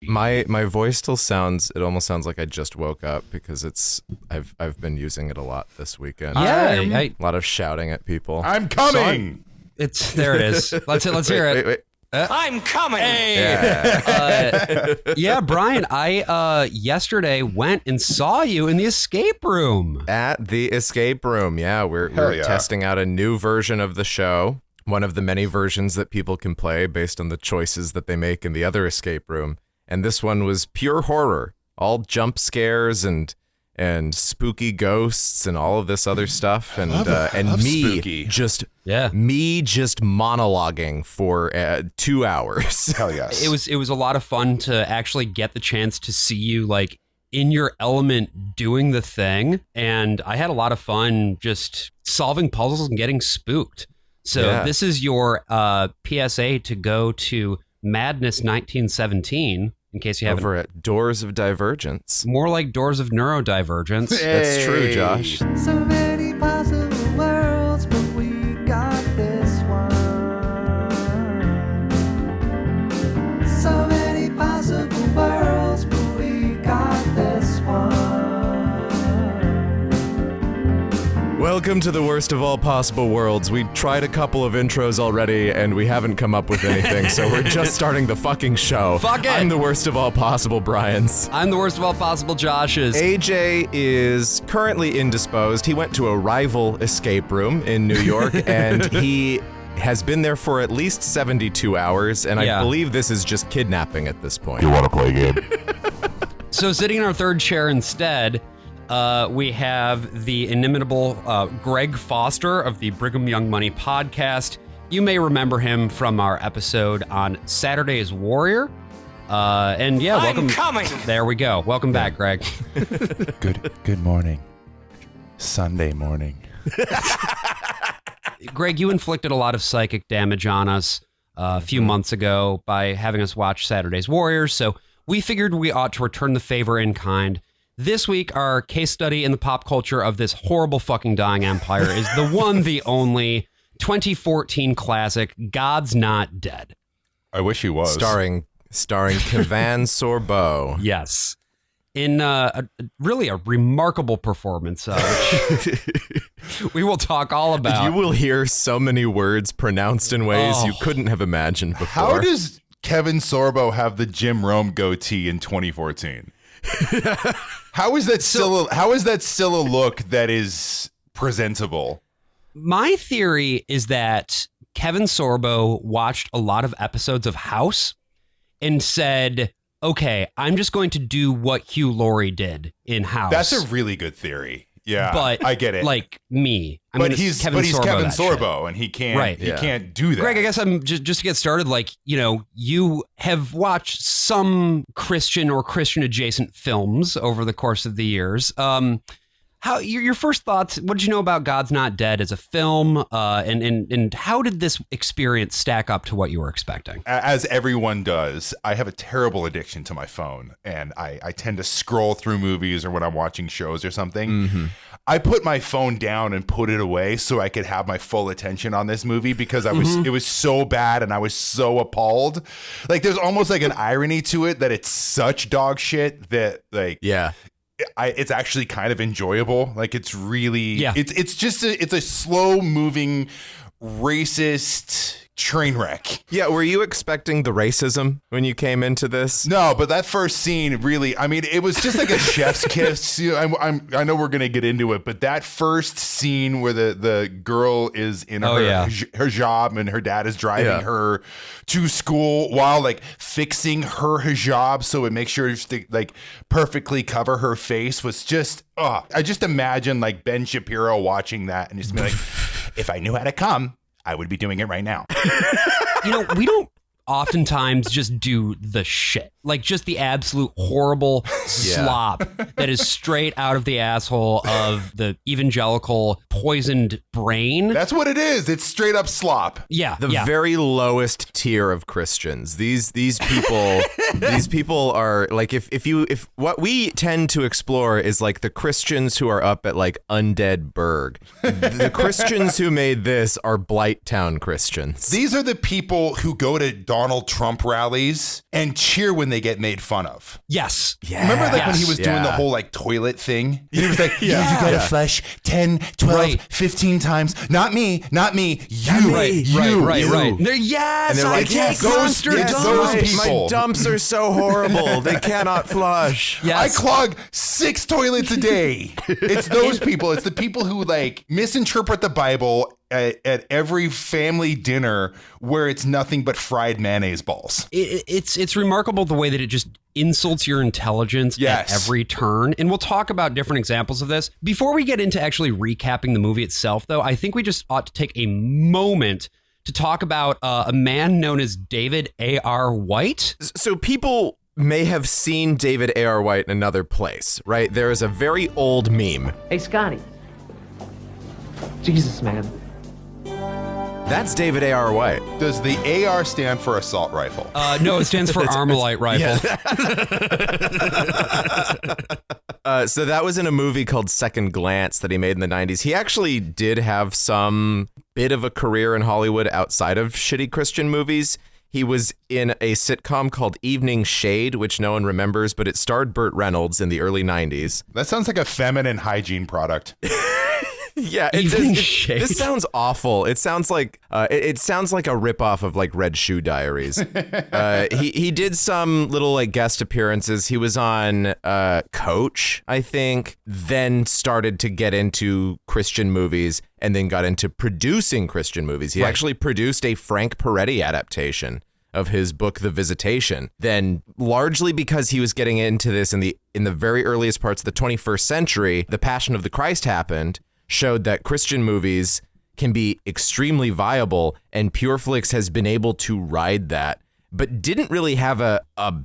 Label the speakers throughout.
Speaker 1: My voice still sounds. It almost sounds like I just woke up because I've been using it a lot this weekend.
Speaker 2: Yeah,
Speaker 1: a lot of shouting at people.
Speaker 3: I'm coming.
Speaker 2: There it is. Let's hear it.
Speaker 1: Wait.
Speaker 4: I'm coming.
Speaker 2: Hey. Yeah, Brian, I yesterday went and saw you in the escape room.
Speaker 1: At the escape room, yeah, we're testing out a new version of the show. One of the many versions that people can play based on the choices that they make in the other escape room. And this one was pure horror, all jump scares and spooky ghosts and all of this other stuff. And me just monologuing for 2 hours.
Speaker 3: Hell yes.
Speaker 2: It was a lot of fun to actually get the chance to see you like in your element doing the thing. And I had a lot of fun just solving puzzles and getting spooked. So this is your PSA to go to Madness 1917, in case you haven't.
Speaker 1: Over at Doors of Divergence.
Speaker 2: More like Doors of Neurodivergence.
Speaker 1: That's true, Josh.
Speaker 5: So many possible worlds, but we got this one. So many possible worlds, but we got this one.
Speaker 1: Welcome to the worst of all possible worlds. We tried a couple of intros already, and we haven't come up with anything, so we're just starting the fucking show.
Speaker 2: Fuck it!
Speaker 1: I'm the worst of all possible Brians.
Speaker 2: I'm the worst of all possible Joshes.
Speaker 1: AJ is currently indisposed. He went to a rival escape room in New York, and he has been there for at least 72 hours, and I believe this is just kidnapping at this point.
Speaker 3: You want to play a game?
Speaker 2: So sitting in our third chair instead, we have the inimitable Greg Foster of the Brigham Young Money podcast. You may remember him from our episode on Saturday's Warrior. And yeah, welcome.
Speaker 4: I'm coming.
Speaker 2: There we go. Welcome back, Greg.
Speaker 3: Good morning. Sunday morning.
Speaker 2: Greg, you inflicted a lot of psychic damage on us a few months ago by having us watch Saturday's Warriors, so we figured we ought to return the favor in kind. This week, our case study in the pop culture of this horrible fucking dying empire is the one, the only 2014 classic, God's Not Dead.
Speaker 3: I wish he was.
Speaker 1: Starring Kevan Sorbo.
Speaker 2: Yes. In really a remarkable performance, which we will talk all about.
Speaker 1: You will hear so many words pronounced in ways you couldn't have imagined before.
Speaker 3: How does Kevin Sorbo have the Jim Rome goatee in 2014? How is that still a look that is presentable?
Speaker 2: My theory is that Kevin Sorbo watched a lot of episodes of House and said, okay, I'm just going to do what Hugh Laurie did in House.
Speaker 3: That's a really good theory. Yeah,
Speaker 2: but
Speaker 3: I get it.
Speaker 2: Like me.
Speaker 3: He's Kevin Sorbo and he can't do that.
Speaker 2: Greg, I guess I'm just to get started, like, you know, you have watched some Christian or Christian adjacent films over the course of the years. How your first thoughts, what did you know about God's Not Dead as a film? And how did this experience stack up to what you were expecting?
Speaker 3: As everyone does, I have a terrible addiction to my phone, and I tend to scroll through movies or when I'm watching shows or something. Mm-hmm. I put my phone down and put it away so I could have my full attention on this movie because it was so bad and I was so appalled. Like, there's almost like an irony to it that it's such dog shit that, like, it's actually kind of enjoyable. Like, it's really, it's just it's a slow moving racist train wreck.
Speaker 1: Yeah, were you expecting the racism when you came into this?
Speaker 3: No, but that first scene really, I mean, it was just like a chef's kiss. You know, I know we're going to get into it, but that first scene where the her is in her job and her dad is driving her to school while like fixing her hijab so it makes sure to like perfectly cover her face was just, I just imagine like Ben Shapiro watching that and just be like, if I knew how to come, I would be doing it right now.
Speaker 2: You know, we don't oftentimes just do the shit, like just the absolute horrible slop that is straight out of the asshole of the evangelical poisoned brain.
Speaker 3: That's what it is. It's straight up slop.
Speaker 2: Yeah.
Speaker 1: The very lowest tier of Christians. These people are like, if what we tend to explore is like the Christians who are up at like Undead Berg. The Christians who made this are Blighttown Christians.
Speaker 3: These are the people who go to Donald Trump rallies and cheer when when they get made fun of.
Speaker 2: Yes.
Speaker 3: Remember like when he was doing the whole like toilet thing? And he was like, you gotta flush 10, 12, 15 times. Not me, you.
Speaker 2: Right. They're,
Speaker 1: And they're like, yes,
Speaker 3: those people.
Speaker 1: My dumps are so horrible. They cannot flush.
Speaker 3: I clog 6 toilets a day. It's those people. It's the people who like misinterpret the Bible at every family dinner where it's nothing but fried mayonnaise balls.
Speaker 2: It's remarkable the way that it just insults your intelligence at every turn. And we'll talk about different examples of this. Before we get into actually recapping the movie itself, though, I think we just ought to take a moment to talk about a man known as David A.R. White.
Speaker 1: So people may have seen David A.R. White in another place, right? There is a very old meme.
Speaker 4: Hey, Scotty. Jesus, man.
Speaker 1: That's David A.R. White.
Speaker 3: Does the AR stand for assault rifle?
Speaker 2: No, it stands for Armalite rifle.
Speaker 1: So that was in a movie called Second Glance that he made in the 90s. He actually did have some bit of a career in Hollywood outside of shitty Christian movies. He was in a sitcom called Evening Shade, which no one remembers, but it starred Burt Reynolds in the early 90s.
Speaker 3: That sounds like a feminine hygiene product.
Speaker 1: Yeah, this sounds awful. It sounds like it sounds like a ripoff of like Red Shoe Diaries. He did some little like guest appearances. He was on Coach, I think, then started to get into Christian movies and then got into producing Christian movies. He actually produced a Frank Peretti adaptation of his book The Visitation. Then largely because he was getting into this in the very earliest parts of the 21st century, The Passion of the Christ happened, showed that Christian movies can be extremely viable, and Pure Flix has been able to ride that, but didn't really have a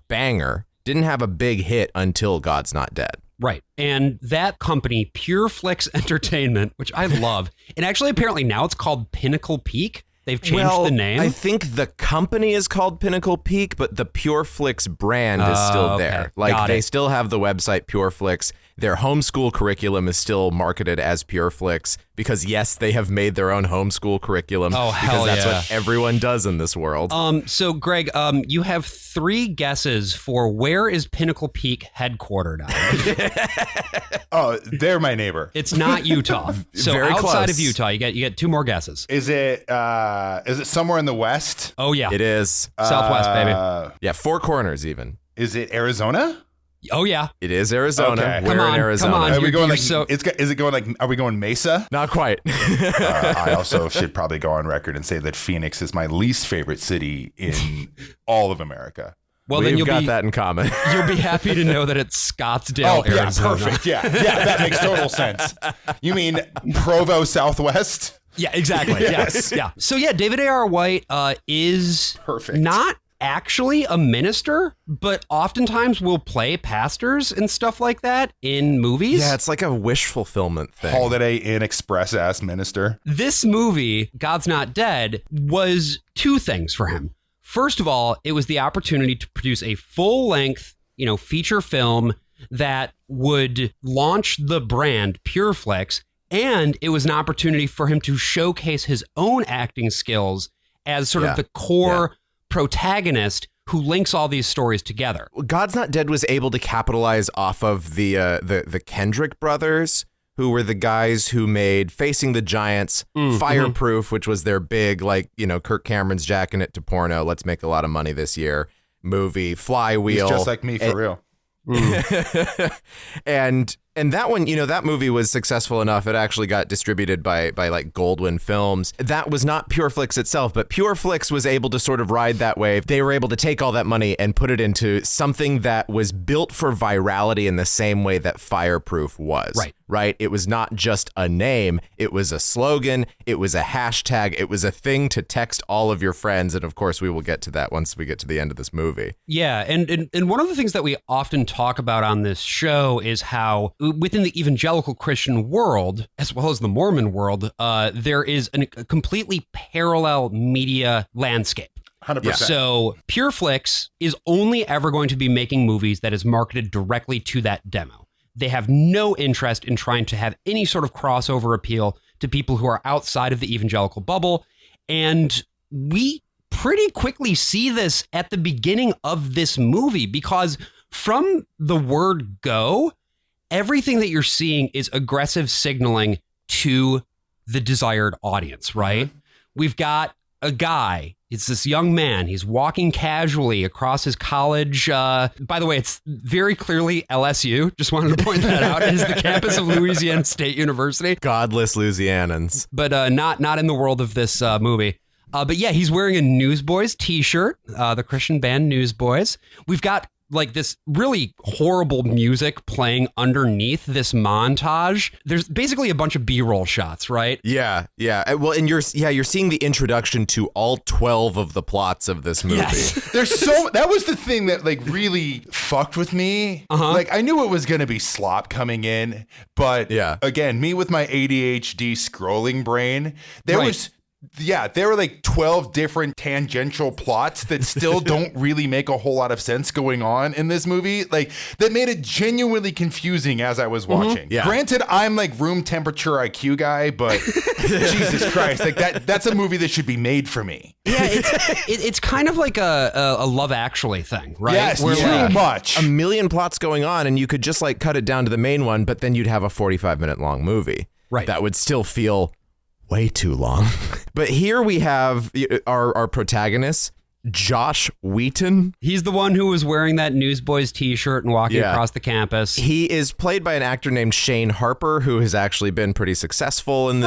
Speaker 1: banger, didn't have a big hit until God's Not Dead.
Speaker 2: Right. And that company, Pure Flix Entertainment, which I love, and actually apparently now it's called Pinnacle Peak. They've changed the name.
Speaker 1: I think the company is called Pinnacle Peak, but the Pure Flix brand is still there. Like they still have the website Pure Flix. Their homeschool curriculum is still marketed as Pure Flix because, yes, they have made their own homeschool curriculum because that's what everyone does in this world.
Speaker 2: So, Greg, you have 3 guesses for where is Pinnacle Peak headquartered out of?
Speaker 3: Oh, they're my neighbor.
Speaker 2: It's not Utah. So
Speaker 1: Very
Speaker 2: outside
Speaker 1: close.
Speaker 2: of Utah, you get 2 more guesses.
Speaker 3: Is it somewhere in the West?
Speaker 2: Oh, yeah.
Speaker 1: It is.
Speaker 2: Southwest, baby.
Speaker 1: Yeah, 4 corners even.
Speaker 3: Is it Arizona?
Speaker 2: Oh, yeah.
Speaker 1: It is Arizona.
Speaker 3: Okay.
Speaker 1: We're
Speaker 2: Come on,
Speaker 1: in Arizona.
Speaker 2: come on.
Speaker 3: Are we going like?
Speaker 2: so-
Speaker 3: Is it going like? Are we going Mesa?
Speaker 1: Not quite.
Speaker 3: I also should probably go on record and say that Phoenix is my least favorite city in all of America.
Speaker 2: Well,
Speaker 1: We've
Speaker 2: then you'll
Speaker 1: got that in common.
Speaker 2: You'll be happy to know that it's Scottsdale,
Speaker 3: Oh, yeah,
Speaker 2: Arizona.
Speaker 3: perfect. Yeah, that makes total sense. You mean Provo Southwest?
Speaker 2: Yeah, exactly.
Speaker 3: Yes.
Speaker 2: Yeah. So yeah, David A.R. White is
Speaker 3: Perfect.
Speaker 2: not actually a minister, but oftentimes will play pastors and stuff like that in movies.
Speaker 1: Yeah, it's like a wish fulfillment thing.
Speaker 3: Holiday Inn Express ass minister.
Speaker 2: This movie, God's Not Dead, was 2 things for him. First of all, it was the opportunity to produce a full-length, feature film that would launch the brand Pure Flix, and it was an opportunity for him to showcase his own acting skills as sort of the core protagonist who links all these stories together.
Speaker 1: God's Not Dead was able to capitalize off of the Kendrick brothers, who were the guys who made Facing the Giants, Fireproof, which was their big, Kirk Cameron's jacking it to porno, let's make a lot of money this year movie, Flywheel.
Speaker 3: He's just like me for real.
Speaker 1: And that one, that movie was successful enough. It actually got distributed by like Goldwyn Films. That was not Pure Flix itself, but Pure Flix was able to sort of ride that wave. They were able to take all that money and put it into something that was built for virality in the same way that Fireproof was. Right? It was not just a name. It was a slogan. It was a hashtag. It was a thing to text all of your friends. And of course, we will get to that once we get to the end of this movie.
Speaker 2: Yeah. And one of the things that we often talk about on this show is how within the evangelical Christian world, as well as the Mormon world, there is a completely parallel media landscape.
Speaker 3: 100%.
Speaker 2: So Pure Flix is only ever going to be making movies that is marketed directly to that demo. They have no interest in trying to have any sort of crossover appeal to people who are outside of the evangelical bubble. And we pretty quickly see this at the beginning of this movie, because from the word go, everything that you're seeing is aggressive signaling to the desired audience, right? We've got a guy. It's this young man. He's walking casually across his college. By the way, it's very clearly LSU. Just wanted to point that out. It is the campus of Louisiana State University.
Speaker 1: Godless Louisianans.
Speaker 2: But not in the world of this movie. But yeah, he's wearing a Newsboys t-shirt, the Christian band Newsboys. We've got like this really horrible music playing underneath this montage. There's basically a bunch of B-roll shots, right?
Speaker 1: Yeah. Well, and you're seeing the introduction to all 12 of the plots of this movie.
Speaker 2: Yes.
Speaker 3: That was the thing that like really fucked with me. Like I knew it was going to be slop coming in, but again, me with my ADHD scrolling brain, there were like 12 different tangential plots that still don't really make a whole lot of sense going on in this movie. Like that made it genuinely confusing as I was watching.
Speaker 1: Yeah.
Speaker 3: Granted, I'm like room temperature IQ guy, but Jesus Christ, like that's a movie that should be made for me.
Speaker 2: Yeah, it's kind of like a Love Actually thing, right?
Speaker 3: Yes, too much.
Speaker 1: A million plots going on, and you could just like cut it down to the main one, but then you'd have a 45-minute long movie.
Speaker 2: Right.
Speaker 1: That would still feel way too long. But here we have our protagonist, Josh Wheaton.
Speaker 2: He's the one who was wearing that Newsboys t-shirt and walking across the campus.
Speaker 1: He is played by an actor named Shane Harper, who has actually been pretty successful in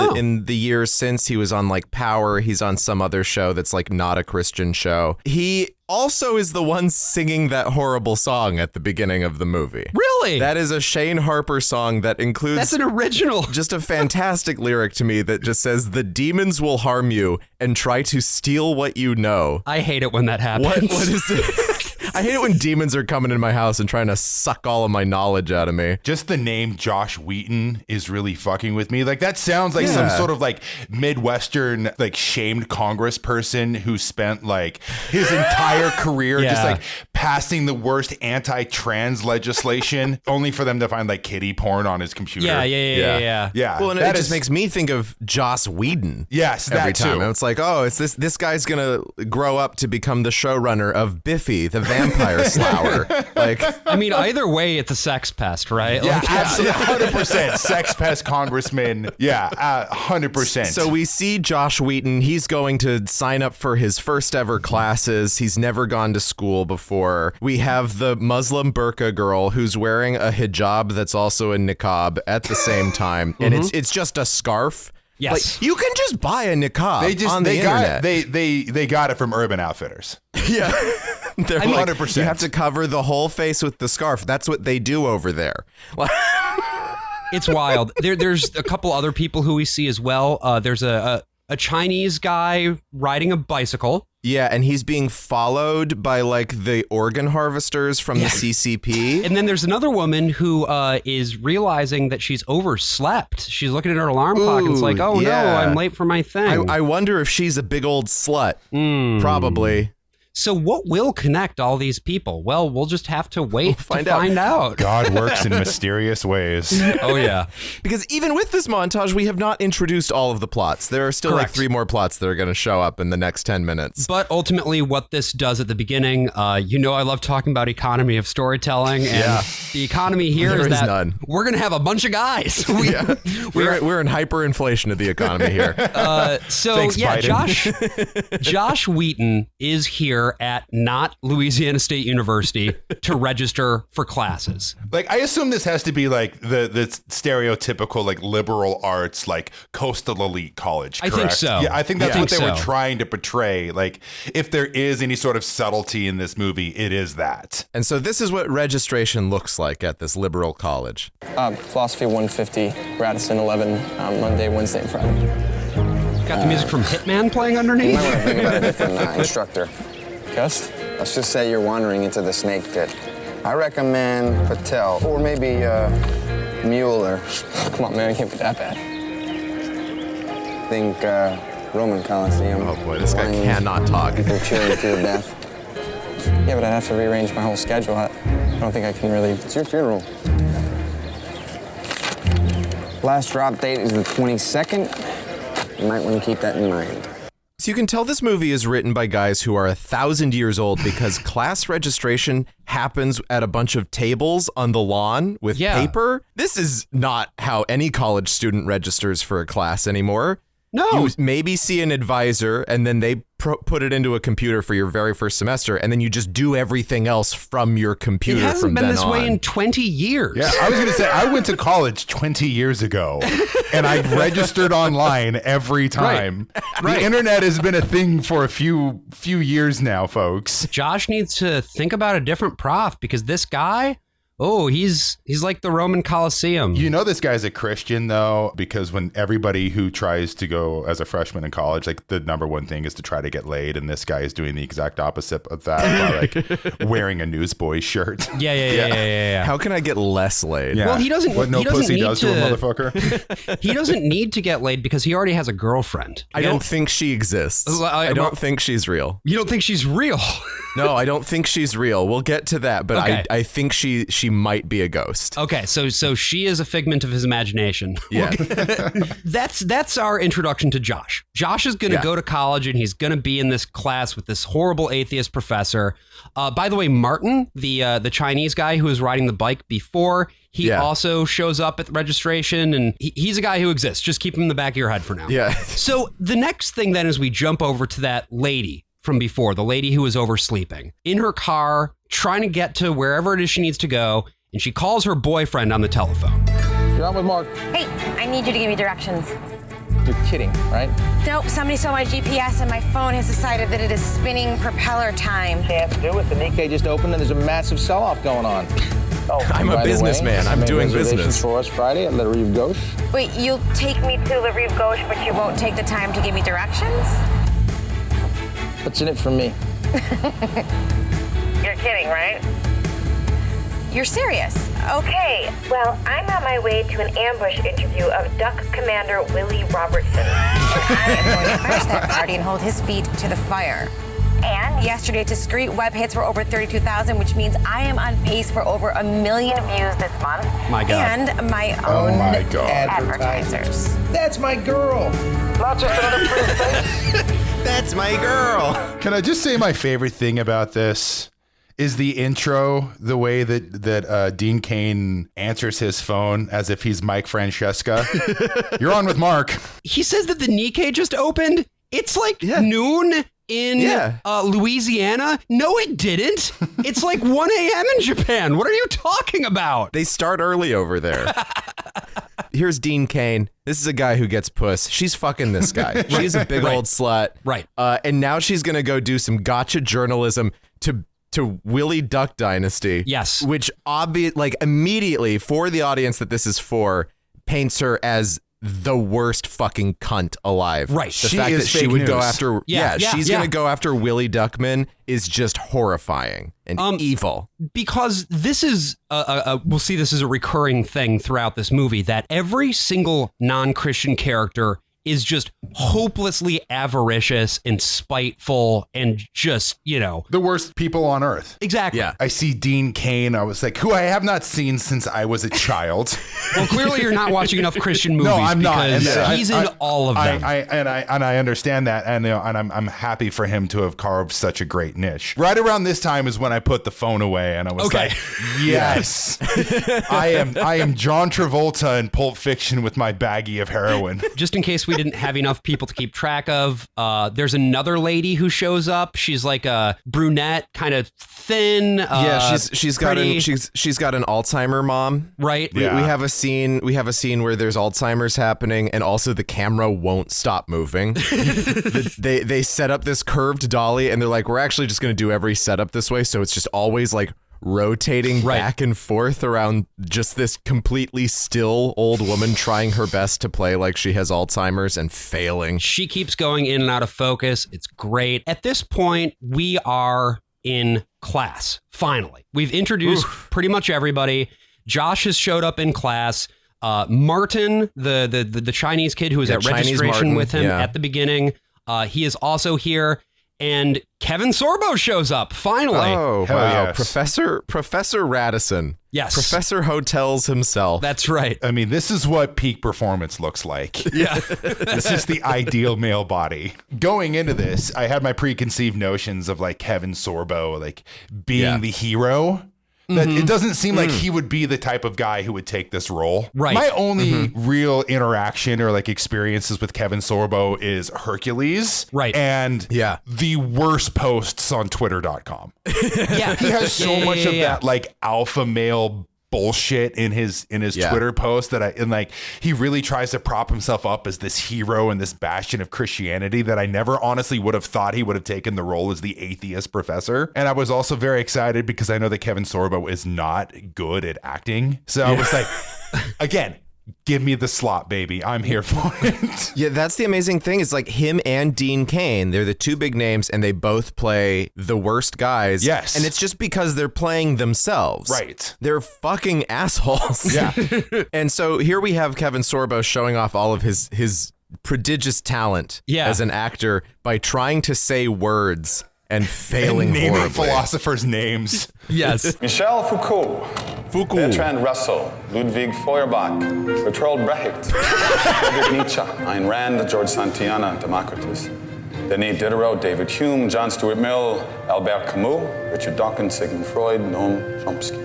Speaker 1: the years since. He was on like Power. He's on some other show that's like not a Christian show. He also is the one singing that horrible song at the beginning of the movie.
Speaker 2: Really?
Speaker 1: That is a Shane Harper song that includes...
Speaker 2: That's an original.
Speaker 1: Just a fantastic lyric to me that just says, "The demons will harm you and try to steal what you know."
Speaker 2: I hate it when that happens.
Speaker 1: What is it? I hate it when demons are coming in my house and trying to suck all of my knowledge out of me.
Speaker 3: Just the name Josh Wheaton is really fucking with me. Like that sounds like some sort of like Midwestern, like shamed congressperson who spent like his entire career just like passing the worst anti-trans legislation only for them to find like kiddie porn on his computer.
Speaker 2: Yeah.
Speaker 1: Well, and it just makes me think of Joss Whedon.
Speaker 3: Yes,
Speaker 1: every
Speaker 3: that
Speaker 1: time.
Speaker 3: too.
Speaker 1: And it's like, oh, it's this guy's gonna grow up to become the showrunner of Biffy, the vampire slower. Like,
Speaker 2: I mean, either way, it's a sex pest, right?
Speaker 3: Yeah,
Speaker 2: Like,
Speaker 3: absolutely, 100%. Sex pest congressman. Yeah, 100%.
Speaker 1: So we see Josh Wheaton. He's going to sign up for his first ever classes. He's never gone to school before. We have the Muslim burqa girl who's wearing a hijab that's also a niqab at the same time, and it's just a scarf.
Speaker 2: Yes.
Speaker 1: Like, you can just buy a niqab on the internet.
Speaker 3: They got it from Urban Outfitters.
Speaker 1: Yeah. They're
Speaker 3: 100%.
Speaker 1: You have to cover the whole face with the scarf. That's what they do over there.
Speaker 2: It's wild. There's a couple other people who we see as well. There's a Chinese guy riding a bicycle.
Speaker 1: Yeah, and he's being followed by like the organ harvesters from the CCP.
Speaker 2: And then there's another woman who is realizing that she's overslept. She's looking at her alarm clock and it's like, oh no, I'm late for my thing.
Speaker 1: I wonder if she's a big old slut. Probably.
Speaker 2: So what will connect all these people? Well, we'll just have to wait to find out.
Speaker 3: God works in mysterious ways.
Speaker 2: Oh, yeah.
Speaker 1: Because even with this montage, we have not introduced all of the plots. There are still like 3 more plots that are going to show up in the next 10 minutes.
Speaker 2: But ultimately, what this does at the beginning, I love talking about economy of storytelling. And the economy here is that we're going to have a bunch of guys.
Speaker 1: We're in hyperinflation of the economy here.
Speaker 3: Thanks, Biden.
Speaker 2: Josh Wheaton is here at not Louisiana State University to register for classes.
Speaker 3: Like, I assume this has to be like the stereotypical like liberal arts, like coastal elite college. Correct?
Speaker 2: I think so.
Speaker 3: Yeah, I think that's what they were trying to portray. Like, if there is any sort of subtlety in this movie, it is that.
Speaker 1: And so this is what registration looks like at this liberal college.
Speaker 4: Philosophy 150, Radisson 11, Monday, Wednesday, and Friday.
Speaker 2: Got the music from Hitman playing underneath.
Speaker 4: You might want to think about a different instructor. Gus? Let's just say you're wandering into the snake pit. I recommend Patel, or maybe Mueller. Come on, man, it can't be that bad. I think Roman Coliseum.
Speaker 1: Oh boy, this guy cannot talk.
Speaker 4: People cheering for your death. Yeah, but I'd have to rearrange my whole schedule. I don't think I can really. It's your funeral. Last drop date is the 22nd. You might want to keep that in mind.
Speaker 1: You can tell this movie is written by guys who are 1,000 years old because class registration happens at a bunch of tables on the lawn with paper. This is not how any college student registers for a class anymore.
Speaker 2: No.
Speaker 1: You maybe see an advisor and then they put it into a computer for your very first semester, and then you just do everything else from your computer.
Speaker 2: It hasn't been this way in 20 years.
Speaker 3: Yeah, I was going to say, I went to college 20 years ago, and I registered online every time.
Speaker 2: Right.
Speaker 3: The internet has been a thing for a few years now, folks.
Speaker 2: Josh needs to think about a different prof because this guy... Oh, he's like the Roman Colosseum.
Speaker 3: You know this guy's a Christian, though, because when everybody who tries to go as a freshman in college, like the number one thing is to try to get laid. And this guy is doing the exact opposite of that by like wearing a newsboy shirt.
Speaker 2: Yeah.
Speaker 1: How can I get less laid?
Speaker 3: Yeah.
Speaker 2: Well, he doesn't.
Speaker 3: What no
Speaker 2: he doesn't
Speaker 3: pussy
Speaker 2: need
Speaker 3: does to a motherfucker.
Speaker 2: He doesn't need to get laid because he already has a girlfriend.
Speaker 1: I don't think she exists. I don't think she's real.
Speaker 2: You don't think she's real?
Speaker 1: No, I don't think she's real. We'll get to that, but
Speaker 2: Okay.
Speaker 1: I think she might be a ghost.
Speaker 2: Okay, so she is a figment of his imagination.
Speaker 1: Yeah.
Speaker 2: That's our introduction to Josh. Josh is going to go to college and he's going to be in this class with this horrible atheist professor. By the way, Martin, the Chinese guy who was riding the bike before, he also shows up at the registration, and he's a guy who exists. Just keep him in the back of your head for now.
Speaker 1: Yeah.
Speaker 2: So the next thing then is we jump over to that lady from before, the lady who was oversleeping in her car, trying to get to wherever it is she needs to go. And she calls her boyfriend on the telephone.
Speaker 6: You're on with Mark.
Speaker 7: Hey, I need you to give me directions.
Speaker 6: You're kidding, right?
Speaker 7: Nope, somebody stole my GPS and my phone has decided that it is spinning propeller time.
Speaker 6: Can't do it. The Nikkei just opened and there's a massive sell-off going on. Oh,
Speaker 1: I'm a businessman. I'm doing business.
Speaker 6: For us Friday at La Rive Gauche.
Speaker 7: Wait, you'll take me to La Rive Gauche, but you won't take the time to give me directions?
Speaker 6: What's in it for me?
Speaker 7: You're kidding, right? You're serious? Okay, well, I'm on my way to an ambush interview of Duck Commander Willie Robertson. I am going to crash that party and hold his feet to the fire. And yesterday, discrete web hits were over 32,000, which means I am on pace for over 1 million views this month.
Speaker 2: My God.
Speaker 7: And my own
Speaker 3: my God.
Speaker 7: advertisers.
Speaker 6: That's my girl. Not just another pretty face.
Speaker 1: That's my girl.
Speaker 3: Can I just say my favorite thing about this is the intro, the way that Dean Cain answers his phone as if he's Mike Francesca. You're on with Mark.
Speaker 2: He says that the Nikkei just opened. It's like noon in Louisiana. No, it didn't. It's like 1 a.m. in Japan. What are you talking about?
Speaker 1: They start early over there. Here's Dean Cain. This is a guy who gets puss. She's fucking this guy. She's a big old slut.
Speaker 2: Right.
Speaker 1: And now she's going to go do some gotcha journalism to Willie Duck Dynasty.
Speaker 2: Yes.
Speaker 1: Which immediately for the audience that this is for, paints her as the worst fucking cunt alive.
Speaker 2: Right.
Speaker 1: The
Speaker 3: She
Speaker 1: fact
Speaker 3: is
Speaker 1: that she
Speaker 3: fake
Speaker 1: would
Speaker 3: news.
Speaker 1: go after she's
Speaker 2: yeah.
Speaker 1: gonna go after Willie Duckman is just horrifying and evil.
Speaker 2: Because this is we'll see this is a recurring thing throughout this movie, that every single non-Christian character is just hopelessly avaricious and spiteful and just,
Speaker 3: The worst people on earth.
Speaker 2: exactly.
Speaker 1: Yeah.
Speaker 3: I see Dean Cain. I was like, who I have not seen since I was a child.
Speaker 2: Well, clearly you're not watching enough Christian movies.
Speaker 3: No, I'm not.
Speaker 2: Because
Speaker 3: And
Speaker 2: he's in all of them.
Speaker 3: I understand that, and I'm happy for him to have carved such a great niche. Right around this time is when I put the phone away, and I was
Speaker 2: Okay.
Speaker 3: like, yes, I am John Travolta in Pulp Fiction with my baggie of heroin.
Speaker 2: Just in case we didn't have enough people to keep track of, there's another lady who shows up. She's like a brunette, kind of thin.
Speaker 1: She's got an Alzheimer mom.
Speaker 2: right.
Speaker 3: Yeah.
Speaker 1: We have a scene where there's Alzheimer's happening, and also the camera won't stop moving. They set up this curved dolly, and they're like, we're actually just going to do every setup this way, so it's just always like rotating back and forth around just this completely still old woman trying her best to play like she has Alzheimer's and failing.
Speaker 2: She keeps going in and out of focus. It's great. At this point, we are in class. Finally, we've introduced pretty much everybody. Josh has showed up in class. Martin, the Chinese kid who was at
Speaker 1: Chinese
Speaker 2: registration
Speaker 1: Martin,
Speaker 2: with him
Speaker 1: yeah.
Speaker 2: at the beginning, he is also here. and Kevin Sorbo shows up finally.
Speaker 1: Oh,
Speaker 3: Hell
Speaker 1: wow.
Speaker 3: yes.
Speaker 1: Professor Radisson.
Speaker 2: Yes.
Speaker 1: Professor Hotels himself.
Speaker 2: That's right.
Speaker 3: I mean, this is what peak performance looks like.
Speaker 2: Yeah.
Speaker 3: This is the ideal male body. Going into this, I had my preconceived notions of like Kevin Sorbo, like being the hero. That it doesn't seem like he would be the type of guy who would take this role.
Speaker 2: Right.
Speaker 3: My only real interaction or like experiences with Kevin Sorbo is Hercules.
Speaker 2: Right.
Speaker 3: And
Speaker 1: Yeah.
Speaker 3: the worst posts on twitter.com.
Speaker 2: Yeah.
Speaker 3: He has so much of that like alpha male bullshit in his Twitter post that he really tries to prop himself up as this hero and this bastion of Christianity that I never honestly would have thought he would have taken the role as the atheist professor. And I was also very excited because I know that Kevin Sorbo is not good at acting. So I was like, again, give me the slot, baby. I'm here for it.
Speaker 1: Yeah, that's the amazing thing is like him and Dean Cain, they're the two big names and they both play the worst guys.
Speaker 3: Yes.
Speaker 1: And it's just because they're playing themselves.
Speaker 3: Right.
Speaker 1: They're fucking assholes.
Speaker 3: Yeah.
Speaker 1: And so here we have Kevin Sorbo showing off all of his prodigious talent as an actor by trying to say words and failing
Speaker 3: And naming
Speaker 1: horribly.
Speaker 3: philosophers' names.
Speaker 2: Yes.
Speaker 4: Michel Foucault, Bertrand Russell, Ludwig Feuerbach, Bertolt Brecht, Friedrich Nietzsche, Ayn Rand, George Santayana, Democritus, Denis Diderot, David Hume, John Stuart Mill, Albert Camus, Richard Dawkins, Sigmund Freud, Noam Chomsky.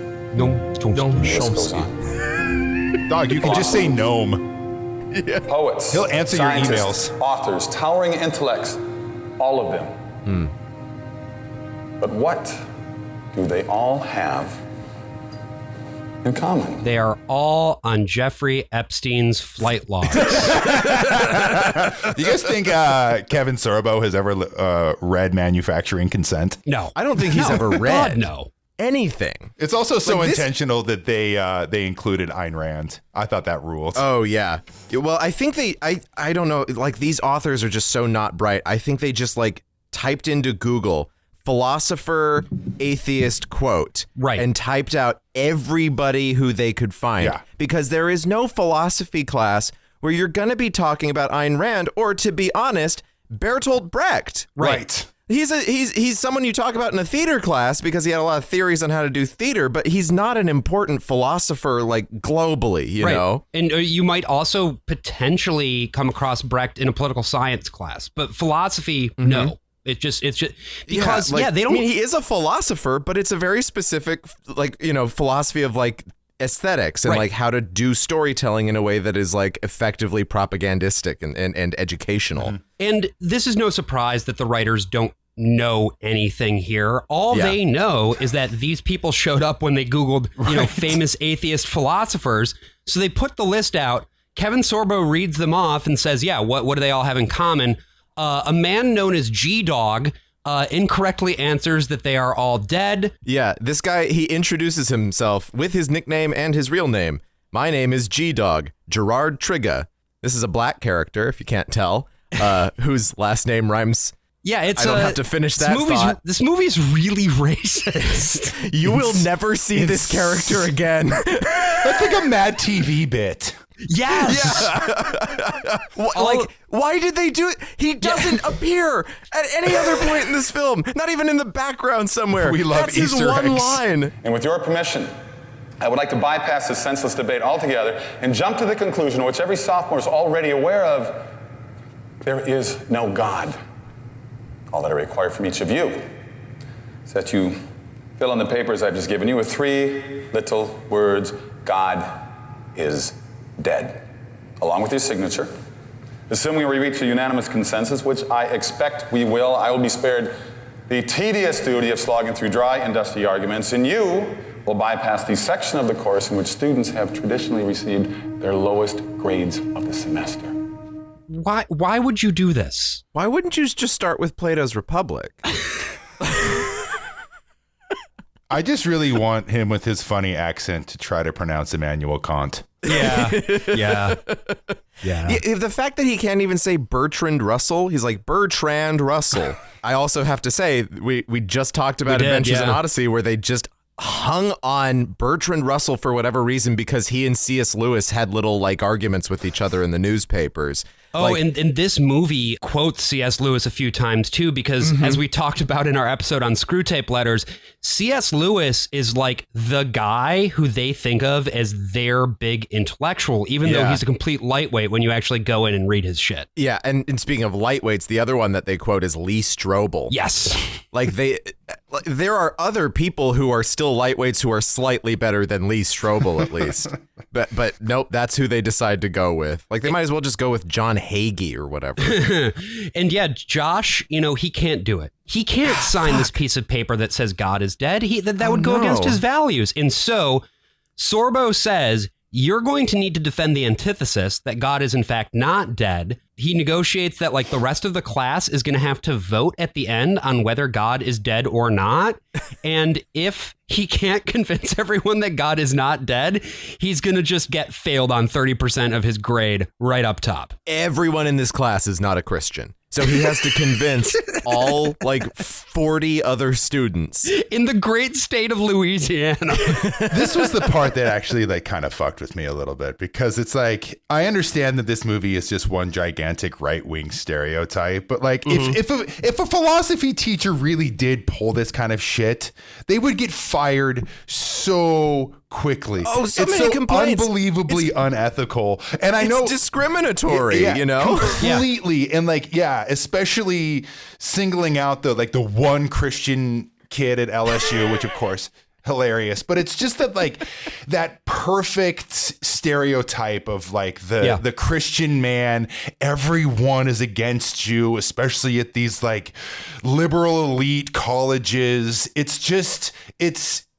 Speaker 4: The list goes on.
Speaker 3: Dog, you can just say gnome.
Speaker 4: Poets,
Speaker 3: He'll answer your
Speaker 4: scientists,
Speaker 3: emails.
Speaker 4: authors, towering intellects, all of them. But what do they all have in common?
Speaker 2: They are all on Jeffrey Epstein's flight logs.
Speaker 3: Do you guys think Kevin Sorbo has ever read Manufacturing Consent?
Speaker 2: No.
Speaker 1: I don't think he's ever read
Speaker 2: God, no.
Speaker 1: anything.
Speaker 3: It's also so
Speaker 1: Like this-
Speaker 3: intentional that they included Ayn Rand. I thought that ruled.
Speaker 1: Oh yeah. Well, I think I don't know, like these authors are just so not bright. I think they just like typed into Google philosopher atheist quote and typed out everybody who they could find because there is no philosophy class where you're going to be talking about Ayn Rand or, to be honest, Bertolt Brecht.
Speaker 3: Right.
Speaker 1: He's someone you talk about in a theater class because he had a lot of theories on how to do theater, but he's not an important philosopher like globally, you know?
Speaker 2: And you might also potentially come across Brecht in a political science class, but philosophy, no. It's just because they don't.
Speaker 1: I mean, he is a philosopher, but it's a very specific, like, you know, philosophy of like aesthetics and like how to do storytelling in a way that is like effectively propagandistic and educational.
Speaker 2: And this is no surprise that the writers don't know anything here. All they know is that these people showed up when they Googled, you know, famous atheist philosophers. So they put the list out. Kevin Sorbo reads them off and says, what do they all have in common? A man known as G-Dog incorrectly answers that they are all dead.
Speaker 1: Yeah, this guy, he introduces himself with his nickname and his real name. My name is G-Dog, Gerard Trigga. This is a black character, if you can't tell, whose last name rhymes.
Speaker 2: Yeah, I
Speaker 1: don't have to finish that thought.
Speaker 2: This movie's really racist.
Speaker 1: You will never see this character again.
Speaker 3: That's like a Mad TV bit.
Speaker 2: Yes.
Speaker 1: Like, why did they do it? He doesn't appear at any other point in this film. Not even in the background somewhere.
Speaker 3: We love
Speaker 1: That's
Speaker 3: Easter
Speaker 1: his one
Speaker 3: eggs.
Speaker 1: line.
Speaker 4: And with your permission, I would like to bypass this senseless debate altogether and jump to the conclusion, which every sophomore is already aware of: there is no God. All that I require from each of you is that you fill in the papers I've just given you with 3 little words: God is dead, along with your signature. Assuming we reach a unanimous consensus, which I expect we will, I will be spared the tedious duty of slogging through dry and dusty arguments, and you will bypass the section of the course in which students have traditionally received their lowest grades of the semester.
Speaker 2: Why would you do this?
Speaker 1: Why wouldn't you just start with Plato's Republic?
Speaker 3: I just really want him with his funny accent to try to pronounce Immanuel Kant.
Speaker 2: Yeah.
Speaker 1: The fact that he can't even say Bertrand Russell, he's like Bertrand Russell. I also have to say, we just talked about Adventures in Odyssey, where they just hung on Bertrand Russell for whatever reason because he and C.S. Lewis had little like arguments with each other in the newspapers.
Speaker 2: Oh, and this movie quotes C.S. Lewis a few times, too, because as we talked about in our episode on Screwtape Letters, C.S. Lewis is like the guy who they think of as their big intellectual, even though he's a complete lightweight when you actually go in and read his shit.
Speaker 1: Yeah, and speaking of lightweights, the other one that they quote is Lee Strobel.
Speaker 2: Yes.
Speaker 1: Like there are other people who are still lightweights who are slightly better than Lee Strobel, at least. But nope, that's who they decide to go with. Like they might as well just go with John Hagee or whatever.
Speaker 2: And yeah, Josh, he can't do it. He can't sign this piece of paper that says God is dead. That would go against his values. And so Sorbo says, you're going to need to defend the antithesis that God is in fact not dead. He negotiates that like the rest of the class is going to have to vote at the end on whether God is dead or not. And if he can't convince everyone that God is not dead, he's going to just get failed on 30% of his grade right up top.
Speaker 1: Everyone in this class is not a Christian. So he has to convince all like 40 other students
Speaker 2: in the great state of Louisiana.
Speaker 3: This was the part that actually like kind of fucked with me a little bit, because it's like, I understand that this movie is just one gigantic right-wing stereotype, but like if a philosophy teacher really did pull this kind of shit, they would get fired so quickly.
Speaker 1: Oh, so
Speaker 3: it's
Speaker 1: many
Speaker 3: so
Speaker 1: complaints.
Speaker 3: Unbelievably unethical. And I know
Speaker 1: it's discriminatory,
Speaker 3: completely. And like, especially singling out the one Christian kid at LSU, which of course hilarious, but it's just that like that perfect stereotype of like the Christian man. Everyone is against you, especially at these like liberal elite colleges. It's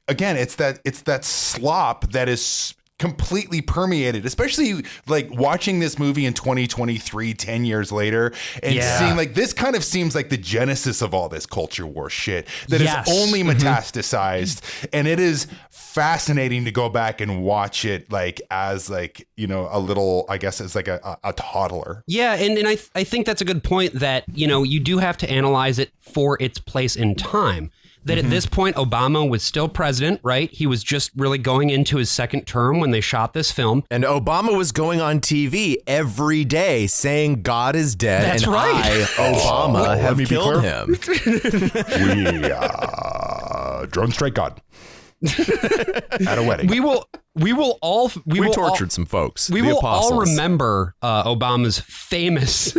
Speaker 3: that slop that is completely permeated, especially like watching this movie in 2023, 10 years later, and seeing like this kind of seems like the genesis of all this culture war shit that is only metastasized. And it is fascinating to go back and watch it like as like, a little, I guess as like a toddler.
Speaker 2: Yeah. And I think that's a good point that, you do have to analyze it for its place in time. That at this point, Obama was still president, right? He was just really going into his second term when they shot this film.
Speaker 1: And Obama was going on TV every day saying God is dead.
Speaker 2: That's
Speaker 1: and
Speaker 2: right.
Speaker 1: Obama, have killed him.
Speaker 3: We drone strike God at a wedding.
Speaker 2: We
Speaker 1: tortured some folks.
Speaker 2: We will all remember Obama's famous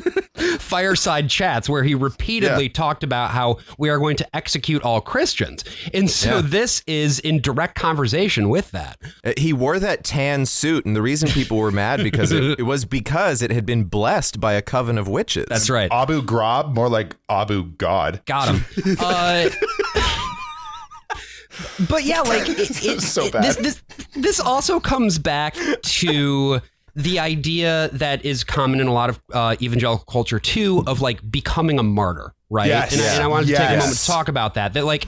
Speaker 2: fireside chats where he repeatedly talked about how we are going to execute all Christians. And so this is in direct conversation with that.
Speaker 1: He wore that tan suit, and the reason people were mad because it was because it had been blessed by a coven of witches.
Speaker 2: That's right.
Speaker 3: Abu Ghraib, more like Abu God.
Speaker 2: Got him. But yeah, like it's
Speaker 3: so bad.
Speaker 2: This also comes back to the idea that is common in a lot of evangelical culture too, of like becoming a martyr, right?
Speaker 3: Yes.
Speaker 2: And I wanted to take a moment to talk about that. That like,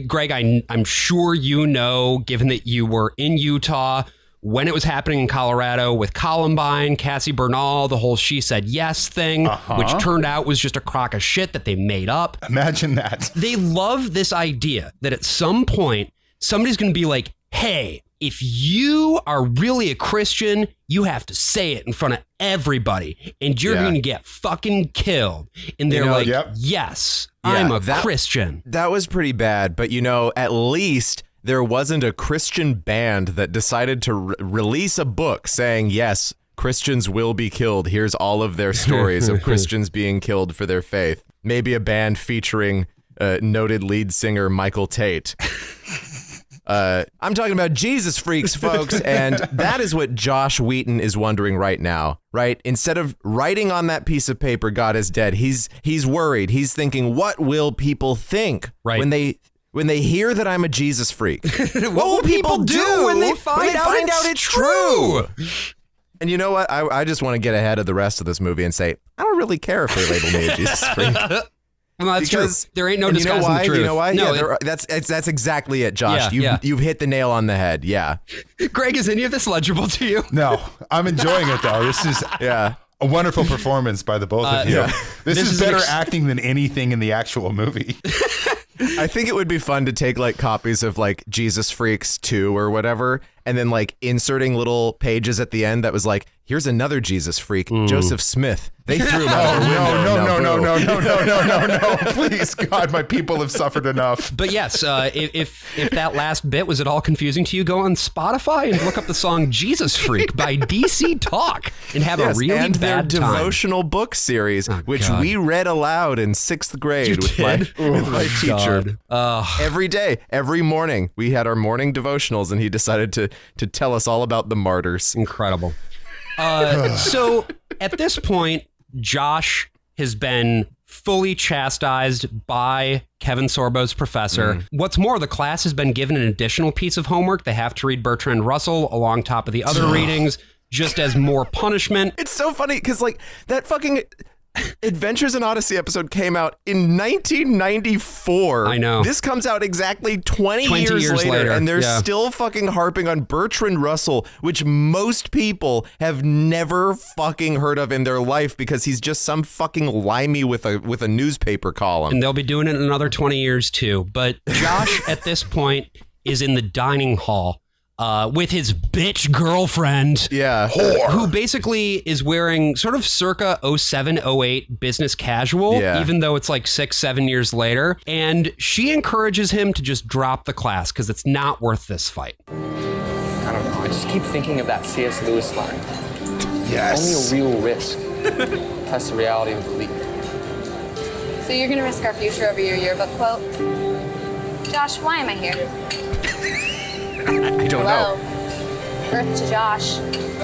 Speaker 2: Greg, I'm sure given that you were in Utah when it was happening in Colorado with Columbine, Cassie Bernal, the whole she said yes thing, which turned out was just a crock of shit that they made up.
Speaker 3: Imagine that.
Speaker 2: They love this idea that at some point somebody's going to be like, hey, if you are really a Christian, you have to say it in front of everybody and you're going to get fucking killed. And they're yes, I'm a Christian.
Speaker 1: That was pretty bad. But, at least there wasn't a Christian band that decided to release a book saying, yes, Christians will be killed. Here's all of their stories of Christians being killed for their faith. Maybe a band featuring noted lead singer Michael Tate. I'm talking about Jesus freaks, folks. And that is what Josh Wheaton is wondering right now, right? Instead of writing on that piece of paper, God is dead, he's worried. He's thinking, what will people think when they hear that I'm a Jesus freak?
Speaker 2: What will people do when they find out it's true?
Speaker 1: And you know what? I just want to get ahead of the rest of this movie and say, I don't really care if they label me a Jesus freak.
Speaker 2: Well, that's true. There ain't no disguising the truth.
Speaker 1: You know why?
Speaker 2: No,
Speaker 1: that's exactly it, Josh. You've hit the nail on the head. Yeah.
Speaker 2: Greg, is any of this legible to you?
Speaker 3: No, I'm enjoying it though. This is a wonderful performance by the both of you. This is better acting than anything in the actual movie.
Speaker 1: I think it would be fun to take like copies of like Jesus Freaks 2 or whatever, and then like inserting little pages at the end that was like, here's another Jesus freak, Joseph Smith. They threw him out the window.
Speaker 3: No. Please, God, my people have suffered enough.
Speaker 2: But yes, if that last bit was at all confusing to you, go on Spotify and look up the song Jesus Freak by DC Talk and have a really
Speaker 1: and
Speaker 2: bad
Speaker 1: their
Speaker 2: time.
Speaker 1: devotional book series, which
Speaker 2: God.
Speaker 1: we read aloud in 6th grade with my teacher. Every day, every morning, we had our morning devotionals, and he decided to tell us all about the martyrs.
Speaker 2: Incredible. So at this point, Josh has been fully chastised by Kevin Sorbo's professor. What's more, the class has been given an additional piece of homework. They have to read Bertrand Russell along top of the other readings, just as more punishment.
Speaker 1: It's so funny because like that fucking Adventures in Odyssey episode came out in 1994.
Speaker 2: I know.
Speaker 1: This comes out exactly 20 years later, and they're still fucking harping on Bertrand Russell, which most people have never fucking heard of in their life because he's just some fucking limey with a newspaper column.
Speaker 2: And they'll be doing it in another 20 years too. But Josh at this point is in the dining hall with his bitch girlfriend.
Speaker 1: Yeah.
Speaker 2: Who basically is wearing sort of circa 07, 08 business casual, even though it's like 6-7 years later. And she encourages him to just drop the class because it's not worth this fight.
Speaker 8: I don't know. I just keep thinking of that C.S. Lewis line.
Speaker 3: Yes.
Speaker 8: Only a real risk tests the reality of belief.
Speaker 9: So you're going to risk our future over your yearbook quote? Josh, why am I here?
Speaker 1: I don't
Speaker 9: Hello.
Speaker 1: know.
Speaker 9: Earth to Josh.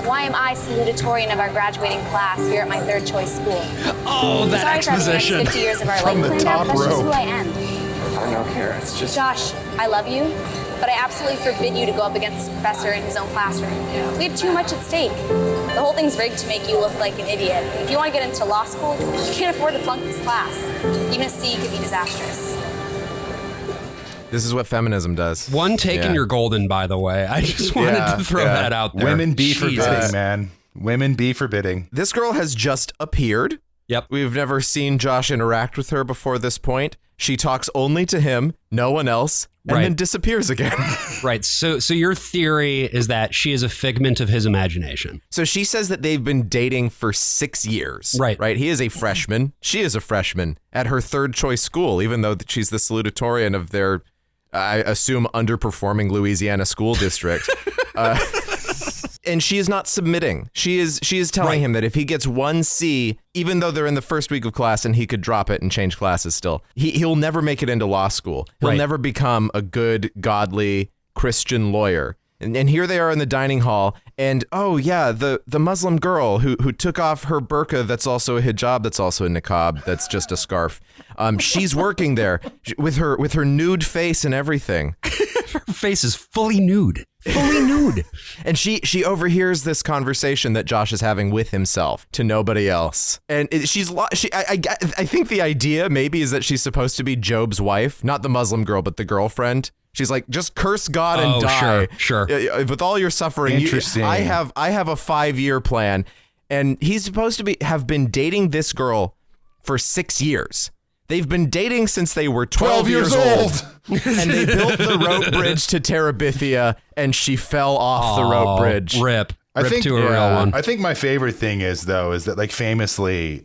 Speaker 9: Why am I salutatorian of our graduating class here at my third choice school?
Speaker 2: Oh, that
Speaker 9: Sorry
Speaker 2: exposition.
Speaker 9: for having the next 50 years of our
Speaker 3: From
Speaker 9: life
Speaker 3: the
Speaker 9: planned out.
Speaker 3: top
Speaker 9: That's just
Speaker 3: row.
Speaker 9: who I am.
Speaker 8: I don't know, Kara. It's just...
Speaker 9: Josh, I love you, but I absolutely forbid you to go up against this professor in his own classroom. We have too much at stake. The whole thing's rigged to make you look like an idiot. And if you want to get into law school, you can't afford to flunk this class. Even a C could be disastrous.
Speaker 1: This is what feminism does.
Speaker 2: One taking your golden, by the way. I just wanted to throw that out there.
Speaker 3: Women be
Speaker 2: Jesus.
Speaker 3: forbidding, man. Women be forbidding.
Speaker 1: This girl has just appeared.
Speaker 2: Yep.
Speaker 1: We've never seen Josh interact with her before this point. She talks only to him, no one else, and then disappears again.
Speaker 2: Right. So your theory is that she is a figment of his imagination.
Speaker 1: So she says that they've been dating for 6 years.
Speaker 2: Right.
Speaker 1: He is a freshman. She is a freshman at her third choice school, even though she's the salutatorian of their, I assume, underperforming Louisiana school district. And she is not submitting. She is telling him that if he gets 1 C, even though they're in the first week of class and he could drop it and change classes still, he'll never make it into law school. He'll never become a good, godly Christian lawyer. And here they are in the dining hall, and oh yeah, the Muslim girl who took off her burqa, that's also a hijab, that's also a niqab, that's just a scarf. She's working there with her nude face and everything.
Speaker 2: Her face is fully nude. Fully nude.
Speaker 1: And she overhears this conversation that Josh is having with himself to nobody else. And I think the idea maybe is that she's supposed to be Job's wife, not the Muslim girl, but the girlfriend. She's like, just curse God and die.
Speaker 2: Sure.
Speaker 1: With all your suffering,
Speaker 3: Interesting.
Speaker 1: I have a 5-year plan, and he's supposed to have been dating this girl for 6 years. They've been dating since they were 12 years old. And they built the rope bridge to Terabithia, and she fell off the rope bridge.
Speaker 2: Rip
Speaker 3: I think
Speaker 2: to a real one.
Speaker 3: I think my favorite thing is that like famously,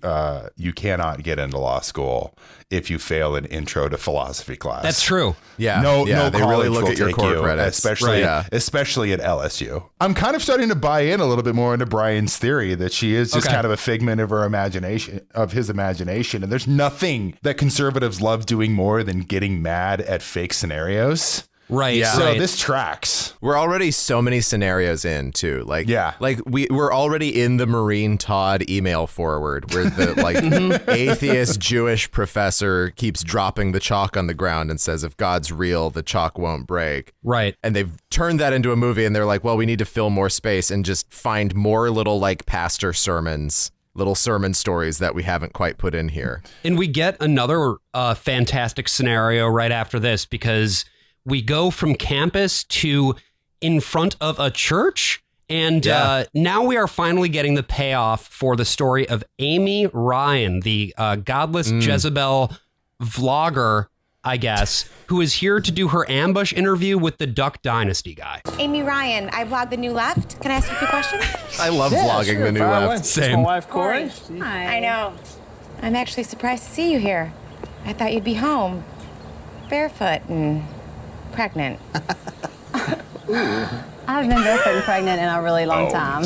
Speaker 3: you cannot get into law school if you fail an intro to philosophy class.
Speaker 2: That's true.
Speaker 1: Yeah,
Speaker 3: No
Speaker 1: they really
Speaker 3: college
Speaker 1: look
Speaker 3: will
Speaker 1: at your
Speaker 3: take
Speaker 1: core
Speaker 3: you,
Speaker 1: credits,
Speaker 3: especially
Speaker 1: Right.
Speaker 3: especially at LSU. I'm kind of starting to buy in a little bit more into Brian's theory that she is just kind of a figment of her imagination, of his imagination, and there's nothing that conservatives love doing more than getting mad at fake scenarios.
Speaker 2: Right.
Speaker 1: Yeah.
Speaker 3: So
Speaker 2: right.
Speaker 3: this tracks.
Speaker 1: We're already so many scenarios in too. Like we're already in the Maureen Todd email forward where the atheist Jewish professor keeps dropping the chalk on the ground and says, if God's real, the chalk won't break.
Speaker 2: Right.
Speaker 1: And they've turned that into a movie, and they're like, well, we need to fill more space and just find more little like pastor sermons, little sermon stories that we haven't quite put in here.
Speaker 2: And we get another fantastic scenario right after this, because we go from campus to in front of a church. And now we are finally getting the payoff for the story of Amy Ryan, the godless Jezebel vlogger. I guess, who is here to do her ambush interview with the Duck Dynasty guy.
Speaker 7: Amy Ryan, I vlogged the new left. Can I ask you a few questions?
Speaker 1: I love vlogging the new left.
Speaker 2: Same.
Speaker 6: My wife, Corey.
Speaker 7: Hi. I know. I'm actually surprised to see you here. I thought you'd be home, barefoot and pregnant.
Speaker 10: I haven't been barefoot and pregnant in a really long time.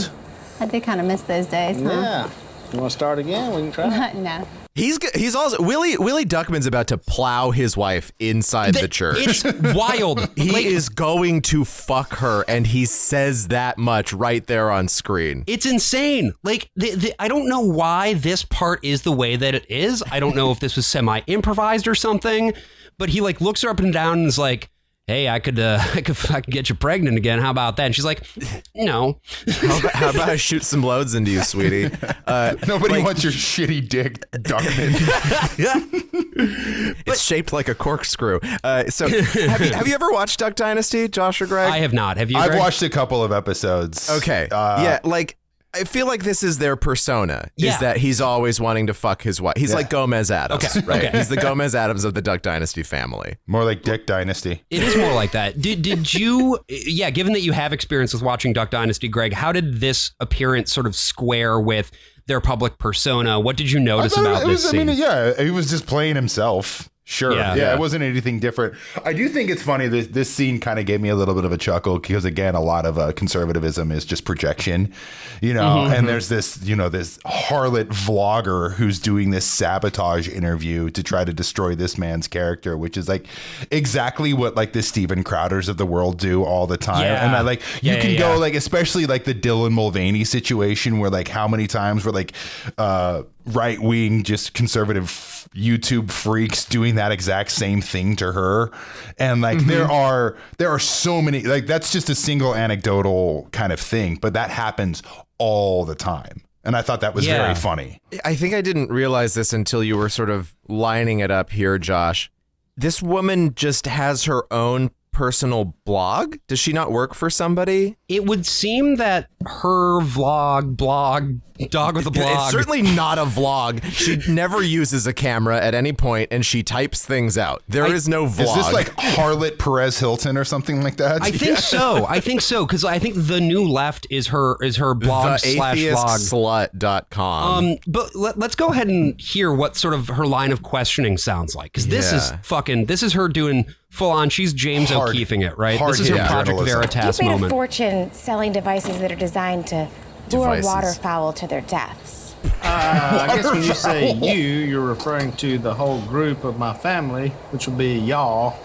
Speaker 10: I did kind of miss those days, huh?
Speaker 6: Yeah. You want to start again? We can try.
Speaker 10: No.
Speaker 1: He's also Willie Duckman's about to plow his wife inside the church.
Speaker 2: It's wild.
Speaker 1: He is going to fuck her, and he says that much right there on screen.
Speaker 2: It's insane. Like, I don't know why this part is the way that it is. I don't know if this was semi-improvised or something, but he like looks her up and down and is like, hey, I could get you pregnant again. How about that? And she's like, no.
Speaker 1: How about I shoot some loads into you, sweetie?
Speaker 3: Nobody wants your shitty dick, Duckman.
Speaker 1: It's shaped like a corkscrew. So have you ever watched Duck Dynasty, Josh or Greg?
Speaker 2: I have not. Have you,
Speaker 3: I've
Speaker 2: Greg?
Speaker 3: watched a couple of episodes.
Speaker 1: Okay. Yeah, like, I feel like this is their persona,
Speaker 2: Yeah.
Speaker 1: is that he's always wanting to fuck his wife. He's like Gomez Adams,
Speaker 2: Okay,
Speaker 1: right?
Speaker 2: okay.
Speaker 1: He's the Gomez Adams of the Duck Dynasty family.
Speaker 3: More like Dick Dynasty.
Speaker 2: It is more like that. Did you, given that you have experience with watching Duck Dynasty, Greg, how did this appearance sort of square with their public persona? What did you notice about this scene?
Speaker 3: He was just playing himself. Sure.
Speaker 2: Yeah.
Speaker 3: It wasn't anything different. I do think it's funny that this scene kind of gave me a little bit of a chuckle because, again, a lot of conservatism is just projection, and there's this, this harlot vlogger who's doing this sabotage interview to try to destroy this man's character, which is like exactly what like the Steven Crowders of the world do all the time.
Speaker 2: Yeah.
Speaker 3: And I like, you can
Speaker 2: yeah.
Speaker 3: go like, especially like the Dylan Mulvaney situation where like how many times were like right-wing, just conservative YouTube freaks doing that exact same thing to her. And like there are so many, like that's just a single anecdotal kind of thing, but that happens all the time. And I thought that was very funny.
Speaker 1: I think I didn't realize this until you were sort of lining it up here, Josh. This woman just has her own personal blog? Does she not work for somebody?
Speaker 2: It would seem that her blog, Dog with a Blog.
Speaker 1: It's certainly not a vlog. She never uses a camera at any point, and she types things out. There is no vlog.
Speaker 3: Is this like Harlot Perez Hilton or something like that?
Speaker 2: I think so. Because I think the new left is her blog / vlog.
Speaker 1: Atheistslut.com.
Speaker 2: But let's go ahead and hear what sort of her line of questioning sounds like, because this is her doing full on. She's James O'Keefeing it, right? This is her Project Veritas
Speaker 7: You've made
Speaker 2: moment.
Speaker 7: a fortune selling devices that are designed to lure waterfowl to their deaths.
Speaker 11: I guess when you say you're referring to the whole group of my family, which would be y'all.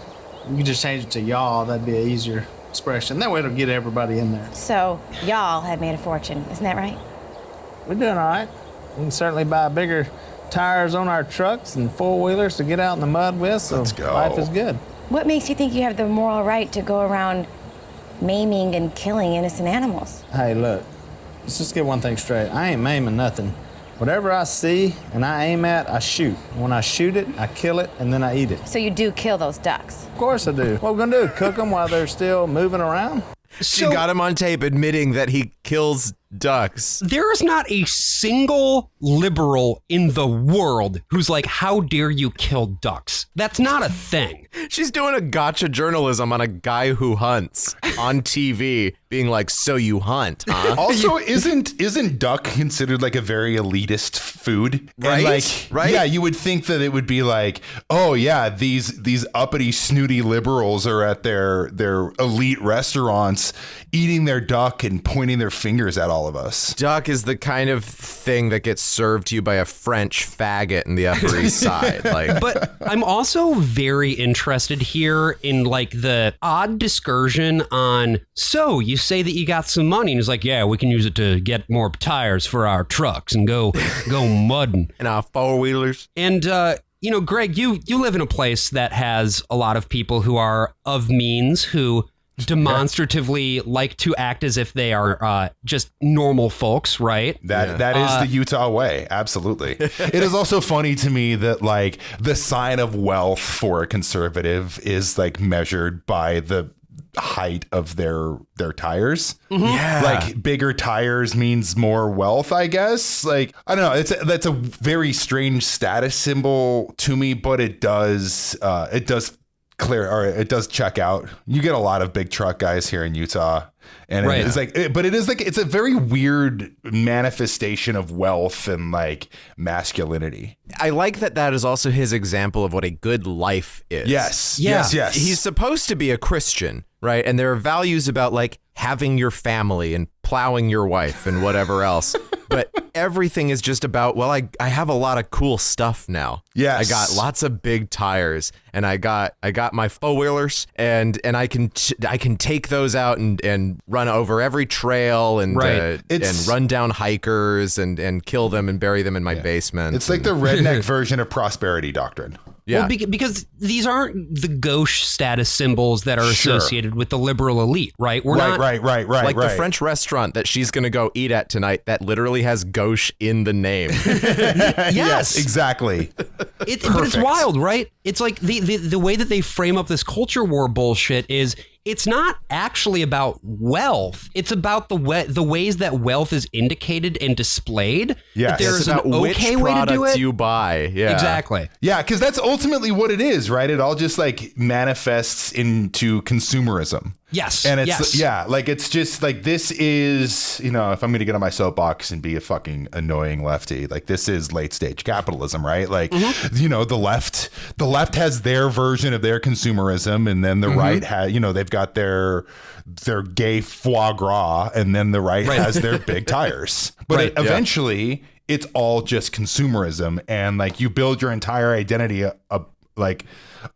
Speaker 11: You can just change it to y'all. That'd be an easier expression. That way it'll get everybody in there.
Speaker 7: So y'all have made a fortune, isn't that right?
Speaker 11: We're doing all right. We can certainly buy bigger tires on our trucks and four-wheelers to get out in the mud with, so life is good.
Speaker 7: What makes you think you have the moral right to go around maiming and killing innocent animals?
Speaker 11: Hey, look, let's just get one thing straight. I ain't maiming nothing. Whatever I see and I aim at, I shoot. When I shoot it, I kill it, and then I eat it.
Speaker 7: So you do kill those ducks?
Speaker 11: Of course I do. What we gonna do, cook them while they're still moving around?
Speaker 1: She got him on tape admitting that he kills ducks.
Speaker 2: There is not a single liberal in the world who's like, how dare you kill ducks? That's not a thing.
Speaker 1: She's doing a gotcha journalism on a guy who hunts on TV, being like, so you hunt, huh?
Speaker 3: Also, isn't duck considered like a very elitist food?
Speaker 1: Right?
Speaker 3: And
Speaker 1: Right?
Speaker 3: Yeah, you would think that it would be like, oh yeah, these uppity, snooty liberals are at their elite restaurants eating their duck and pointing their fingers at all of us.
Speaker 1: Duck is the kind of thing that gets served to you by a French faggot in the Upper East Side.
Speaker 2: But I'm also very interested here in like the odd discursion on, so you say that you got some money, and he's like, yeah, we can use it to get more tires for our trucks and go mudding.
Speaker 1: And our four-wheelers.
Speaker 2: And Greg, you live in a place that has a lot of people who are of means, who demonstratively like to act as if they are just normal folks, right?
Speaker 3: That is the Utah way. Absolutely. It is also funny to me that like the sign of wealth for a conservative is like measured by the height of their tires.
Speaker 1: Yeah.
Speaker 3: Like bigger tires means more wealth, I guess. Like, I don't know. That's a very strange status symbol to me, but it does check out. You get a lot of big truck guys here in Utah. And
Speaker 2: Right.
Speaker 3: it's a very weird manifestation of wealth and like masculinity.
Speaker 1: I like that is also his example of what a good life is.
Speaker 3: Yes.
Speaker 2: Yeah.
Speaker 3: Yes.
Speaker 1: He's supposed to be a Christian, right? And there are values about like having your family and plowing your wife and whatever else. But everything is just about, well, I have a lot of cool stuff now.
Speaker 3: Yes.
Speaker 1: I got lots of big tires, and I got my four-wheelers, and I can take those out and run over every trail and
Speaker 2: Right.
Speaker 1: and run down hikers and kill them and bury them in my basement.
Speaker 3: It's like the redneck version of prosperity doctrine.
Speaker 1: Yeah.
Speaker 2: Well, because these aren't the gauche status symbols that are
Speaker 3: Sure.
Speaker 2: associated with the liberal elite, right? We're not
Speaker 3: Right.
Speaker 1: Like the French restaurant that she's going to go eat at tonight that literally has gauche in the name.
Speaker 2: Yes,
Speaker 3: exactly.
Speaker 2: But it's
Speaker 3: Perfect.
Speaker 2: wild, right? It's like the way that they frame up this culture war bullshit is it's not actually about wealth. It's about the ways that wealth is indicated and displayed.
Speaker 3: Yes.
Speaker 2: That there's
Speaker 1: It's about
Speaker 2: an okay
Speaker 1: which
Speaker 2: way to do
Speaker 1: products
Speaker 2: it.
Speaker 1: you buy. Yeah.
Speaker 2: Exactly.
Speaker 3: Yeah, because that's ultimately what it is, right? It all just like manifests into consumerism.
Speaker 2: Yes.
Speaker 3: And it's,
Speaker 2: yes.
Speaker 3: yeah, like it's just like this is, if I'm going to get on my soapbox and be a fucking annoying lefty, like this is late stage capitalism, right? Like, the left has their version of their consumerism, and then the right has, they've got their gay foie gras, and then the right has their big tires. But eventually it's all just consumerism, and like you build your entire identity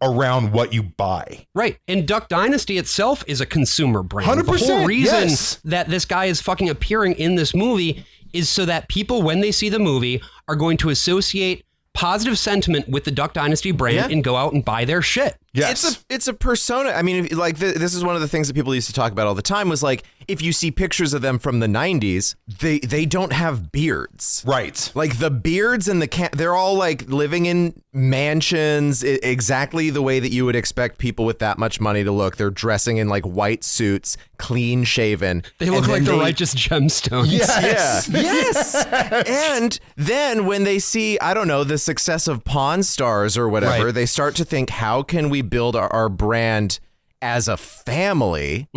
Speaker 3: around what you buy.
Speaker 2: Right. And Duck Dynasty itself is a consumer brand.
Speaker 3: 100%,
Speaker 2: The whole reason
Speaker 3: yes.
Speaker 2: that this guy is fucking appearing in this movie is so that people, when they see the movie, are going to associate positive sentiment with the Duck Dynasty brand and go out and buy their shit.
Speaker 3: Yes.
Speaker 1: It's a persona. I mean, like this is one of the things that people used to talk about all the time was like, if you see pictures of them from the 90s, they don't have beards.
Speaker 3: Right.
Speaker 1: Like the beards and they're all like living in mansions, exactly the way that you would expect people with that much money to look. They're dressing in like white suits, clean shaven.
Speaker 2: They look like the righteous gemstones.
Speaker 3: Yes.
Speaker 1: Yeah. Yes. And then when they see, I don't know, the success of Pawn Stars or whatever, they start to think, how can we build our brand as a family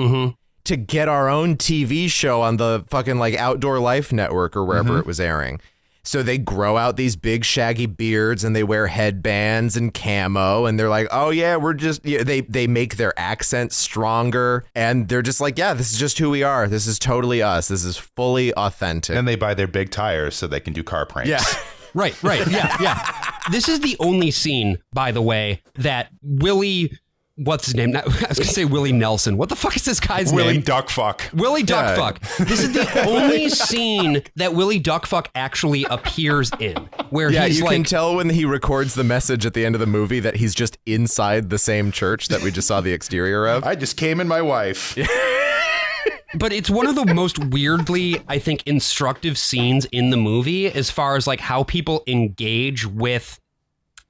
Speaker 1: to get our own TV show on the fucking like Outdoor Life Network or wherever it was airing? So they grow out these big shaggy beards and they wear headbands and camo, and they're like, oh yeah, we're just, they make their accent stronger, and they're just like, yeah, this is just who we are. This is totally us. This is fully authentic.
Speaker 3: And they buy their big tires so they can do car pranks.
Speaker 1: Yeah.
Speaker 2: Right. Yeah. This is the only scene, by the way, that Willie, what's his name? I was going to say Willie Nelson. What the fuck is this guy's
Speaker 3: Willie
Speaker 2: name?
Speaker 3: Duckfuck.
Speaker 2: Willie Duckfuck. This is the only scene that Willie Duckfuck actually appears in, where he's
Speaker 1: you
Speaker 2: like,
Speaker 1: can tell when he records the message at the end of the movie that he's just inside the same church that we just saw the exterior of.
Speaker 3: I just came in my wife.
Speaker 2: But it's one of the most weirdly, I think, instructive scenes in the movie as far as like how people engage with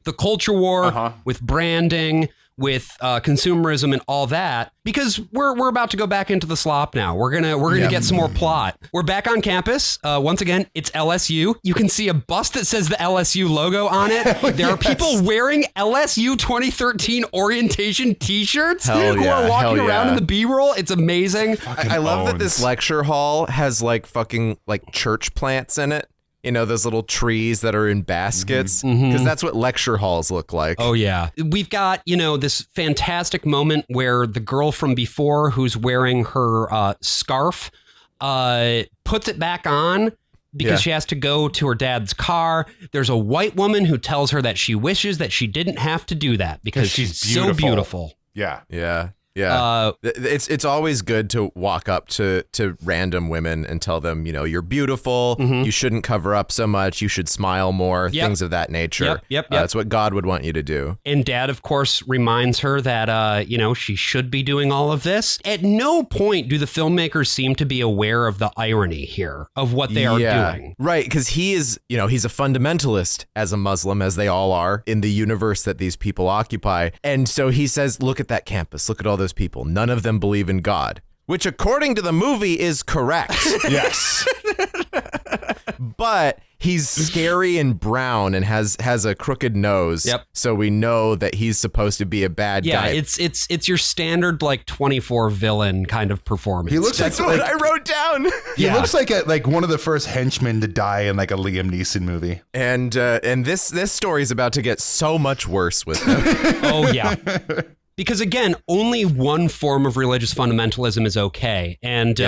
Speaker 2: the culture war, with branding, with consumerism and all that, because we're about to go back into the slop now. We're gonna get some more plot. We're back on campus. Once again, it's LSU. You can see a bus that says the LSU logo on it. There are people wearing LSU 2013 orientation T-shirts who are walking around in the B-roll. It's amazing.
Speaker 1: I love that this lecture hall has like fucking like church plants in it. You know, those little trees that are in baskets, because that's what lecture halls look like.
Speaker 2: Oh, yeah. We've got, this fantastic moment where the girl from before who's wearing her scarf puts it back on because she has to go to her dad's car. There's a white woman who tells her that she wishes that she didn't have to do that because she's so beautiful.
Speaker 3: Yeah.
Speaker 1: Yeah. Yeah, it's always good to walk up to random women and tell them, you're beautiful. You shouldn't cover up so much. You should smile more. Things of that nature.
Speaker 2: Yep.
Speaker 1: That's what God would want you to do.
Speaker 2: And Dad, of course, reminds her that, she should be doing all of this. At no point do the filmmakers seem to be aware of the irony here of what they are doing.
Speaker 1: Right, because he is, he's a fundamentalist as a Muslim, as they all are in the universe that these people occupy. And so he says, look at that campus. Look at all those people. None of them believe in God, which according to the movie is correct.
Speaker 3: Yes.
Speaker 1: But he's scary and brown and has a crooked nose.
Speaker 2: Yep.
Speaker 1: So we know that he's supposed to be a bad guy.
Speaker 2: Yeah, it's your standard like 24 villain kind of performance.
Speaker 3: He looks
Speaker 1: That's what I wrote down.
Speaker 3: He looks like one of the first henchmen to die in like a Liam Neeson movie.
Speaker 1: And this story is about to get so much worse with him.
Speaker 2: Oh yeah. Because again, only one form of religious fundamentalism is okay. And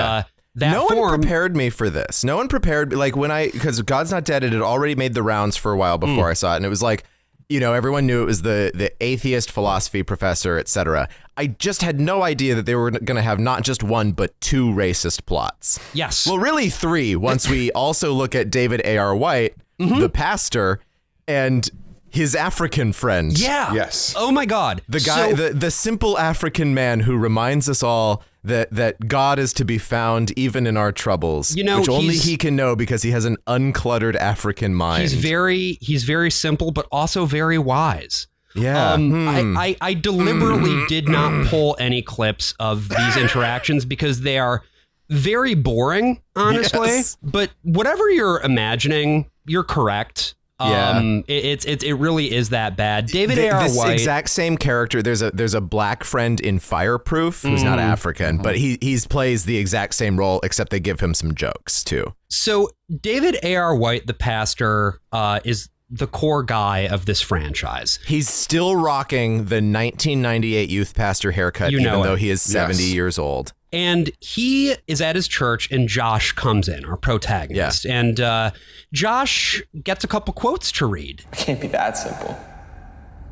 Speaker 1: no one prepared me for this. No one prepared, like because God's Not Dead, it had already made the rounds for a while before I saw it. And it was like, everyone knew it was the atheist philosophy professor, etc. I just had no idea that they were going to have not just one, but two racist plots.
Speaker 2: Yes.
Speaker 1: Well, really three, once we also look at David A.R. White, the pastor, and his African friend.
Speaker 2: Yeah.
Speaker 3: Yes.
Speaker 2: Oh my God.
Speaker 1: The guy, the simple African man who reminds us all that God is to be found even in our troubles, which only he can know because he has an uncluttered African mind.
Speaker 2: He's very simple, but also very wise.
Speaker 1: Yeah.
Speaker 2: I deliberately did not pull any clips of these interactions because they are very boring, honestly.
Speaker 1: Yes.
Speaker 2: But whatever you're imagining, you're correct.
Speaker 1: Yeah.
Speaker 2: It really is that bad. David A.R.
Speaker 1: This
Speaker 2: White,
Speaker 1: exact same character. There's a black friend in Fireproof who's not African, but he plays the exact same role, except they give him some jokes too.
Speaker 2: So David A.R. White, the pastor, is the core guy of this franchise.
Speaker 1: He's still rocking the 1998 youth pastor haircut, even though he is 70 years old.
Speaker 2: And he is at his church, and Josh comes in, our protagonist.
Speaker 1: Yeah.
Speaker 2: And Josh gets a couple quotes to read.
Speaker 8: It can't be that simple.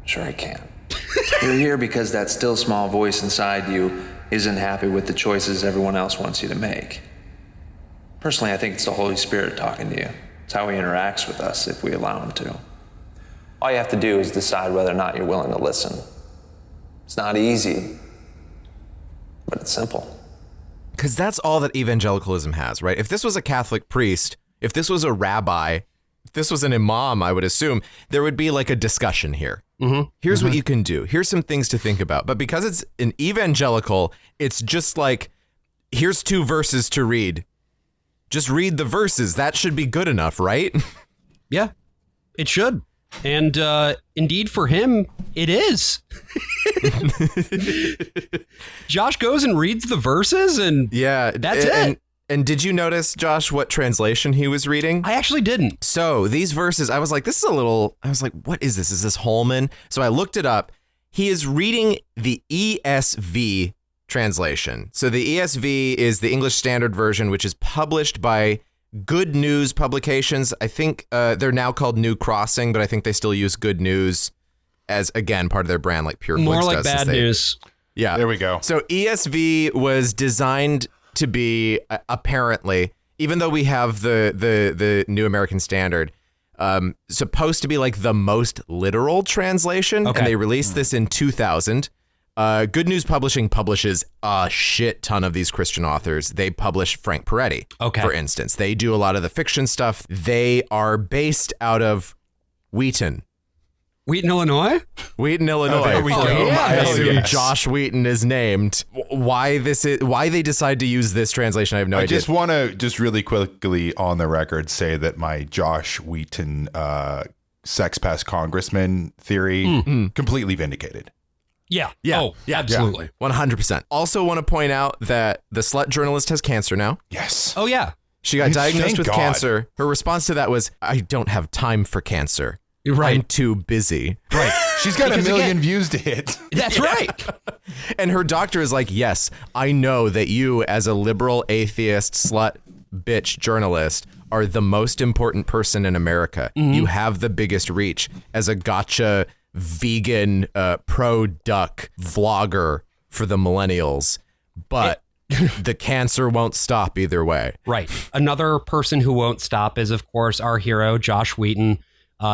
Speaker 8: Sure it can. You're here because that still small voice inside you isn't happy with the choices everyone else wants you to make. Personally, I think it's the Holy Spirit talking to you. It's how he interacts with us if we allow him to. All you have to do is decide whether or not you're willing to listen. It's not easy, but it's simple.
Speaker 1: Because that's all that evangelicalism has, right? If this was a Catholic priest, if this was a rabbi, if this was an imam, I would assume, there would be like a discussion here. Here's what you can do. Here's some things to think about. But because it's an evangelical, it's just like, here's 2 verses to read. Just read the verses. That should be good enough, right?
Speaker 2: Yeah, it should. And indeed, for him, it is. Josh goes and reads the verses, and that's it.
Speaker 1: And did you notice, Josh, what translation he was reading?
Speaker 2: I actually didn't.
Speaker 1: So these verses, I was like, what is this? Is this Holman? So I looked it up. He is reading the ESV translation. So the ESV is the English Standard Version, which is published by Good News Publications. I think they're now called New Crossing, but I think they still use Good News as, again, part of their brand, like Pure Flix
Speaker 2: More like
Speaker 1: does,
Speaker 2: Bad News.
Speaker 1: Yeah.
Speaker 3: There we go.
Speaker 1: So ESV was designed to be, apparently, even though we have the New American Standard, supposed to be like the most literal translation.
Speaker 2: Okay.
Speaker 1: And they released this in 2000. Good News Publishing publishes a shit ton of these Christian authors. They publish Frank Peretti, for instance. They do a lot of the fiction stuff. They are based out of Wheaton.
Speaker 2: Wheaton, Illinois?
Speaker 1: Wheaton, Illinois.
Speaker 3: There we go.
Speaker 1: I assume
Speaker 3: Yes.
Speaker 1: Josh Wheaton is named. Why they decide to use this translation, I have no idea.
Speaker 3: I just want to just really quickly on the record say that my Josh Wheaton sex past congressman theory completely vindicated.
Speaker 2: Yeah.
Speaker 1: Yeah.
Speaker 2: Absolutely.
Speaker 1: 100%. Also want to point out that the slut journalist has cancer now.
Speaker 3: Yes.
Speaker 2: Oh, yeah.
Speaker 1: She got diagnosed
Speaker 3: Thank
Speaker 1: with
Speaker 3: God.
Speaker 1: cancer. Her response to that was, I don't have time for cancer.
Speaker 2: You're right.
Speaker 1: I'm too busy.
Speaker 2: Right.
Speaker 3: She's got
Speaker 2: Because
Speaker 3: a million
Speaker 2: again-
Speaker 3: views to hit.
Speaker 2: That's right.
Speaker 1: And her doctor is like, yes, I know that you as a liberal atheist slut bitch journalist are the most important person in America. You have the biggest reach as a gotcha vegan pro-duck vlogger for the millennials. But the cancer won't stop either way.
Speaker 2: Right. Another person who won't stop is, of course, our hero, Josh Wheaton.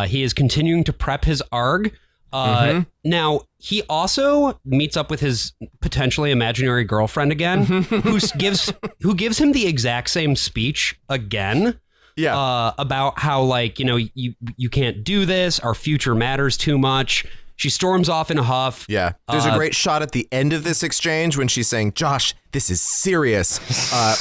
Speaker 2: He is continuing to prep his ARG. Now, he also meets up with his potentially imaginary girlfriend again, who gives him the exact same speech again.
Speaker 1: Yeah.
Speaker 2: About how, like, you can't do this. Our future matters too much. She storms off in a huff.
Speaker 1: Yeah. There's a great shot at the end of this exchange when she's saying, Josh, this is serious.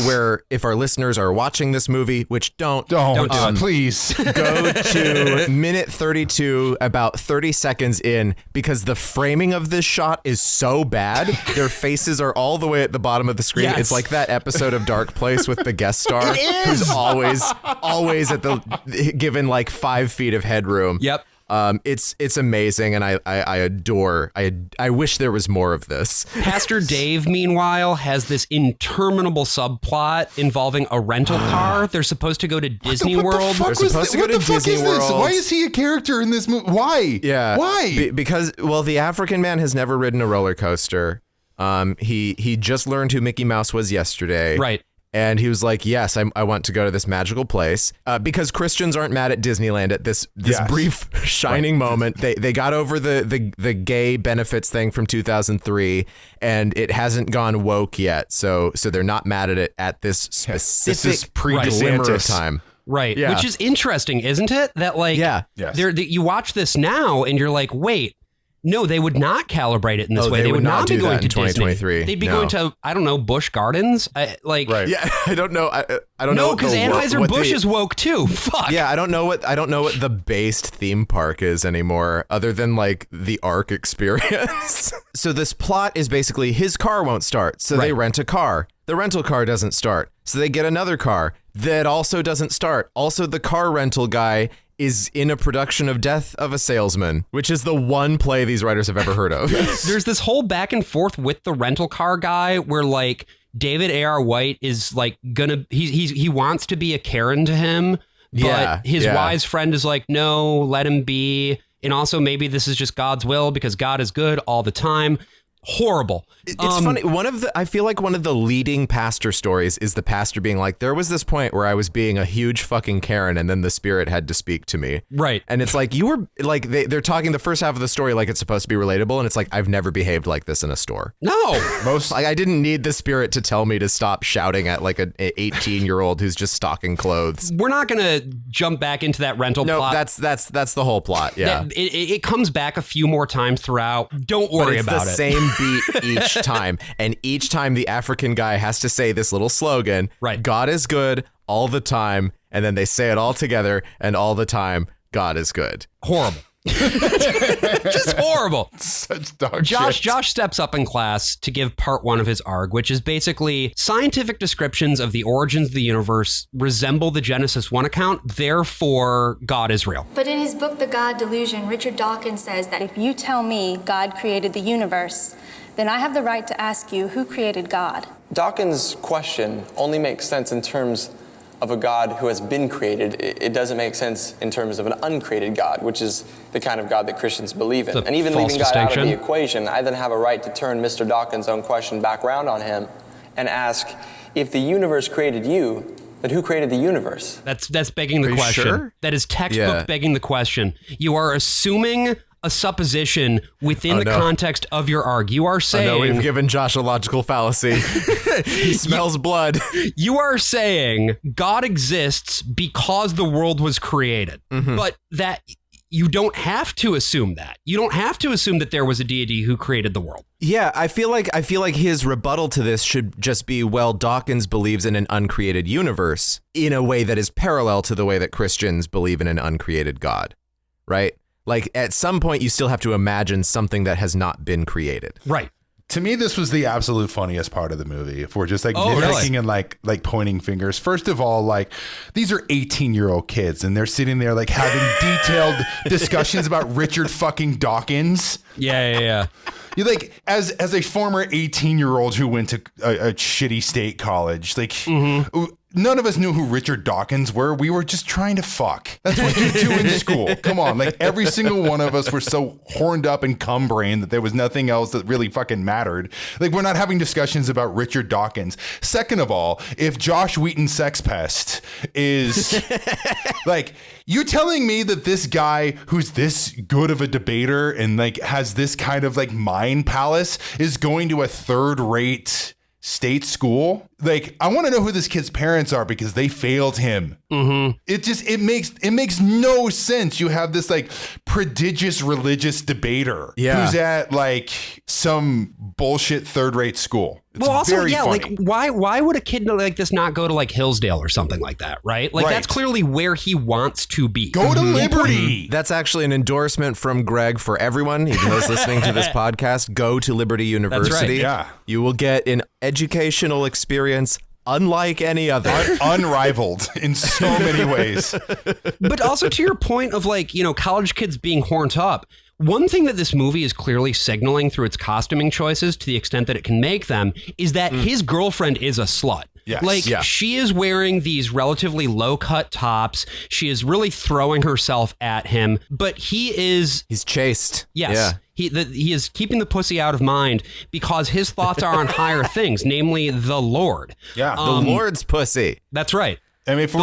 Speaker 1: Where if our listeners are watching this movie, which don't
Speaker 3: please
Speaker 1: go to minute 32, about 30 seconds in, because the framing of this shot is so bad. Their faces are all the way at the bottom of the screen.
Speaker 2: Yes.
Speaker 1: It's like that episode of Dark Place with the guest star who's always at the given like 5 feet of headroom.
Speaker 2: Yep.
Speaker 1: It's amazing, and I adore. I wish there was more of this.
Speaker 2: Pastor Dave, meanwhile, has this interminable subplot involving a rental car. They're supposed to go to Disney World.
Speaker 1: They're supposed to go to Disney World.
Speaker 3: Why is he a character in this movie? Why?
Speaker 1: Yeah.
Speaker 3: Why?
Speaker 1: Because the African man has never ridden a roller coaster. He just learned who Mickey Mouse was yesterday.
Speaker 2: Right.
Speaker 1: And he was like, yes, I want to go to this magical place because Christians aren't mad at Disneyland at this brief shining moment. They got over the gay benefits thing from 2003, and it hasn't gone woke yet. So they're not mad at it at this specific glimmer of time.
Speaker 2: Right.
Speaker 1: Yeah.
Speaker 2: Which is interesting, isn't it? That like, you watch this now and you're like, wait, no, they would not calibrate it in this way. They would not be going to 2023. They'd be going to, I don't know, Busch Gardens.
Speaker 1: Yeah, I don't know. I don't know.
Speaker 2: No, because Anheuser-Busch is woke too. Fuck.
Speaker 1: Yeah, I don't know what the based theme park is anymore, other than like the Ark experience. So this plot is basically his car won't start, so they rent a car. The rental car doesn't start, so they get another car that also doesn't start. Also, the car rental guy is in a production of Death of a Salesman, which is the one play these writers have ever heard of.
Speaker 2: There's this whole back and forth with the rental car guy where like David A.R. White is like he wants to be a Karen to him, but his wise friend is like, no, let him be. And also maybe this is just God's will because God is good all the time. Horrible.
Speaker 1: It's funny. I feel like one of the leading pastor stories is the pastor being like, there was this point where I was being a huge fucking Karen and then the Spirit had to speak to me.
Speaker 2: Right.
Speaker 1: And it's like, you were like, they're talking the first half of the story like it's supposed to be relatable. And it's like, I've never behaved like this in a store.
Speaker 2: No.
Speaker 1: Like I didn't need the Spirit to tell me to stop shouting at like an 18-year-old who's just stocking clothes.
Speaker 2: We're not going to jump back into that rental plot.
Speaker 1: No, that's the whole plot. Yeah.
Speaker 2: It comes back a few more times throughout. Don't worry about it.
Speaker 1: It's the same beat each time, and each time the African guy has to say this little slogan,
Speaker 2: right?
Speaker 1: God is good all the time, and then they say it all together, and all the time, God is good.
Speaker 2: Horrible. Just horrible.
Speaker 3: Such dog shit.
Speaker 2: Josh steps up in class to give part 1 of his ARG, which is basically scientific descriptions of the origins of the universe resemble the Genesis 1 account, therefore God is real.
Speaker 12: But in his book, The God Delusion, Richard Dawkins says that if you tell me God created the universe, then I have the right to ask you who created God.
Speaker 4: Dawkins' question only makes sense in terms of a God who has been created. It doesn't make sense in terms of an uncreated God, which is the kind of God that Christians believe in. And even leaving God out of the equation, I then have a right to turn Mr. Dawkins' own question back around on him and ask, if the universe created you, then who created the universe?
Speaker 2: That's begging the question.
Speaker 1: Sure?
Speaker 2: That is textbook begging the question. You are assuming a supposition within the context of your ARG. You are saying...
Speaker 1: no, we've given Josh a logical fallacy. He smells blood.
Speaker 2: You are saying God exists because the world was created. Mm-hmm. But that you don't have to assume that. You don't have to assume that there was a deity who created the world.
Speaker 1: Yeah, I feel like his rebuttal to this should just be, well, Dawkins believes in an uncreated universe in a way that is parallel to the way that Christians believe in an uncreated God, right? Like, at some point, you still have to imagine something that has not been created.
Speaker 2: Right.
Speaker 3: To me, this was the absolute funniest part of the movie. If we're just like nitpicking and like pointing fingers. First of all, like these are 18-year-old kids and they're sitting there like having detailed discussions about Richard fucking Dawkins.
Speaker 2: Yeah.
Speaker 3: You like as a former 18-year-old who went to a shitty state college, like none of us knew who Richard Dawkins were. We were just trying to fuck. That's what you do in school. Come on. Like every single one of us were so horned up and cum brain that there was nothing else that really fucking mattered. Like we're not having discussions about Richard Dawkins. Second of all, if Josh Wheaton Sex Pest is like, you telling me that this guy who's this good of a debater and like has this kind of like mind palace is going to a third-rate state school? like, I want to know who this kid's parents are because they failed him.
Speaker 2: Mm-hmm.
Speaker 3: It makes no sense. You have this like prodigious religious debater who's at like some bullshit third-rate school. It's
Speaker 2: well, also,
Speaker 3: very funny.
Speaker 2: like why would a kid like this not go to like Hillsdale or something like that, right? Like that's clearly where he wants to be.
Speaker 3: Go to Liberty.
Speaker 1: That's actually an endorsement from Greg for everyone, even those listening to this podcast. Go to Liberty University.
Speaker 3: That's right. Yeah.
Speaker 1: You will get an educational experience unlike any other.
Speaker 3: Unrivaled in so many ways.
Speaker 2: But also to your point of like, college kids being horned up. One thing that this movie is clearly signaling through its costuming choices, to the extent that it can make them, is that his girlfriend is a slut.
Speaker 3: Yes.
Speaker 2: Like, she is wearing these relatively low-cut tops. She is really throwing herself at him, but he's
Speaker 1: chaste.
Speaker 2: Yes. Yeah. He is keeping the pussy out of mind because his thoughts are on higher things, namely the Lord.
Speaker 3: Yeah.
Speaker 1: The Lord's pussy.
Speaker 2: That's right.
Speaker 3: I mean, if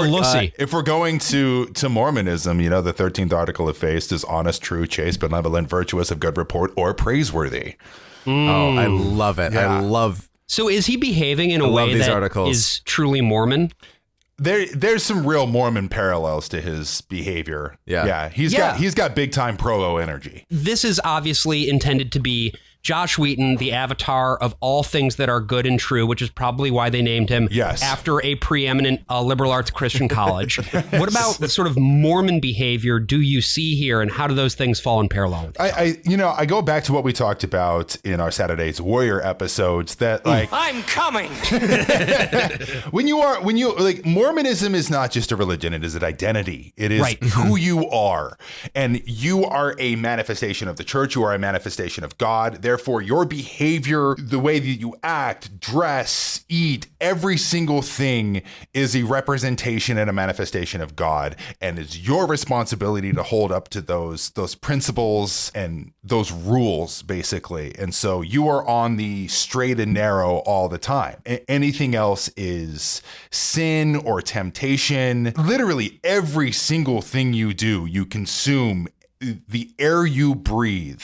Speaker 3: we're going to Mormonism, the 13th article of faith is honest, true, chaste, benevolent, virtuous, of good report, or praiseworthy.
Speaker 1: Oh, I love it.
Speaker 3: Yeah.
Speaker 1: I love.
Speaker 2: So is he behaving in a way that is truly Mormon?
Speaker 3: There's some real Mormon parallels to his behavior.
Speaker 1: Yeah.
Speaker 3: He's got big time proto energy.
Speaker 2: This is obviously intended to be Josh Wheaton, the avatar of all things that are good and true, which is probably why they named him after a preeminent liberal arts Christian college. What about the sort of Mormon behavior do you see here, and how do those things fall in parallel with each other?
Speaker 3: I go back to what we talked about in our Saturday's Warrior episodes that like
Speaker 13: I'm coming.
Speaker 3: when you like Mormonism is not just a religion, it is an identity. It is who you are, and you are a manifestation of the church. You are a manifestation of God. Therefore, your behavior, the way that you act, dress, eat, every single thing is a representation and a manifestation of God. And it's your responsibility to hold up to those principles and those rules, basically. And so you are on the straight and narrow all the time. Anything else is sin or temptation. Literally every single thing you do, you consume, the air you breathe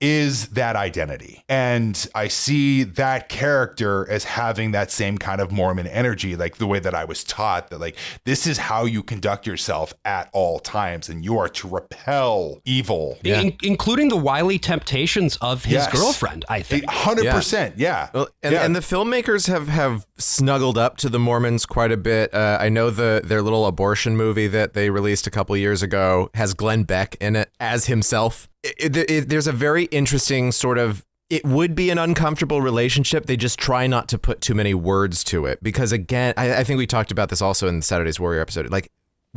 Speaker 3: is that identity. And I see that character as having that same kind of Mormon energy, like the way that I was taught that like, this is how you conduct yourself at all times. And you are to repel evil.
Speaker 2: Including the wily temptations of his girlfriend, I think.
Speaker 3: 100%. Yeah.
Speaker 1: Well, and the filmmakers have snuggled up to the Mormons quite a bit. I know their little abortion movie that they released a couple years ago has Glenn Beck in it as himself. There's a very interesting sort of, it would be an uncomfortable relationship. They just try not to put too many words to it. Because again, I think we talked about this also in the Saturday's Warrior episode. Like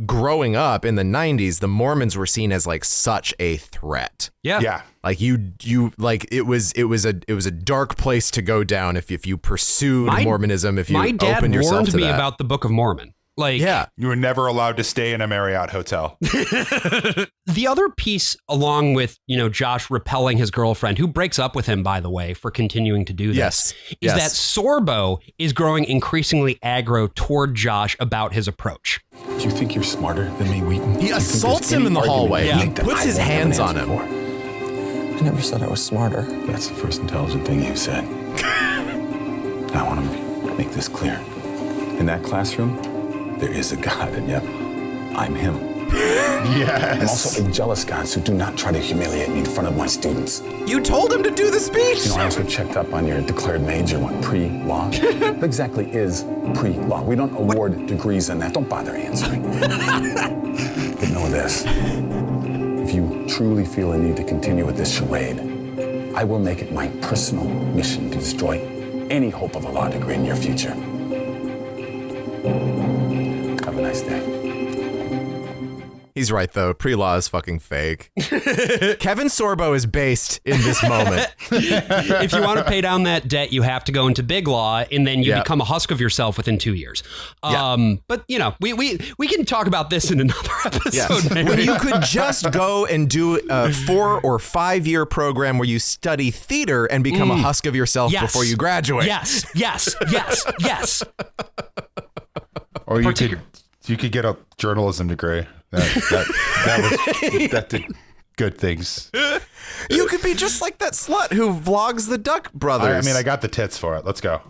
Speaker 1: growing up in the 90s, the Mormons were seen as like such a threat.
Speaker 3: Yeah.
Speaker 1: Like you like it was a dark place to go down if you pursued Mormonism, if you opened yourself to that.
Speaker 2: My dad warned me about the Book of Mormon. Like,
Speaker 3: you were never allowed to stay in a Marriott hotel.
Speaker 2: The other piece, along with, Josh repelling his girlfriend, who breaks up with him, by the way, for continuing to do this, is that Sorbo is growing increasingly aggro toward Josh about his approach.
Speaker 14: Do you think you're smarter than me, Wheaton?
Speaker 1: He assaults him in the hallway. He puts his hands on him.
Speaker 4: I never said I was smarter.
Speaker 14: That's the first intelligent thing you've said. I want to make this clear. In that classroom, there is a God, and yep, I'm him.
Speaker 3: Yes.
Speaker 14: I'm also a jealous God, so do not try to humiliate me in front of my students.
Speaker 1: You told him to do the speech.
Speaker 14: I also checked up on your declared major, pre-law. What exactly is pre-law? We don't award degrees in that. Don't bother answering. But know this. If you truly feel a need to continue with this charade, I will make it my personal mission to destroy any hope of a law degree in your future. Have a nice day.
Speaker 1: He's right, though. Pre-law is fucking fake. Kevin Sorbo is based in this moment.
Speaker 2: If you want to pay down that debt, you have to go into big law, and then you become a husk of yourself within 2 years. But, we can talk about this in another episode. Maybe.
Speaker 1: When you could just go and do a 4 or 5 year program where you study theater and become a husk of yourself before you graduate.
Speaker 2: Yes.
Speaker 3: Or you could get a journalism degree. That did good things.
Speaker 1: You could be just like that slut who vlogs the Duck Brothers.
Speaker 3: I mean, I got the tits for it. Let's go.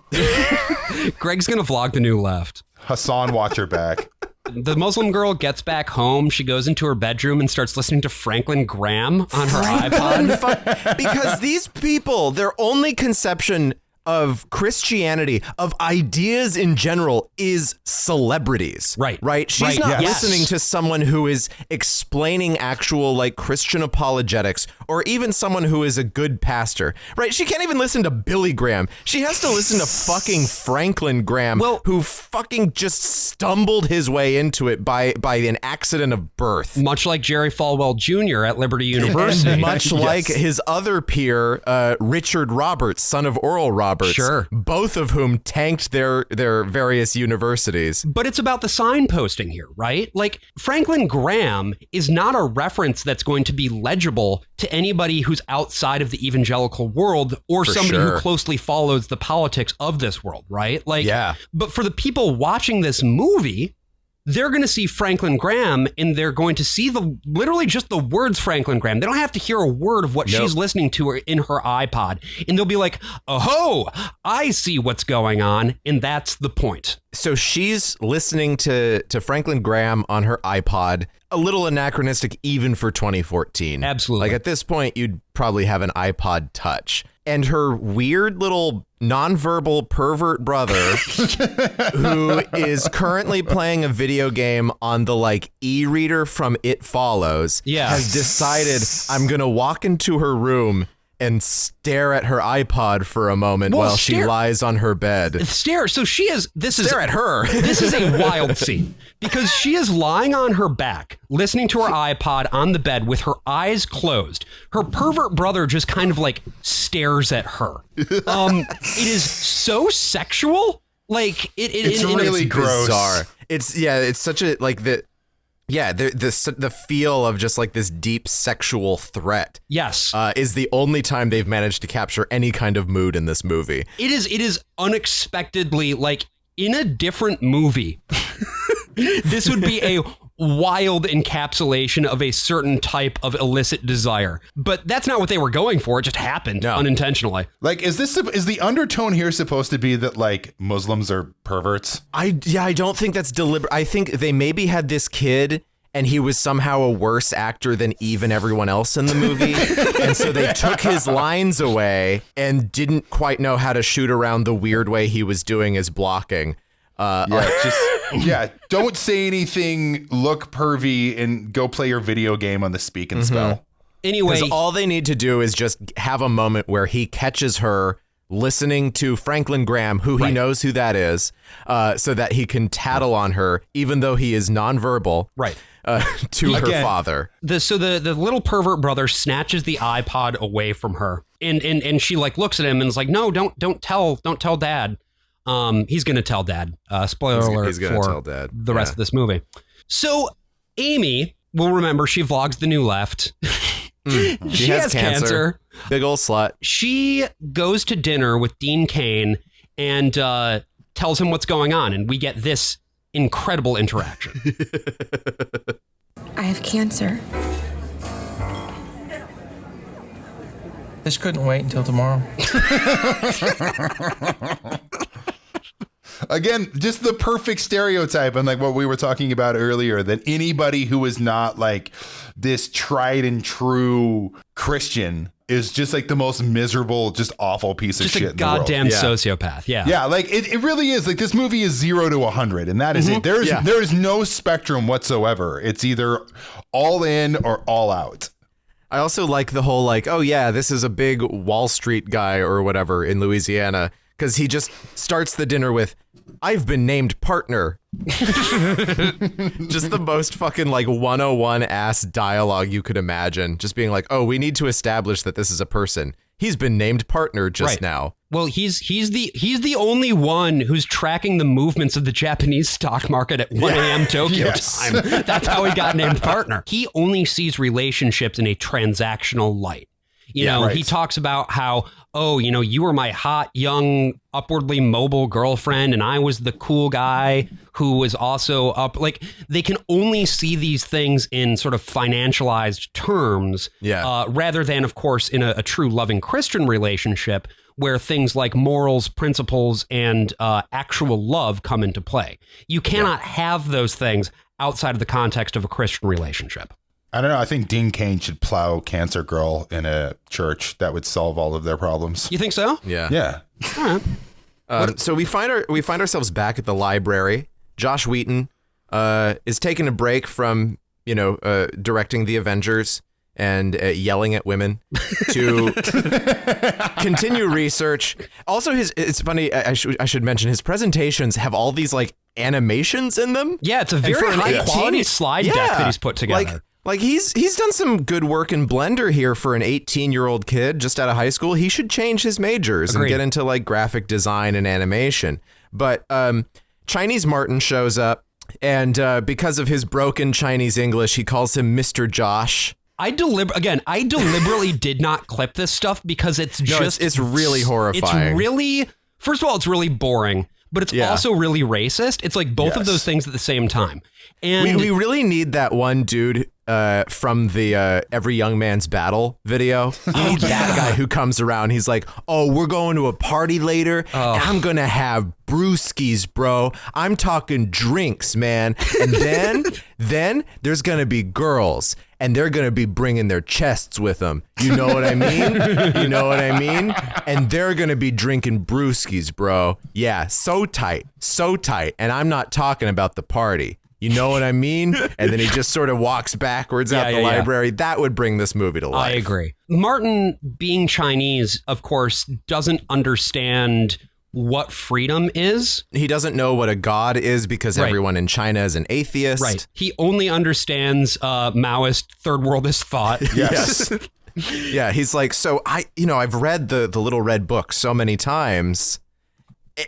Speaker 2: Greg's going to vlog the new left.
Speaker 3: Hassan, watch her back.
Speaker 2: The Muslim girl gets back home. She goes into her bedroom and starts listening to Franklin Graham on her iPod.
Speaker 1: Because these people, their only conception of Christianity, of ideas in general, is celebrities. Right? She's not listening to someone who is explaining actual like Christian apologetics or even someone who is a good pastor. Right? She can't even listen to Billy Graham. She has to listen to fucking Franklin Graham, who fucking just stumbled his way into it by an accident of birth.
Speaker 2: Much like Jerry Falwell Jr. at Liberty University.
Speaker 1: And much like his other peer, Richard Roberts, son of Oral Roberts.
Speaker 2: Sure.
Speaker 1: Both of whom tanked their various universities.
Speaker 2: But it's about the signposting here, right? Like, Franklin Graham is not a reference that's going to be legible to anybody who's outside of the evangelical world or somebody who closely follows the politics of this world, right? Like, but for the people watching this movie, they're going to see Franklin Graham and they're going to see literally just the words Franklin Graham. They don't have to hear a word of what she's listening to in her iPod. And they'll be like, oh, I see what's going on. And that's the point.
Speaker 1: So she's listening to Franklin Graham on her iPod, a little anachronistic even for 2014.
Speaker 2: Absolutely.
Speaker 1: Like at this point, you'd probably have an iPod Touch. And her weird little nonverbal pervert brother, who is currently playing a video game on the like e-reader from It Follows, has decided I'm going to walk into her room and stare at her iPod for a moment while she lies on her bed.
Speaker 2: Stare. So she is,
Speaker 1: stare at her.
Speaker 2: This is a wild scene because she is lying on her back, listening to her iPod on the bed with her eyes closed. Her pervert brother just kind of like stares at her. It is so sexual. Like
Speaker 3: it's really gross.
Speaker 1: Bizarre. It's such a like the feel of just like this deep sexual threat.
Speaker 2: Yes.
Speaker 1: Is the only time they've managed to capture any kind of mood in this movie.
Speaker 2: It is unexpectedly like in a different movie. This would be a wild encapsulation of a certain type of illicit desire. But that's not what they were going for. It just happened unintentionally.
Speaker 3: Like, is the undertone here supposed to be that like Muslims are perverts?
Speaker 1: I don't think that's deliberate. I think they maybe had this kid and he was somehow a worse actor than even everyone else in the movie. And so they took his lines away and didn't quite know how to shoot around the weird way he was doing his blocking.
Speaker 3: Don't say anything, look pervy, and go play your video game on the speak and spell.
Speaker 2: Anyway,
Speaker 1: all they need to do is just have a moment where he catches her listening to Franklin Graham, who he knows who that is, so that he can tattle on her, even though he is nonverbal, to her father.
Speaker 2: The little pervert brother snatches the iPod away from her, and she like looks at him and is like, no, don't tell Dad. He's going to tell Dad. Spoiler alert for
Speaker 1: tell Dad.
Speaker 2: The rest of this movie. So Amy will remember she vlogs the new left.
Speaker 1: She has cancer. Big old slut.
Speaker 2: She goes to dinner with Dean Cain and tells him what's going on. And we get this incredible interaction.
Speaker 13: I have cancer.
Speaker 6: This couldn't wait until tomorrow.
Speaker 3: Again, just the perfect stereotype, and like what we were talking about earlier, that anybody who is not like this tried and true Christian is just like the most miserable, just awful piece of shit in the world.
Speaker 2: Just a goddamn sociopath.
Speaker 3: Yeah, like it really is. Like this movie is 0 to 100, and that is it. There is no spectrum whatsoever. It's either all in or all out.
Speaker 1: I also like the whole like, oh yeah, this is a big Wall Street guy or whatever in Louisiana, because he just starts the dinner with, I've been named partner. Just the most fucking like 101 ass dialogue you could imagine. Just being like, oh, we need to establish that this is a person. He's been named partner just now.
Speaker 2: Well, he's the only one who's tracking the movements of the Japanese stock market at 1 a.m. Tokyo time. That's how he got named partner. He only sees relationships in a transactional light. He talks about how, you were my hot, young, upwardly mobile girlfriend, and I was the cool guy who was also up. Like, they can only see these things in sort of financialized terms, rather than, of course, in a true loving Christian relationship where things like morals, principles, and actual love come into play. You cannot have those things outside of the context of a Christian relationship.
Speaker 3: I don't know. I think Dean Cain should plow Cancer Girl in a church. That would solve all of their problems.
Speaker 2: You think so?
Speaker 1: Yeah.
Speaker 3: Yeah.
Speaker 2: All right.
Speaker 1: So we find ourselves back at the library. Josh Wheaton is taking a break from directing the Avengers and yelling at women to continue research. Also, it's funny. I should mention his presentations have all these like animations in them.
Speaker 2: Yeah, it's a very high quality slide deck that he's put together.
Speaker 1: Like he's done some good work in Blender here for an 18-year-old kid just out of high school. He should change his majors and get into like graphic design and animation. But Chinese Martin shows up, and because of his broken Chinese English, he calls him Mr. Josh.
Speaker 2: I deliberately did not clip this stuff because it's
Speaker 1: really horrifying.
Speaker 2: It's really, first of all, it's really boring, but it's also really racist. It's like both of those things at the same time. And
Speaker 1: we really need that one dude from the Every Young Man's Battle video. You need that guy who comes around. He's like, oh, we're going to a party later. And I'm going to have brewskis, bro. I'm talking drinks, man. And then there's going to be girls. And they're going to be bringing their chests with them. You know what I mean? You know what I mean? And they're going to be drinking brewskis, bro. Yeah, so tight. And I'm not talking about the party. You know what I mean? And then he just sort of walks backwards out the library. That would bring this movie to life.
Speaker 2: I agree. Martin, being Chinese, of course, doesn't understand what freedom is.
Speaker 1: He doesn't know what a god is because everyone in China is an atheist.
Speaker 2: Right. He only understands Maoist third worldist thought.
Speaker 1: Yes. Yeah, he's like, so I've read the Little Red Book so many times,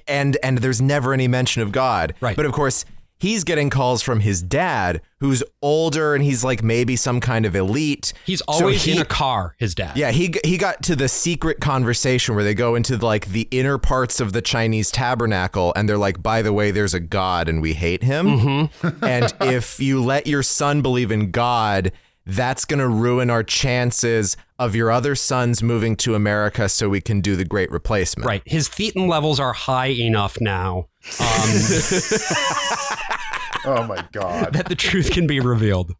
Speaker 1: and there's never any mention of God.
Speaker 2: Right.
Speaker 1: But of course, he's getting calls from his dad, who's older, and he's like maybe some kind of elite.
Speaker 2: He's always in a car, his dad.
Speaker 1: Yeah, he got to the secret conversation where they go into like the inner parts of the Chinese tabernacle, and they're like, by the way, there's a God and we hate him.
Speaker 2: Mm-hmm.
Speaker 1: And if you let your son believe in God, that's going to ruin our chances of your other sons moving to America so we can do the Great Replacement.
Speaker 2: Right. His thetan levels are high enough now.
Speaker 3: Oh my God.
Speaker 2: That the truth can be revealed.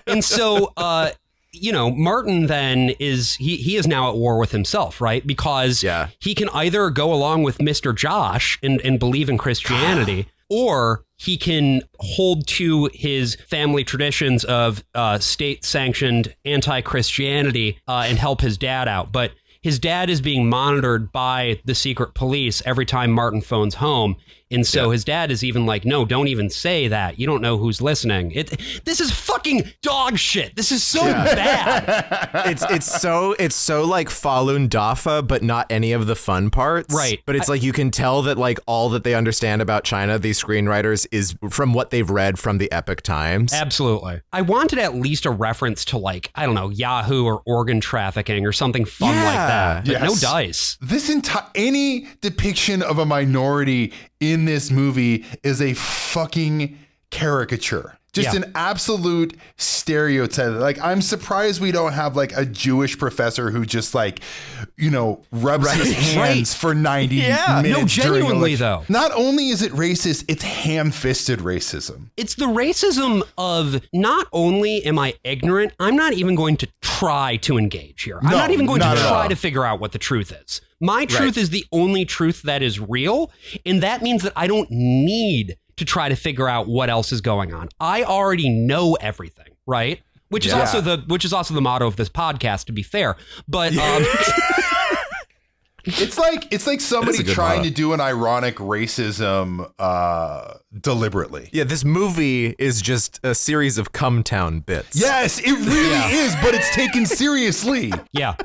Speaker 2: And so, Martin then he is now at war with himself, right? Because he can either go along with Mr. Josh and believe in Christianity, or he can hold to his family traditions of state-sanctioned anti-Christianity and help his dad out. But his dad is being monitored by the secret police every time Martin phones home. And so his dad is even like, no, don't even say that. You don't know who's listening. This is fucking dog shit. This is so bad.
Speaker 1: It's so like Falun Dafa, but not any of the fun parts.
Speaker 2: Right.
Speaker 1: But it's like you can tell that like all that they understand about China, these screenwriters, is from what they've read from the Epic Times.
Speaker 2: Absolutely. I wanted at least a reference to like, I don't know, Yahoo or organ trafficking or something fun like that. But no dice.
Speaker 3: Any depiction of a minority in this movie is a fucking caricature. Just an absolute stereotype. Like, I'm surprised we don't have like a Jewish professor who just like, rubs his hands for 90 minutes.
Speaker 2: No, genuinely though.
Speaker 3: Not only is it racist, it's ham-fisted racism.
Speaker 2: It's the racism of not only am I ignorant, I'm not even going to try to engage here. I'm not even going to try to figure out what the truth is. My truth is the only truth that is real, and that means that I don't need to try to figure out what else is going on. I already know everything, right? Which is also the motto of this podcast, to be fair. But
Speaker 3: it's like somebody trying to do an ironic racism deliberately.
Speaker 1: Yeah, this movie is just a series of Cumtown bits.
Speaker 3: Yes, it really is, but it's taken seriously.
Speaker 2: Yeah.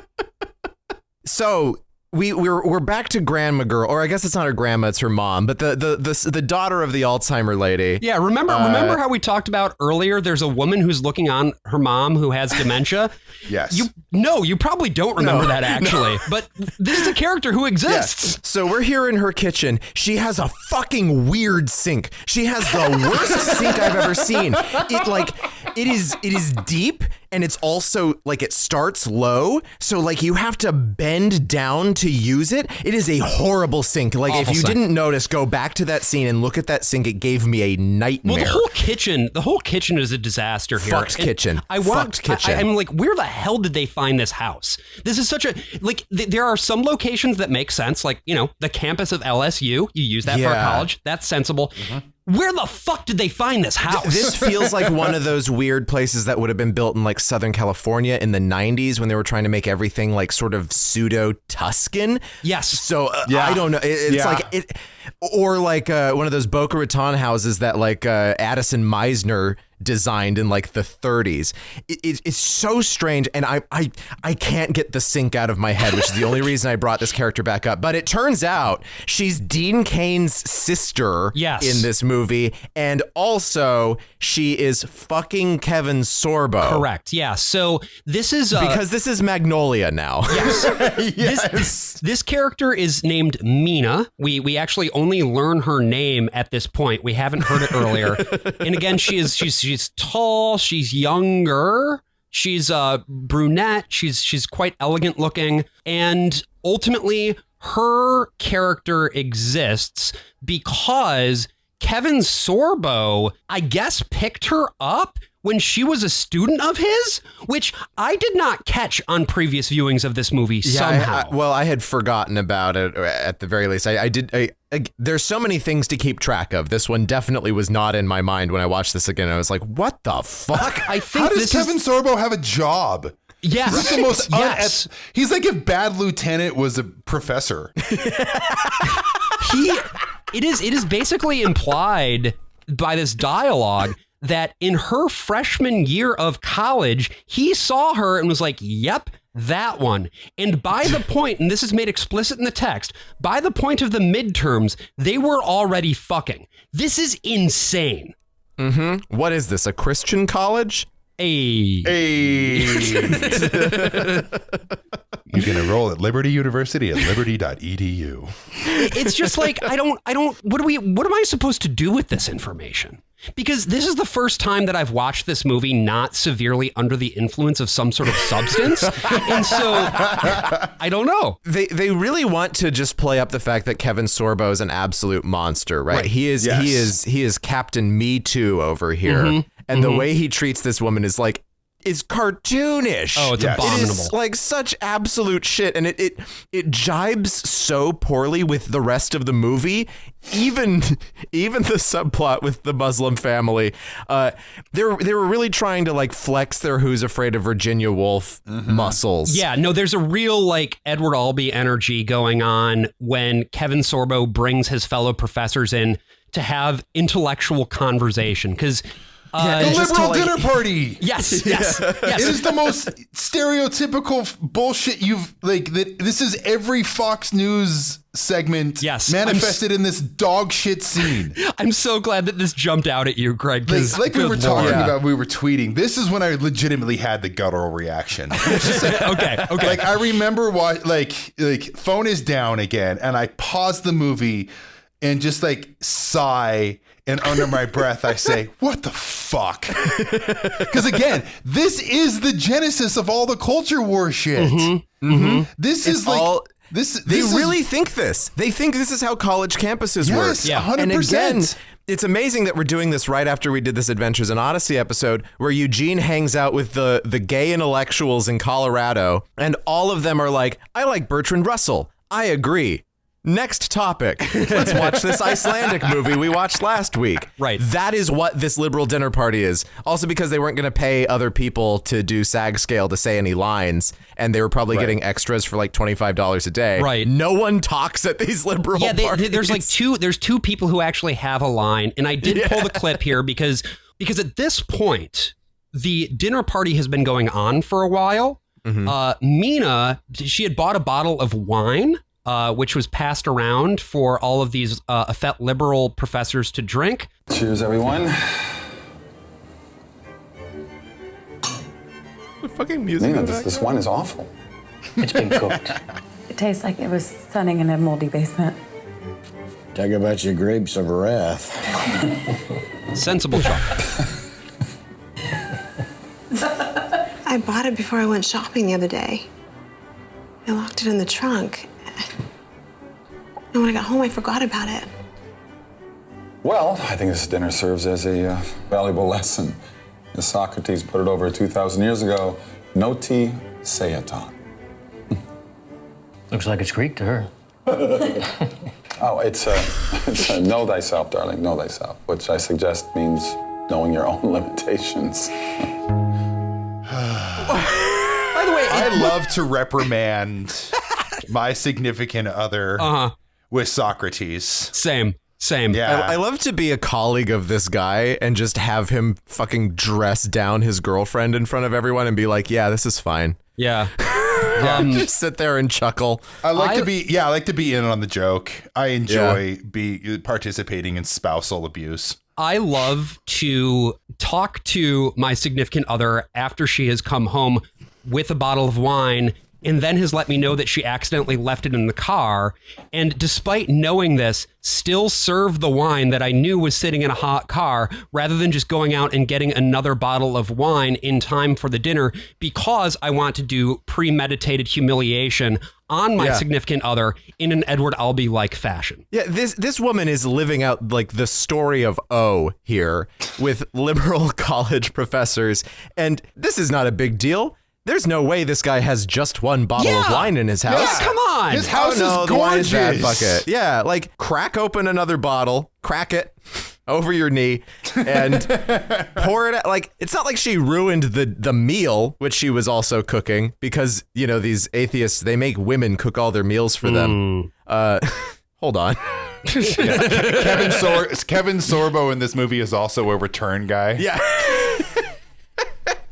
Speaker 1: So we're back to grandma girl, or I guess it's not her grandma, it's her mom, but the daughter of the Alzheimer lady.
Speaker 2: Yeah, remember how we talked about earlier? There's a woman who's looking on her mom who has dementia.
Speaker 3: Yes.
Speaker 2: You probably don't remember that actually, but this is a character who exists.
Speaker 1: Yes. So we're here in her kitchen. She has a fucking weird sink. She has the worst sink I've ever seen. It is deep, and it's also like it starts low, so like you have to bend down to use it. It is a horrible sink. Like
Speaker 2: Awful
Speaker 1: if you
Speaker 2: sink.
Speaker 1: didn't notice, go back to that scene and look at that sink. It gave me a nightmare.
Speaker 2: Well, the whole kitchen is a disaster here.
Speaker 1: Fucked kitchen.
Speaker 2: Fucked kitchen. I'm like, where the hell did they find this house? This is such a there are some locations that make sense, like the campus of LSU. You use that for a college. That's sensible. Mm-hmm. Where the fuck did they find this house?
Speaker 1: This feels like one of those weird places that would have been built in like Southern California in the 90s when they were trying to make everything like sort of pseudo Tuscan.
Speaker 2: Yes.
Speaker 1: So I don't know. It's like it, or like one of those Boca Raton houses that like Addison Meisner designed in like the 30s. It's so strange, and I can't get the sink out of my head, which is the only reason I brought this character back up. But it turns out she's Dean Cain's sister in this movie, and also she is fucking Kevin Sorbo.
Speaker 2: Correct. Yeah. So this is
Speaker 1: because this is Magnolia now.
Speaker 2: Yes.
Speaker 3: Yes.
Speaker 2: This character is named Mina. We actually only learn her name at this point. We haven't heard it earlier. And again, she's tall, she's younger, she's brunette, she's quite elegant looking, and ultimately her character exists because Kevin Sorbo, I guess, picked her up when she was a student of his, which I did not catch on previous viewings of this movie somehow.
Speaker 1: I had forgotten about it at the very least. There's so many things to keep track of. This one definitely was not in my mind when I watched this again. I was like, what the fuck?
Speaker 2: I think
Speaker 3: How does Kevin Sorbo have a job?
Speaker 2: Yes.
Speaker 3: This is the most he's like if Bad Lieutenant was a professor.
Speaker 2: It is basically implied by this dialogue that in her freshman year of college, he saw her and was like, yep, that one. And by the point, and this is made explicit in the text, by the point of the midterms, they were already fucking. This is insane.
Speaker 1: Mm-hmm. What is this, a Christian college?
Speaker 2: Hey.
Speaker 3: You can enroll at Liberty University at liberty.edu.
Speaker 2: It's just like, I don't, what am I supposed to do with this information? Because this is the first time that I've watched this movie not severely under the influence of some sort of substance. And so I don't know.
Speaker 1: They really want to just play up the fact that Kevin Sorbo is an absolute monster, right? He is Captain Me Too over here. Mm-hmm. And the way he treats this woman is cartoonish.
Speaker 2: Oh, it's abominable.
Speaker 1: It is like such absolute shit, and it jibes so poorly with the rest of the movie. Even the subplot with the Muslim family, they were really trying to like flex their Who's Afraid of Virginia Woolf muscles.
Speaker 2: Yeah, no, there's a real like Edward Albee energy going on when Kevin Sorbo brings his fellow professors in to have intellectual conversation, because
Speaker 3: the liberal dinner party.
Speaker 2: Yes.
Speaker 3: It is the most stereotypical bullshit this is every Fox News segment manifested in this dog shit scene.
Speaker 2: I'm so glad that this jumped out at you, Greg.
Speaker 3: Like we were talking about, we were tweeting. This is when I legitimately had the guttural reaction.
Speaker 2: Okay.
Speaker 3: Like I remember like phone is down again, and I paused the movie and just like sigh. And under my breath, I say, what the fuck? Because again, this is the genesis of all the culture war shit.
Speaker 1: Mm-hmm. Mm-hmm.
Speaker 3: This is like
Speaker 1: They really think this. They think this is how college campuses work.
Speaker 3: Yeah, 100%.
Speaker 1: And again, it's amazing that we're doing this right after we did this Adventures in Odyssey episode where Eugene hangs out with the gay intellectuals in Colorado, and all of them are like, I like Bertrand Russell. I agree. Next topic. Let's watch this Icelandic movie we watched last week.
Speaker 2: Right.
Speaker 1: That is what this liberal dinner party is. Also because they weren't going to pay other people to do SAG scale to say any lines, and they were probably getting extras for like $25 a day.
Speaker 2: Right.
Speaker 1: No one talks at these liberal parties.
Speaker 2: There's two people who actually have a line, and I did pull the clip here because at this point, the dinner party has been going on for a while. Mina, she had bought a bottle of wine, which was passed around for all of these effete liberal professors to drink.
Speaker 14: Cheers, everyone.
Speaker 1: The fucking music.
Speaker 14: Mina, this wine is awful.
Speaker 15: It's been cooked. It tastes like it was sunning in a moldy basement.
Speaker 16: Talk about your grapes of wrath.
Speaker 2: Sensible chocolate.
Speaker 13: I bought it before I went shopping the other day. I locked it in the trunk. And when I got home, I forgot about it.
Speaker 14: Well, I think this dinner serves as a valuable lesson. As Socrates put it over 2,000 years ago, noti seaton.
Speaker 15: Looks like it's Greek to her.
Speaker 14: Oh, it's a know thyself, darling, know thyself, which I suggest means knowing your own limitations.
Speaker 2: By the way,
Speaker 3: I love to reprimand my significant other with Socrates.
Speaker 2: Same.
Speaker 3: Yeah.
Speaker 1: I love to be a colleague of this guy and just have him fucking dress down his girlfriend in front of everyone and be like, yeah, this is fine.
Speaker 2: Yeah.
Speaker 1: Just sit there and chuckle.
Speaker 3: I like to be in on the joke. I enjoy participating in spousal abuse.
Speaker 2: I love to talk to my significant other after she has come home with a bottle of wine and then has let me know that she accidentally left it in the car. And despite knowing this, still serve the wine that I knew was sitting in a hot car rather than just going out and getting another bottle of wine in time for the dinner because I want to do premeditated humiliation on my significant other in an Edward Albee-like fashion.
Speaker 1: Yeah, this woman is living out like the story of O here with liberal college professors. And this is not a big deal. There's no way this guy has just one bottle of wine in his house.
Speaker 2: Yeah, come on.
Speaker 3: His house is gorgeous.
Speaker 1: The wine is bad, fuck it. Yeah, like crack open another bottle, crack it over your knee, and pour it out. Like, it's not like she ruined the meal, which she was also cooking, because, you know, these atheists, they make women cook all their meals for them. Hold on.
Speaker 3: Kevin Sorbo in this movie is also a return guy.
Speaker 1: Yeah.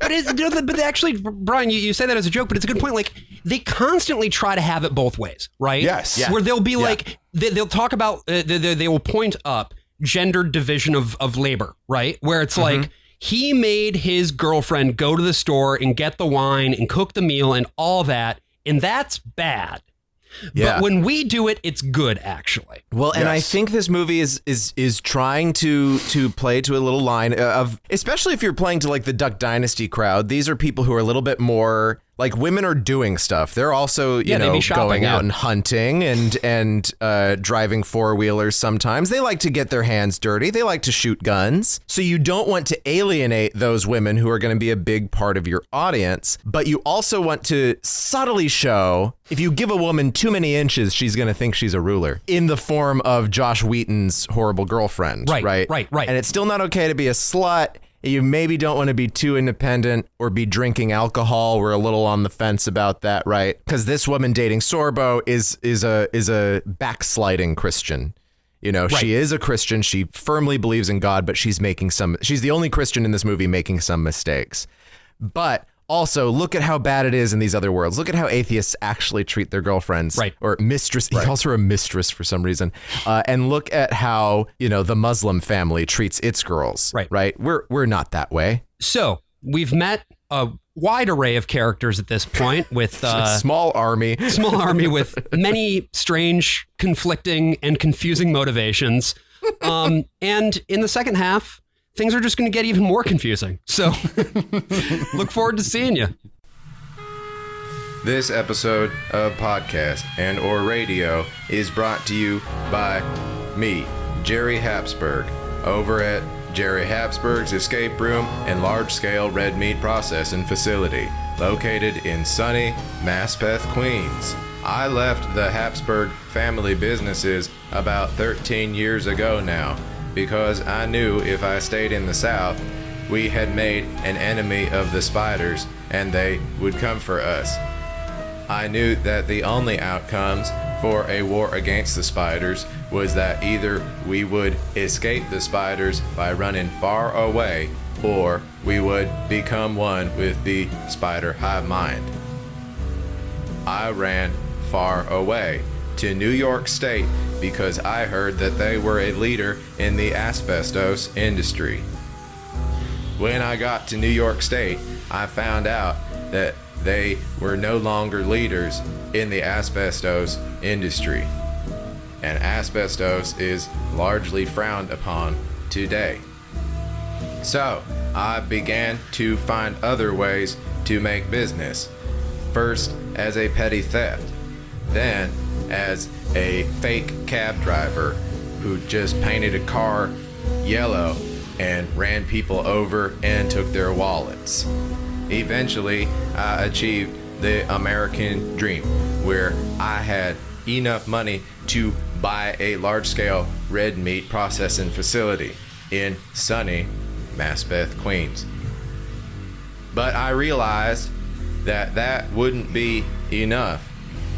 Speaker 2: But actually, Brian, you say that as a joke, but it's a good point. Like, they constantly try to have it both ways, right?
Speaker 3: Yes.
Speaker 2: Yeah. Where they'll be like, they'll talk about, they will point up gendered division of labor, right? Where it's like, he made his girlfriend go to the store and get the wine and cook the meal and all that, and that's bad.
Speaker 1: Yeah.
Speaker 2: But when we do it, it's good, actually.
Speaker 1: Well, and I think this movie is trying to play to a little line of, especially if you're playing to like the Duck Dynasty crowd, these are people who are a little bit more like, women are doing stuff. They're also, you know, going out and hunting and driving four-wheelers sometimes. They like to get their hands dirty. They like to shoot guns. So you don't want to alienate those women who are going to be a big part of your audience, but you also want to subtly show, if you give a woman too many inches, she's going to think she's a ruler, in the form of Josh Wheaton's horrible girlfriend. Right. And it's still not okay to be a slut. You maybe don't want to be too independent or be drinking alcohol. We're a little on the fence about that, right? Because this woman dating Sorbo is a backsliding Christian. You know, she is a Christian. She firmly believes in God, but she's the only Christian in this movie making some mistakes. But also, look at how bad it is in these other worlds. Look at how atheists actually treat their girlfriends. Or mistress. He calls her a mistress for some reason. And look at how, you know, the Muslim family treats its girls. Right. We're not that way.
Speaker 2: So we've met a wide array of characters at this point with
Speaker 1: a small army
Speaker 2: with many strange, conflicting, and confusing motivations. And in the second half, things are just going to get even more confusing. So look forward to seeing you.
Speaker 1: This episode of podcast and or radio is brought to you by me, Jerry Hapsburg, over at Jerry Hapsburg's Escape Room and Large-Scale Red Meat Processing Facility, located in sunny Maspeth, Queens. I left the Hapsburg family businesses about 13 years ago now, because I knew if I stayed in the South, we had made an enemy of the spiders and they would come for us. I knew that the only outcomes for a war against the spiders was that either we would escape the spiders by running far away, or we would become one with the spider hive mind. I ran far away to New York State because I heard that they were a leader in the asbestos industry. When I got to New York State, I found out that they were no longer leaders in the asbestos industry. And asbestos is largely frowned upon today. So I began to find other ways to make business. First as a petty theft, then as a fake cab driver who just painted a car yellow and ran people over and took their wallets. Eventually, I achieved the American dream, where I had enough money to buy a large-scale red meat processing facility in sunny Maspeth, Queens. But I realized that that wouldn't be enough,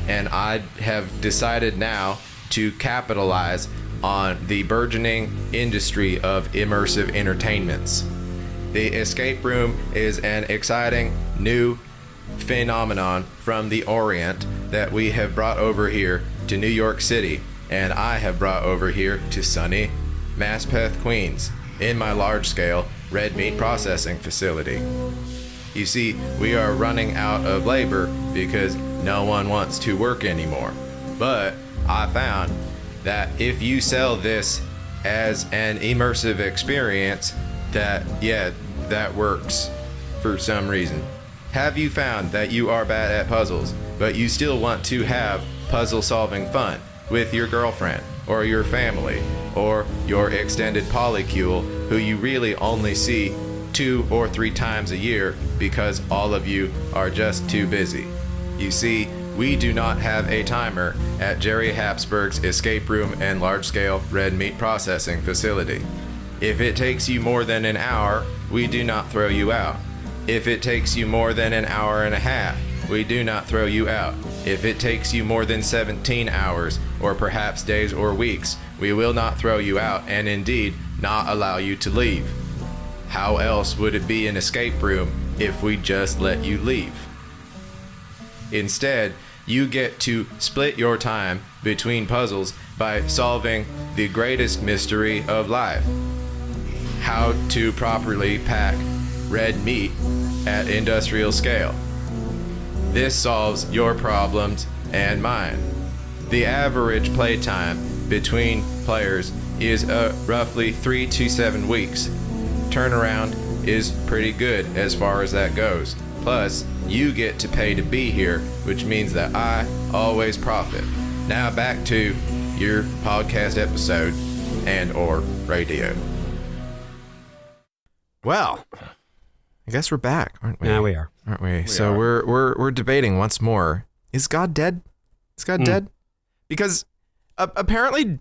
Speaker 1: and I have decided now to capitalize on the burgeoning industry of immersive entertainments. The escape room is an exciting new phenomenon from the Orient that we have brought over here to New York City, and I have brought over here to sunny Maspeth, Queens, in my large-scale red meat processing facility. You see, we are running out of labor because no one wants to work anymore. But I found that if you sell this as an immersive experience, that works for some reason. Have you found that you are bad at puzzles, but you still want to have puzzle solving fun with your girlfriend or your family or your extended polycule who you really only see 2 or 3 times a year because all of you are just too busy? You see, we do not have a timer at Jerry Habsburg's escape room and large-scale red meat processing facility. If it takes you more than an hour, we do not throw you out. If it takes you more than an hour and a half, we do not throw you out. If it takes you more than 17 hours, or perhaps days or weeks, we will not throw you out and indeed not allow you to leave. How else would it be an escape room if we just let you leave? Instead, you get to split your time between puzzles by solving the greatest mystery of life: how to properly pack red meat at industrial scale. This solves your problems and mine. The average playtime between players is roughly 3 to 7 weeks. Turnaround is pretty good as far as that goes. Plus, you get to pay to be here, which means that I always profit. Now back to your podcast episode and or radio. Well, I guess we're back, aren't we?
Speaker 2: Yeah, we are.
Speaker 1: Aren't we? So we're debating once more. Is God dead? Is God dead? Because apparently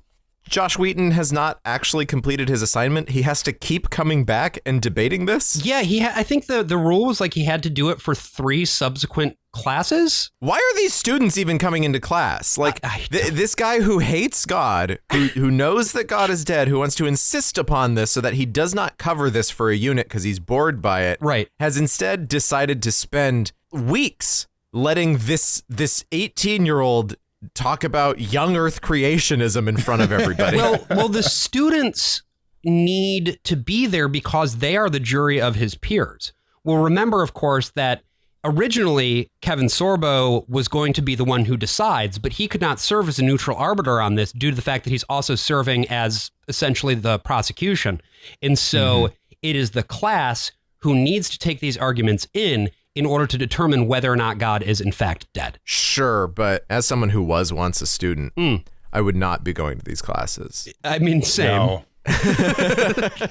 Speaker 1: Josh Wheaton has not actually completed his assignment. He has to keep coming back and debating this.
Speaker 2: Yeah, I think the rule was like he had to do it for 3 subsequent classes.
Speaker 1: Why are these students even coming into class? Like this guy who hates God, who knows that God is dead, who wants to insist upon this so that he does not cover this for a unit because he's bored by it,
Speaker 2: right,
Speaker 1: has instead decided to spend weeks letting this 18-year-old talk about young earth creationism in front of everybody.
Speaker 2: well, the students need to be there because they are the jury of his peers. Well, remember, of course, that originally Kevin Sorbo was going to be the one who decides, but he could not serve as a neutral arbiter on this due to the fact that he's also serving as essentially the prosecution. And so it is the class who needs to take these arguments in order to determine whether or not God is in fact dead.
Speaker 1: Sure, but as someone who was once a student, I would not be going to these classes.
Speaker 2: I mean, same.
Speaker 3: No.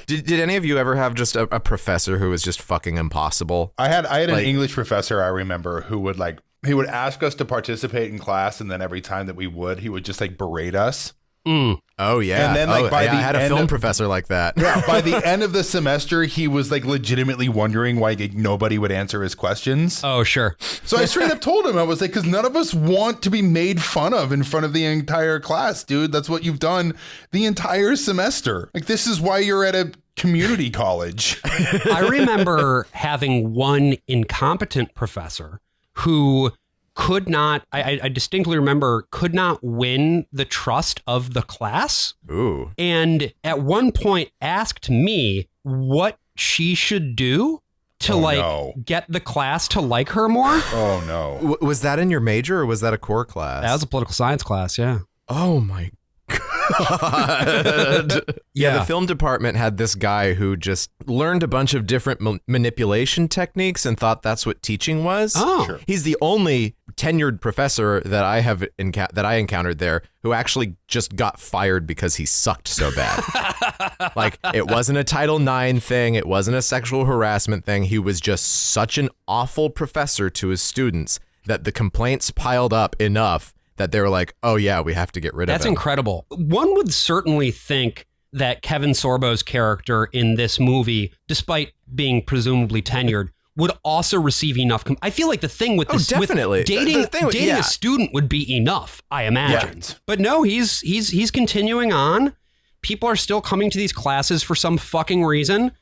Speaker 1: Did any of you ever have just a professor who was just fucking impossible?
Speaker 3: I had an English professor, I remember, who would he would ask us to participate in class, and then every time that we would, he would just berate us.
Speaker 1: Oh yeah,
Speaker 3: and then
Speaker 1: I had a film professor like that.
Speaker 3: Yeah, by the end of the semester, he was legitimately wondering why nobody would answer his questions.
Speaker 2: Oh sure.
Speaker 3: So I straight up told him, I was like, because none of us want to be made fun of in front of the entire class, dude. That's what you've done the entire semester. This is why you're at a community college.
Speaker 2: I remember having one incompetent professor who could not, I distinctly remember, could not win the trust of the class.
Speaker 1: Ooh.
Speaker 2: And at one point asked me what she should do to get the class to like her more.
Speaker 3: Oh no.
Speaker 1: Was that in your major or was that a core class?
Speaker 2: That was a political science class, yeah.
Speaker 1: Oh my God. Yeah, the film department had this guy who just learned a bunch of different manipulation techniques and thought that's what teaching was.
Speaker 2: Oh. Sure.
Speaker 1: He's the only tenured professor that I have that I encountered there who actually just got fired because he sucked so bad. Like, it wasn't a Title IX thing. It wasn't a sexual harassment thing. He was just such an awful professor to his students that the complaints piled up enough that they were like, oh yeah, we have to get rid of him.
Speaker 2: That's incredible. One would certainly think that Kevin Sorbo's character in this movie, despite being presumably tenured, would also receive enough. I feel like the thing with this,
Speaker 1: definitely.
Speaker 2: With dating a student would be enough, I imagine.
Speaker 3: Yeah.
Speaker 2: But no, he's continuing on. People are still coming to these classes for some fucking reason.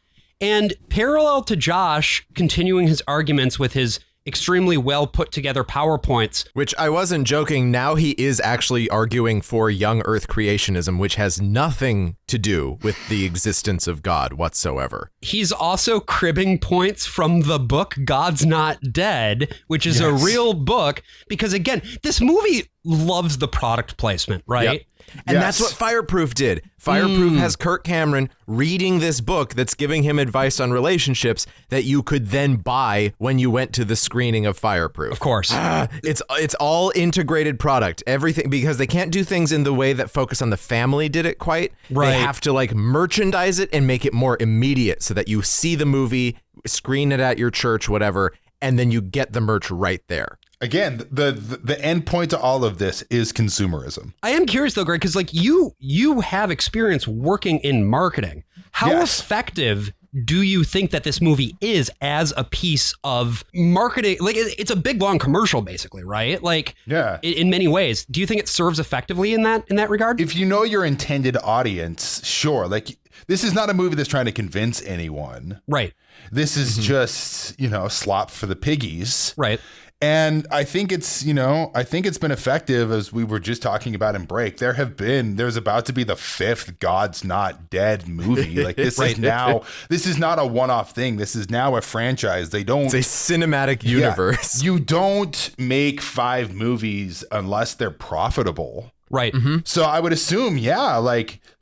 Speaker 2: And parallel to Josh continuing his arguments with his extremely well put together PowerPoints.
Speaker 1: Which I wasn't joking. Now he is actually arguing for young earth creationism, which has nothing to do with the existence of God whatsoever.
Speaker 2: He's also cribbing points from the book God's Not Dead, which is a real book. Because again, this movie loves the product placement, right?
Speaker 1: Yep. And that's what Fireproof did. Fireproof has Kirk Cameron reading this book that's giving him advice on relationships that you could then buy when you went to the screening of Fireproof.
Speaker 2: Of course.
Speaker 1: It's all integrated product. Everything, because they can't do things in the way that Focus on the Family did it quite.
Speaker 2: Right.
Speaker 1: They have to like merchandise it and make it more immediate so that you see the movie, screen it at your church, whatever, and then you get the merch right there.
Speaker 3: Again, the end point to all of this is consumerism.
Speaker 2: I am curious though, Greg, because like you have experience working in marketing. How effective do you think that this movie is as a piece of marketing? Like, it's a big long commercial, basically, right? Like, in many ways. Do you think it serves effectively in that regard?
Speaker 3: If you know your intended audience, sure. Like, this is not a movie that's trying to convince anyone.
Speaker 2: Right.
Speaker 3: This is just, slop for the piggies.
Speaker 2: Right.
Speaker 3: And I think it's been effective, as we were just talking about in break. There's about to be the 5th God's Not Dead movie. Like, this is not a one-off thing. This is now a franchise. It's
Speaker 1: a cinematic universe.
Speaker 3: You don't make 5 movies unless they're profitable.
Speaker 2: Right.
Speaker 3: So I would assume,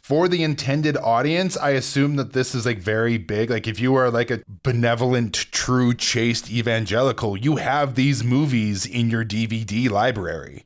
Speaker 3: for the intended audience, I assume that this is like very big. Like, if you are like a benevolent, true, chaste evangelical, you have these movies in your DVD library.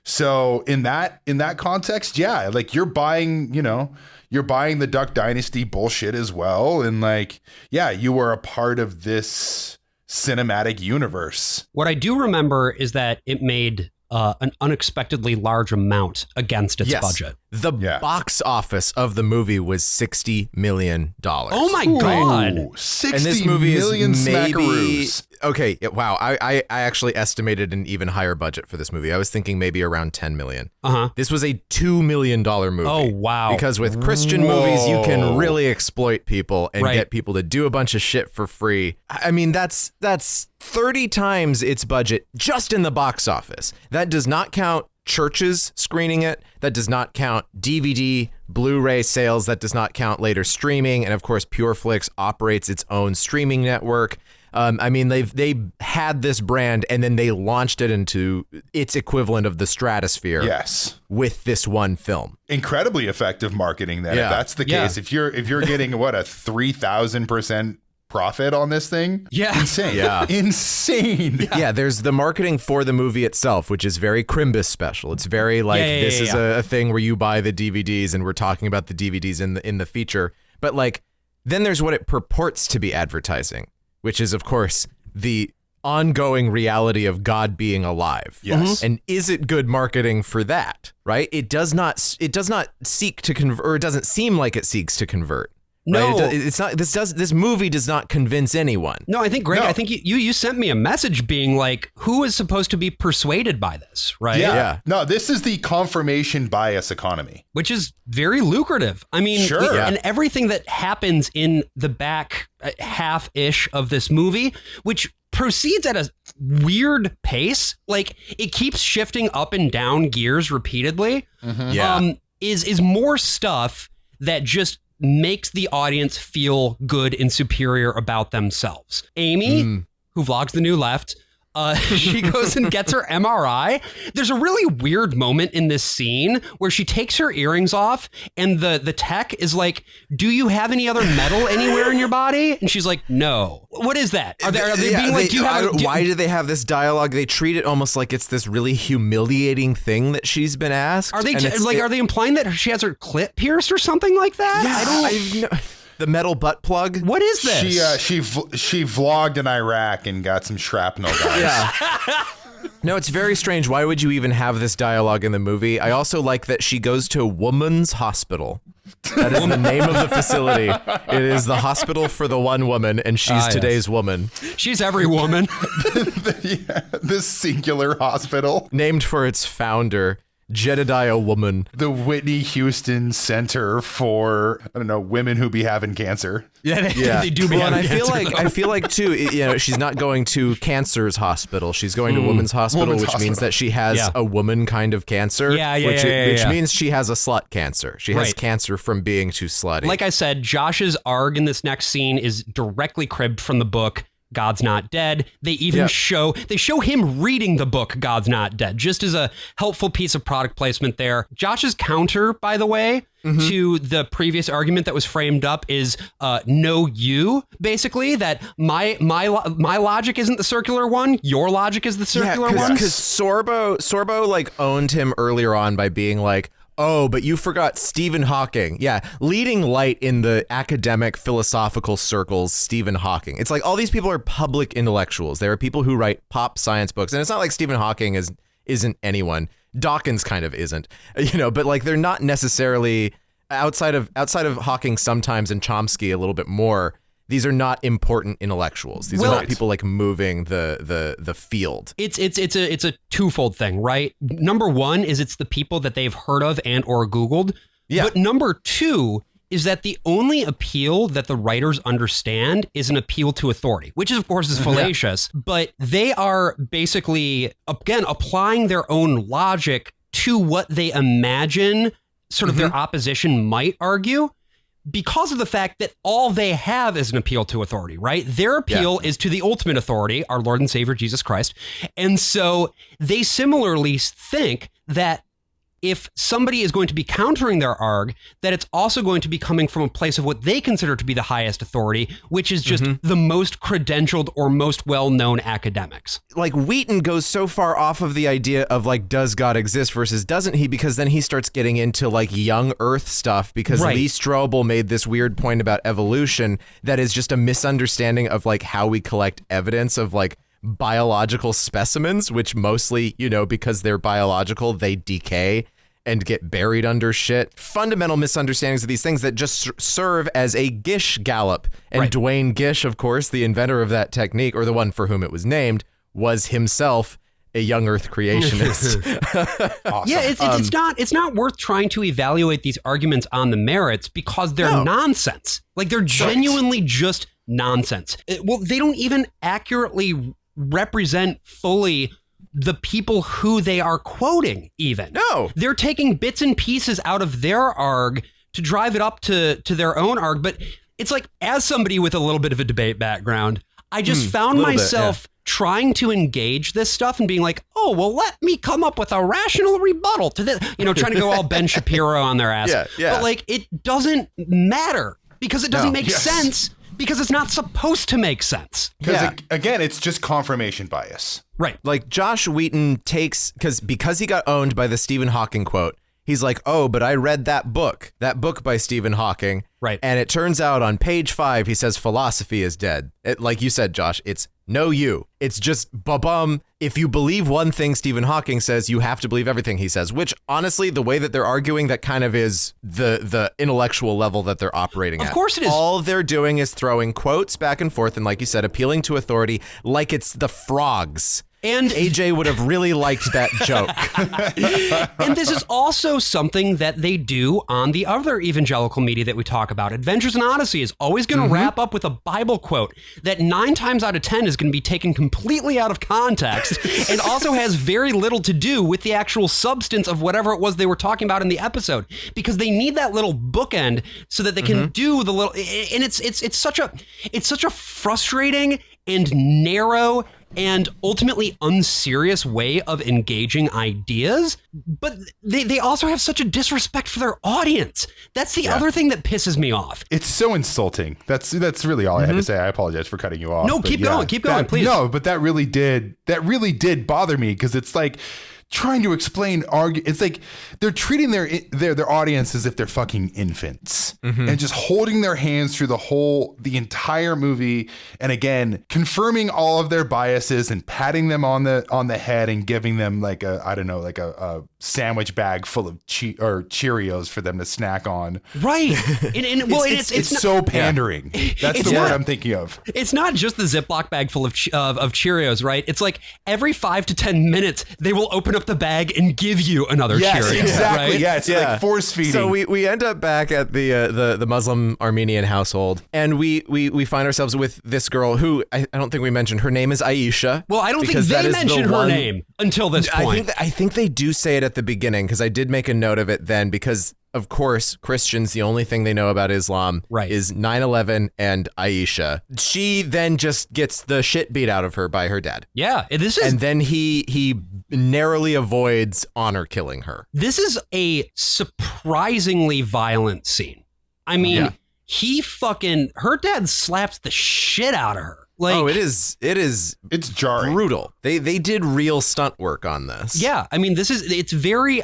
Speaker 3: So in that context, like you're buying the Duck Dynasty bullshit as well. And you are a part of this cinematic universe.
Speaker 2: What I do remember is that it made an unexpectedly large amount against its budget.
Speaker 1: The box office of the movie was $60 million.
Speaker 2: Oh my God.
Speaker 3: $60
Speaker 1: and this movie
Speaker 3: million
Speaker 1: is maybe
Speaker 3: smackaroos.
Speaker 1: Okay, wow. I actually estimated an even higher budget for this movie. I was thinking maybe around $10 million. This was a $2 million movie.
Speaker 2: Oh, wow.
Speaker 1: Because with Christian movies, you can really exploit people and get people to do a bunch of shit for free. I mean, that's 30 times its budget just in the box office. That does not count churches screening it. That does not count DVD, Blu-ray sales. That does not count later streaming. And of course, Pure Flix operates its own streaming network. I mean, they had this brand and then they launched it into its equivalent of the stratosphere.
Speaker 3: Yes.
Speaker 1: With this one film.
Speaker 3: Incredibly effective marketing then. If that's the case, if you're getting a 3,000% profit on this thing. Insane. Insane.
Speaker 1: Yeah, there's the marketing for the movie itself, which is very Crimbus special. It's very this is a thing where you buy the DVDs, and we're talking about the DVDs in the feature. But then there's what it purports to be advertising, which is, of course, the ongoing reality of God being alive.
Speaker 3: Yes.
Speaker 1: And is it good marketing for that? Right? It does not seek to convert, or it doesn't seem like it seeks to convert.
Speaker 2: No,
Speaker 1: right? It's not. This movie does not convince anyone.
Speaker 2: No, I think, Greg, I think you sent me a message being like, who is supposed to be persuaded by this, right?
Speaker 3: Yeah. No, this is the confirmation bias economy,
Speaker 2: which is very lucrative. I mean, and everything that happens in the back half-ish of this movie, which proceeds at a weird pace. Like, it keeps shifting up and down gears repeatedly. Is more stuff that just makes the audience feel good and superior about themselves. Amy, who vlogs The New Left, she goes and gets her MRI. There's a really weird moment in this scene where she takes her earrings off and the tech is like, do you have any other metal anywhere in your body? And she's like, no. What is that? Are they being like, do you have
Speaker 1: why do they have this dialogue? They treat it almost like it's this really humiliating thing that she's been asked.
Speaker 2: Are they are they implying that she has her clit pierced or something like that?
Speaker 1: The metal butt plug.
Speaker 2: What is this?
Speaker 3: She vlogged in Iraq and got some shrapnel, guys.
Speaker 1: Yeah. No, it's very strange. Why would you even have this dialogue in the movie? I also like that she goes to Woman's Hospital. That is the name of the facility. It is the hospital for the one woman, and she's today's woman.
Speaker 2: She's every woman.
Speaker 3: This singular hospital.
Speaker 1: Named for its founder, Jedediah Woman.
Speaker 3: The Whitney Houston Center for, I don't know, women who be having cancer.
Speaker 2: They do be having cancer.
Speaker 1: And I feel like too, she's not going to Cancer's Hospital. She's going to Women's Hospital, which means that she has a woman kind of cancer. Which means she has a slut cancer. She has cancer from being too slutty.
Speaker 2: Like I said, Josh's arg in this next scene is directly cribbed from the book God's Not Dead. They even show him reading the book God's Not Dead, just as a helpful piece of product placement there. Josh's counter, by the way, to the previous argument that was framed up is no you, basically, that my logic isn't the circular one, your logic is the circular one.
Speaker 1: Because Sorbo like owned him earlier on by being like, oh, but you forgot Stephen Hawking. Yeah, leading light in the academic philosophical circles, Stephen Hawking. It's like all these people are public intellectuals. There are people who write pop science books, and it's not like Stephen Hawking isn't anyone. Dawkins kind of isn't, but like they're not necessarily outside of Hawking sometimes and Chomsky a little bit more. These are not important intellectuals. These are not people like moving the field.
Speaker 2: It's a twofold thing, right? Number one is it's the people that they've heard of and or Googled. Yeah. But number two is that the only appeal that the writers understand is an appeal to authority, which is, of course, is fallacious. But they are basically, again, applying their own logic to what they imagine sort of their opposition might argue, because of the fact that all they have is an appeal to authority, right? Their appeal is to the ultimate authority, our Lord and Savior, Jesus Christ. And so they similarly think that if somebody is going to be countering their arg, that it's also going to be coming from a place of what they consider to be the highest authority, which is just the most credentialed or most well-known academics.
Speaker 1: Like Wheaton goes so far off of the idea of like, does God exist versus doesn't he? Because then he starts getting into like young Earth stuff, because Lee Strobel made this weird point about evolution that is just a misunderstanding of like how we collect evidence of like biological specimens, which mostly, because they're biological, they decay and get buried under shit. Fundamental misunderstandings of these things that just serve as a Gish gallop. And Dwayne Gish, of course, the inventor of that technique, or the one for whom it was named, was himself a young Earth creationist.
Speaker 2: Awesome. Yeah, it's not worth trying to evaluate these arguments on the merits because they're nonsense. Like they're genuinely just nonsense. They don't even accurately represent fully the people who they are quoting even.
Speaker 1: No.
Speaker 2: They're taking bits and pieces out of their arg to drive it up to their own arg. But it's like, as somebody with a little bit of a debate background, I just found myself trying to engage this stuff and being like, oh, well, let me come up with a rational rebuttal to this, trying to go all Ben Shapiro on their ass. But like, it doesn't matter because it doesn't make sense. Because it's not supposed to make sense.
Speaker 3: Because again, it's just confirmation bias.
Speaker 2: Right.
Speaker 1: Like Josh Wheaton takes, because he got owned by the Stephen Hawking quote, he's like, oh, but I read that book by Stephen Hawking.
Speaker 2: Right.
Speaker 1: And it turns out on page 5, he says philosophy is dead. Like you said, Josh, it's no you. It's just ba-bum. If you believe one thing Stephen Hawking says, you have to believe everything he says, which honestly, the way that they're arguing, that kind of is the intellectual level that they're operating at.
Speaker 2: Of course it is.
Speaker 1: All they're doing is throwing quotes back and forth and, like you said, appealing to authority like it's the frogs.
Speaker 2: And
Speaker 1: AJ would have really liked that joke.
Speaker 2: And this is also something that they do on the other evangelical media that we talk about. Adventures in Odyssey is always going to wrap up with a Bible quote that 9 times out of 10 is going to be taken completely out of context and also has very little to do with the actual substance of whatever it was they were talking about in the episode, because they need that little bookend so that they can do the little, and it's such a frustrating and narrow and ultimately unserious way of engaging ideas, but they also have such a disrespect for their audience. That's the other thing that pisses me off.
Speaker 3: It's so insulting. That's really all I had to say. I apologize for cutting you off.
Speaker 2: No, keep going, please.
Speaker 3: No, but that really did bother me, because it's like trying to explain it's like they're treating their audience as if they're fucking infants and just holding their hands through the entire movie, and again confirming all of their biases and patting them on the head and giving them like a sandwich bag full of Cheerios for them to snack on.
Speaker 2: Right.
Speaker 3: It's so pandering. That's the word I'm thinking of.
Speaker 2: It's not just the Ziploc bag full of Cheerios, right? It's like every 5 to 10 minutes they will open up the bag and give you another Cheerio.
Speaker 3: Exactly.
Speaker 2: Right?
Speaker 3: Yeah, it's like force feeding.
Speaker 1: So we end up back at the Muslim Armenian household, and we find ourselves with this girl who I don't think we mentioned. Her name is Aisha.
Speaker 2: Well, I don't think they mentioned her name until this point.
Speaker 1: I think they do say it at the beginning, because I did make a note of it then, because of course, Christians, the only thing they know about Islam is 9/11 and Aisha. She then just gets the shit beat out of her by her dad.
Speaker 2: Yeah,
Speaker 1: and then he narrowly avoids honor killing her.
Speaker 2: This is a surprisingly violent scene. I mean, her dad slaps the shit out of her. Like,
Speaker 1: it's
Speaker 3: jarring,
Speaker 1: brutal. They did real stunt work on this.
Speaker 2: Yeah, I mean, it's very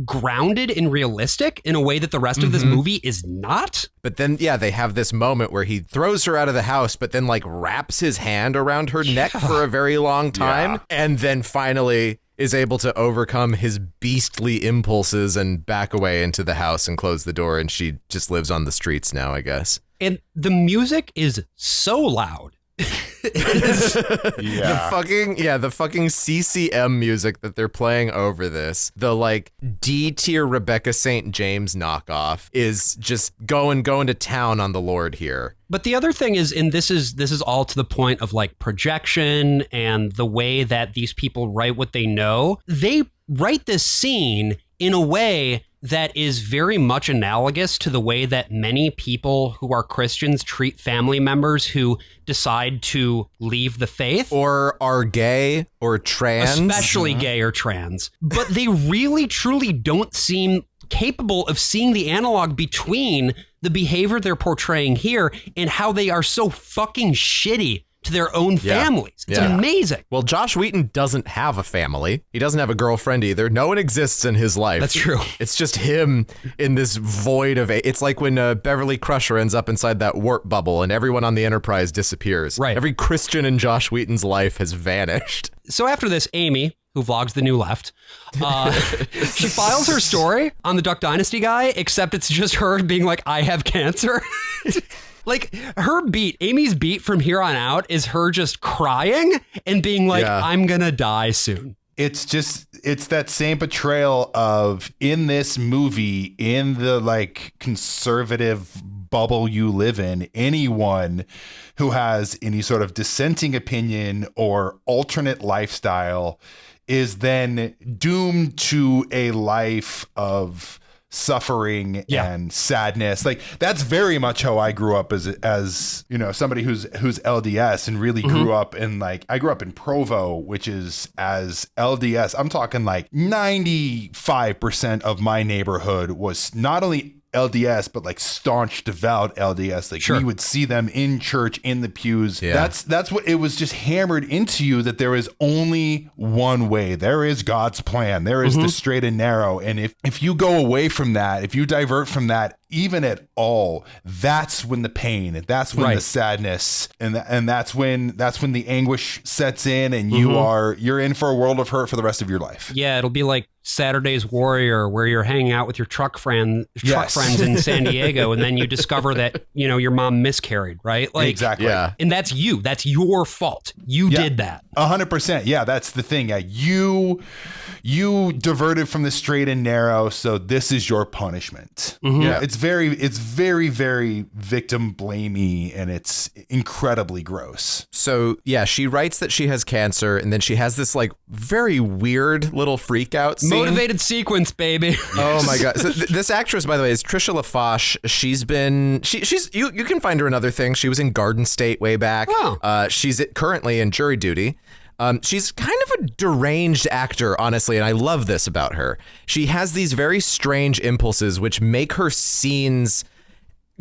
Speaker 2: grounded and realistic in a way that the rest of this movie is not.
Speaker 1: But then, they have this moment where he throws her out of the house, but then like wraps his hand around her neck for a very long time, and then finally is able to overcome his beastly impulses and back away into the house and close the door, and she just lives on the streets now, I guess.
Speaker 2: And the music is so loud.
Speaker 1: The fucking CCM music that they're playing over this, the like D tier Rebecca St. James knockoff, is just going to town on the Lord here.
Speaker 2: But the other thing is, and this is all to the point of like projection and the way that these people write what they know. They write this scene in a way that is very much analogous to the way that many people who are Christians treat family members who decide to leave the faith.
Speaker 1: Or are gay or trans.
Speaker 2: Especially gay or trans. But they really, truly don't seem capable of seeing the analog between the behavior they're portraying here and how they are so fucking shitty to their own families. It's amazing.
Speaker 1: Well, Josh Wheaton doesn't have a family. He doesn't have a girlfriend either. No one exists in his life.
Speaker 2: That's true.
Speaker 1: It's just him in this void of it's like when Beverly Crusher ends up inside that warp bubble and everyone on the Enterprise disappears.
Speaker 2: Right.
Speaker 1: Every Christian in Josh Wheaton's life has vanished.
Speaker 2: So after this, Amy, who vlogs the New Left, she files her story on the Duck Dynasty guy, except it's just her being like, I have cancer. Like, her beat, Amy's beat from here on out is her just crying and being like, I'm gonna die soon.
Speaker 3: It's that same portrayal of, in this movie, in the like conservative bubble you live in, anyone who has any sort of dissenting opinion or alternate lifestyle is then doomed to a life of suffering and sadness. Like, that's very much how I grew up as you know, somebody who's LDS and really grew up in, like, I grew up in Provo, which is as LDS. I'm talking like 95% of my neighborhood was not only LDS, but like staunch, devout LDS. Like, we would see them in church, in the pews. That's what it was, just hammered into you, that there is only one way. There is God's plan. There is the straight and narrow. And if you go away from that, if you divert from that even at all, that's when the pain, that's when the sadness, and that's when the anguish sets in, and you're in for a world of hurt for the rest of your life.
Speaker 2: Yeah, it'll be like Saturday's Warrior, where you're hanging out with your truck friends in San Diego, and then you discover that your mom miscarried, right? Like,
Speaker 3: exactly.
Speaker 1: Yeah.
Speaker 2: And that's you. That's your fault. You did that.
Speaker 3: 100%. Yeah, that's the thing. Yeah, you diverted from the straight and narrow, so this is your punishment. Yeah, it's very, very victim blamey, and it's incredibly gross.
Speaker 1: So yeah, she writes that she has cancer, and then she has this like very weird little freak out scene.
Speaker 2: Motivated sequence, baby.
Speaker 1: Oh my god! So this actress, by the way, is Trisha LaFosse. She's been you can find her in other things. She was in Garden State way back.
Speaker 2: Oh.
Speaker 1: She's currently in Jury Duty. She's kind of a deranged actor, honestly, and I love this about her. She has these very strange impulses which make her scenes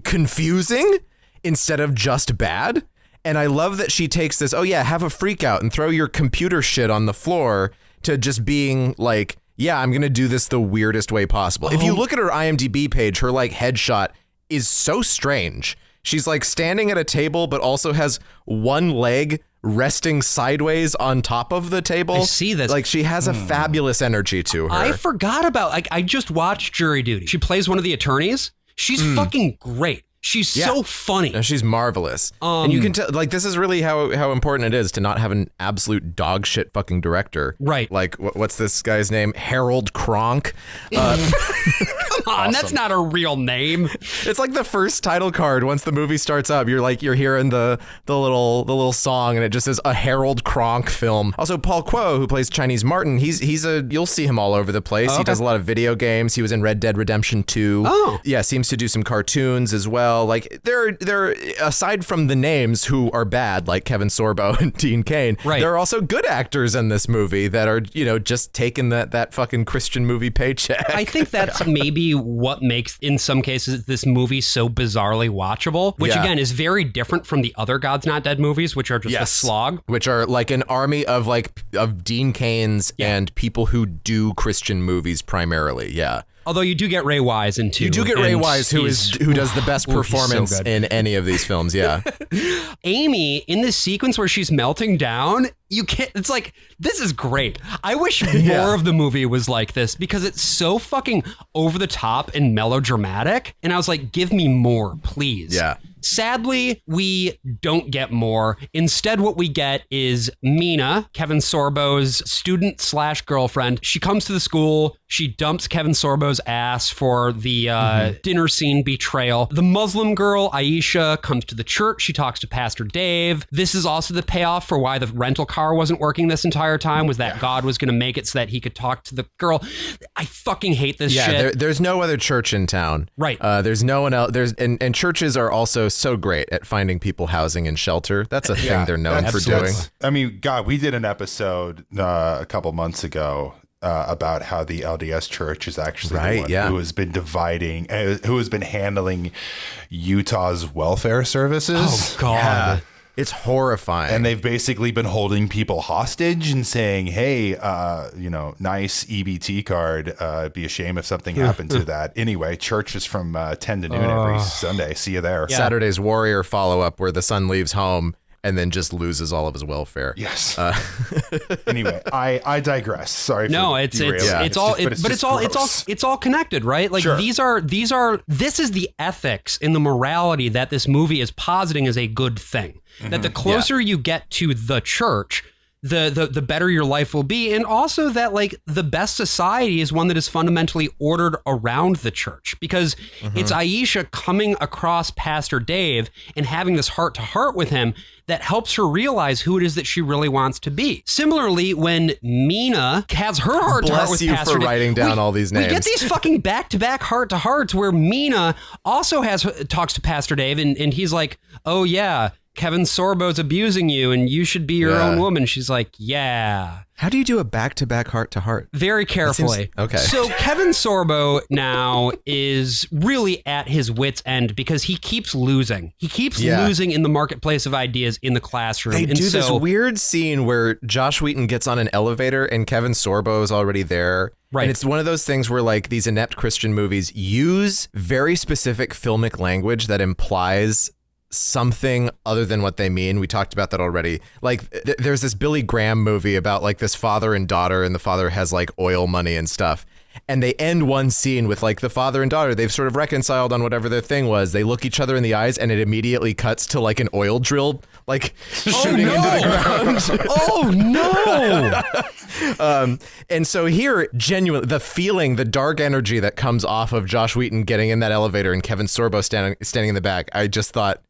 Speaker 1: confusing instead of just bad. And I love that she takes this, have a freak out and throw your computer shit on the floor, to just being like, yeah, I'm going to do this the weirdest way possible. If you look at her IMDb page, her like headshot is so strange. She's like standing at a table, but also has one leg resting sideways on top of the table.
Speaker 2: I see this.
Speaker 1: Like, she has a fabulous energy to her.
Speaker 2: I forgot about, I just watched Jury Duty. She plays one of the attorneys. She's fucking great. She's so funny.
Speaker 1: No, she's marvelous. And you can tell, like, this is really how important it is to not have an absolute dog shit fucking director.
Speaker 2: Right.
Speaker 1: Like, what's this guy's name? Harold Kronk.
Speaker 2: Come on, that's not a real name.
Speaker 1: It's like the first title card. Once the movie starts up, you're hearing the little song, and it just says a Harold Kronk film. Also, Paul Kuo, who plays Chinese Martin, you'll see him all over the place. He does a lot of video games. He was in Red Dead Redemption 2.
Speaker 2: Oh.
Speaker 1: Yeah, seems to do some cartoons as well. Like, they're aside from the names who are bad, like Kevin Sorbo and Dean Cain, there are also good actors in this movie that are, just taking that fucking Christian movie paycheck.
Speaker 2: I think that's maybe what makes, in some cases, this movie so bizarrely watchable, which again is very different from the other God's Not Dead movies, which are just a slog.
Speaker 1: Which are like an army of Dean Cains and people who do Christian movies primarily. Yeah.
Speaker 2: Although you do get Ray Wise in two.
Speaker 1: You do get Ray Wise, who does the best performance
Speaker 2: so
Speaker 1: in any of these films. Yeah.
Speaker 2: Amy, in this sequence where she's melting down, it's like, this is great. I wish more of the movie was like this, because it's so fucking over the top and melodramatic. And I was like, give me more, please.
Speaker 1: Yeah.
Speaker 2: Sadly, we don't get more. Instead, what we get is Mina, Kevin Sorbo's student/girlfriend. She comes to the school. She dumps Kevin Sorbo's ass for the dinner scene betrayal. The Muslim girl, Aisha, comes to the church. She talks to Pastor Dave. This is also the payoff for why the rental car wasn't working this entire time, was that God was going to make it so that he could talk to the girl. I fucking hate this shit.
Speaker 1: There's no other church in town.
Speaker 2: Right.
Speaker 1: There's no one else. And churches are also so great at finding people housing and shelter. That's a thing they're known for doing.
Speaker 3: I mean, God, we did an episode a couple months ago about how the LDS Church is actually the one who has been who has been handling Utah's welfare services.
Speaker 2: Oh, God.
Speaker 1: Yeah. It's horrifying.
Speaker 3: And they've basically been holding people hostage and saying, hey, nice EBT card. It'd be a shame if something happened to that. Anyway, church is from 10 to noon every Sunday. See you there.
Speaker 1: Yeah. Saturday's Warrior follow-up, where the son leaves home and then just loses all of his welfare.
Speaker 3: Yes. Anyway, I digress. Sorry.
Speaker 2: No,
Speaker 3: for
Speaker 2: it's all connected, right? Like, this is the ethics and the morality that this movie is positing as a good thing. That the closer you get to the church, the better your life will be. And also that, like, the best society is one that is fundamentally ordered around the church, because it's Aisha coming across Pastor Dave and having this heart-to-heart with him that helps her realize who it is that she really wants to be. Similarly, when Mina has her heart-to-heart with Pastor Dave.
Speaker 1: Bless you for writing down all these names.
Speaker 2: We get these fucking back-to-back heart-to-hearts where Mina also talks to Pastor Dave, and he's like, oh yeah, Kevin Sorbo's abusing you and you should be your own woman. She's like, yeah.
Speaker 1: How do you do a back-to-back heart-to-heart?
Speaker 2: Very carefully.
Speaker 1: Okay.
Speaker 2: So Kevin Sorbo now is really at his wit's end because he keeps losing. He keeps losing in the marketplace of ideas in the classroom.
Speaker 1: They do this weird scene where Josh Wheaton gets on an elevator and Kevin Sorbo is already there.
Speaker 2: Right.
Speaker 1: And it's one of those things where like these inept Christian movies use very specific filmic language that implies something other than what they mean. We talked about that already. Like there's this Billy Graham movie about like this father and daughter, and the father has like oil money and stuff. And they end one scene with like the father and daughter. They've sort of reconciled on whatever their thing was. They look each other in the eyes and it immediately cuts to like an oil drill, like shooting into the ground.
Speaker 2: Oh no.
Speaker 1: And so here, genuinely, the feeling, the dark energy that comes off of Josh Wheaton getting in that elevator and Kevin Sorbo standing in the back, I just thought,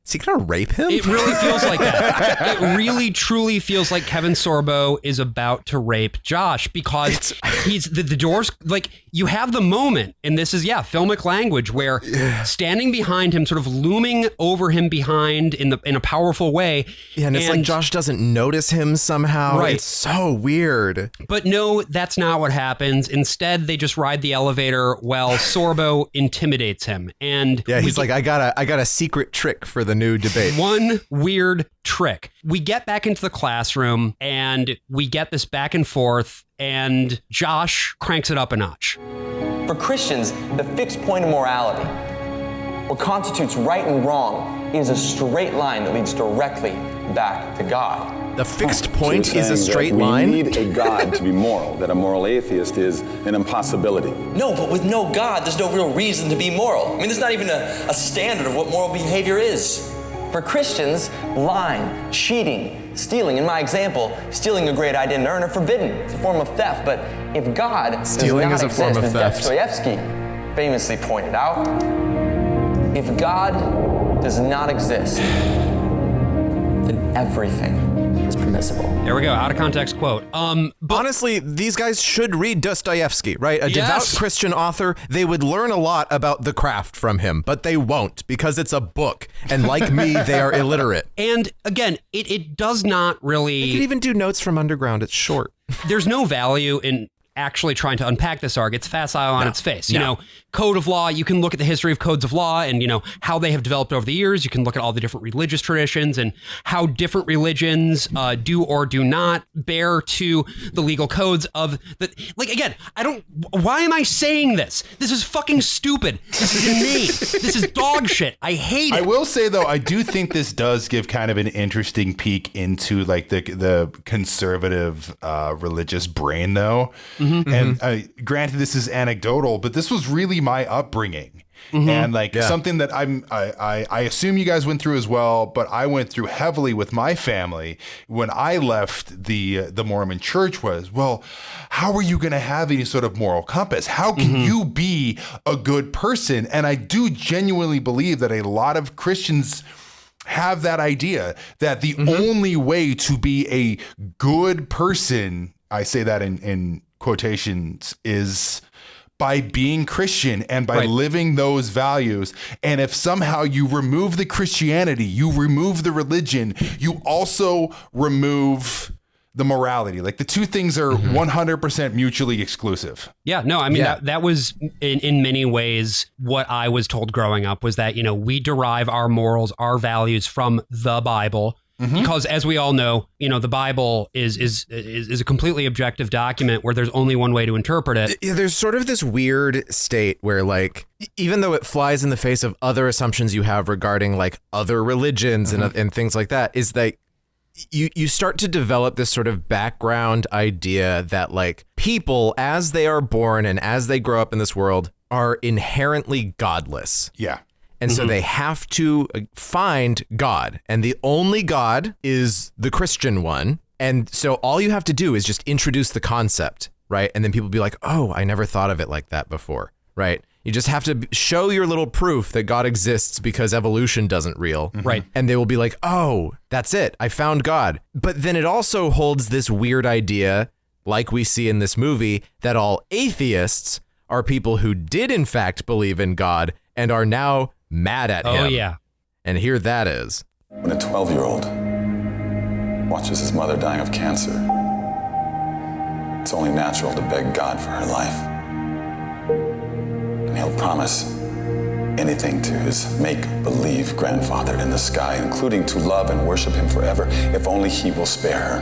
Speaker 1: is he gonna rape him?
Speaker 2: It really feels like that. It really, truly feels like Kevin Sorbo is about to rape Josh because he's the doors. Like you have the moment, and this is filmic language where standing behind him, sort of looming over him behind in a powerful way.
Speaker 1: Yeah, and it's like Josh doesn't notice him somehow.
Speaker 2: Right.
Speaker 1: It's so weird.
Speaker 2: But no, that's not what happens. Instead, they just ride the elevator while Sorbo intimidates him, and
Speaker 1: he's like, I got a secret trick for the new debate.
Speaker 2: One weird trick. We get back into the classroom and we get this back and forth, and Josh cranks it up a notch.
Speaker 17: For Christians, the fixed point of morality, what constitutes right and wrong, is a straight line that leads directly back to God.
Speaker 1: The fixed point is a straight
Speaker 14: line?
Speaker 1: line?
Speaker 14: We need a God to be moral, that a moral atheist is an impossibility.
Speaker 17: No, but with no God, there's no real reason to be moral. I mean, there's not even a standard of what moral behavior is. For Christians, lying, cheating, stealing, in my example, stealing a great I didn't earn are forbidden. It's a form of theft, but if God
Speaker 1: Stealing
Speaker 17: does not
Speaker 1: is a form
Speaker 17: exist,
Speaker 1: of
Speaker 17: as
Speaker 1: theft.
Speaker 17: Dostoevsky famously pointed out, if God does not exist, then everything is permissible.
Speaker 2: There we go. Out of context quote.
Speaker 1: Honestly, these guys should read Dostoevsky, right? A devout Christian author. They would learn a lot about the craft from him, but they won't because it's a book. And like me, they are illiterate.
Speaker 2: And again, it does not really...
Speaker 1: You can even do notes from underground. It's short.
Speaker 2: There's no value in actually trying to unpack this arc. It's facile on its face. You know, code of law, you can look at the history of codes of law and, you know, how they have developed over the years. You can look at all the different religious traditions and how different religions do or do not bear to the legal codes of the... Like, again, why am I saying this? This is fucking stupid. This is inane. This is dog shit. I hate it.
Speaker 3: I will say, though, I do think this does give kind of an interesting peek into like the conservative religious brain, though. And granted, this is anecdotal, but this was really my upbringing. And like something that I assume you guys went through as well, but I went through heavily with my family when I left the Mormon church was, well, how are you going to have any sort of moral compass? How can you be a good person? And I do genuinely believe that a lot of Christians have that idea that the only way to be a good person, I say that in quotations, is by being Christian and by living those values. And if somehow you remove the Christianity, you remove the religion, you also remove the morality. Like the two things are 100% mutually exclusive.
Speaker 2: Yeah, no, I mean, that was in many ways what I was told growing up was that, you know, we derive our morals, our values from the Bible. Because as we all know, you know, the Bible is a completely objective document where there's only one way to interpret it.
Speaker 1: Yeah, there's sort of this weird state where, like, even though it flies in the face of other assumptions you have regarding like other religions and things like that, is that you start to develop this sort of background idea that like people as they are born and as they grow up in this world are inherently godless.
Speaker 3: Yeah.
Speaker 1: And so they have to find God, and the only God is the Christian one. And so all you have to do is just introduce the concept, right? And then people be like, oh, I never thought of it like that before, right? You just have to show your little proof that God exists because evolution doesn't real.
Speaker 2: Right.
Speaker 1: And they will be like, oh, that's it. I found God. But then it also holds this weird idea, like we see in this movie, that all atheists are people who did in fact believe in God and are now mad at him.
Speaker 2: Oh, yeah.
Speaker 1: And here that is.
Speaker 14: When a 12-year-old watches his mother dying of cancer, it's only natural to beg God for her life. And he'll promise anything to his make-believe grandfather in the sky, including to love and worship him forever, if only he will spare her.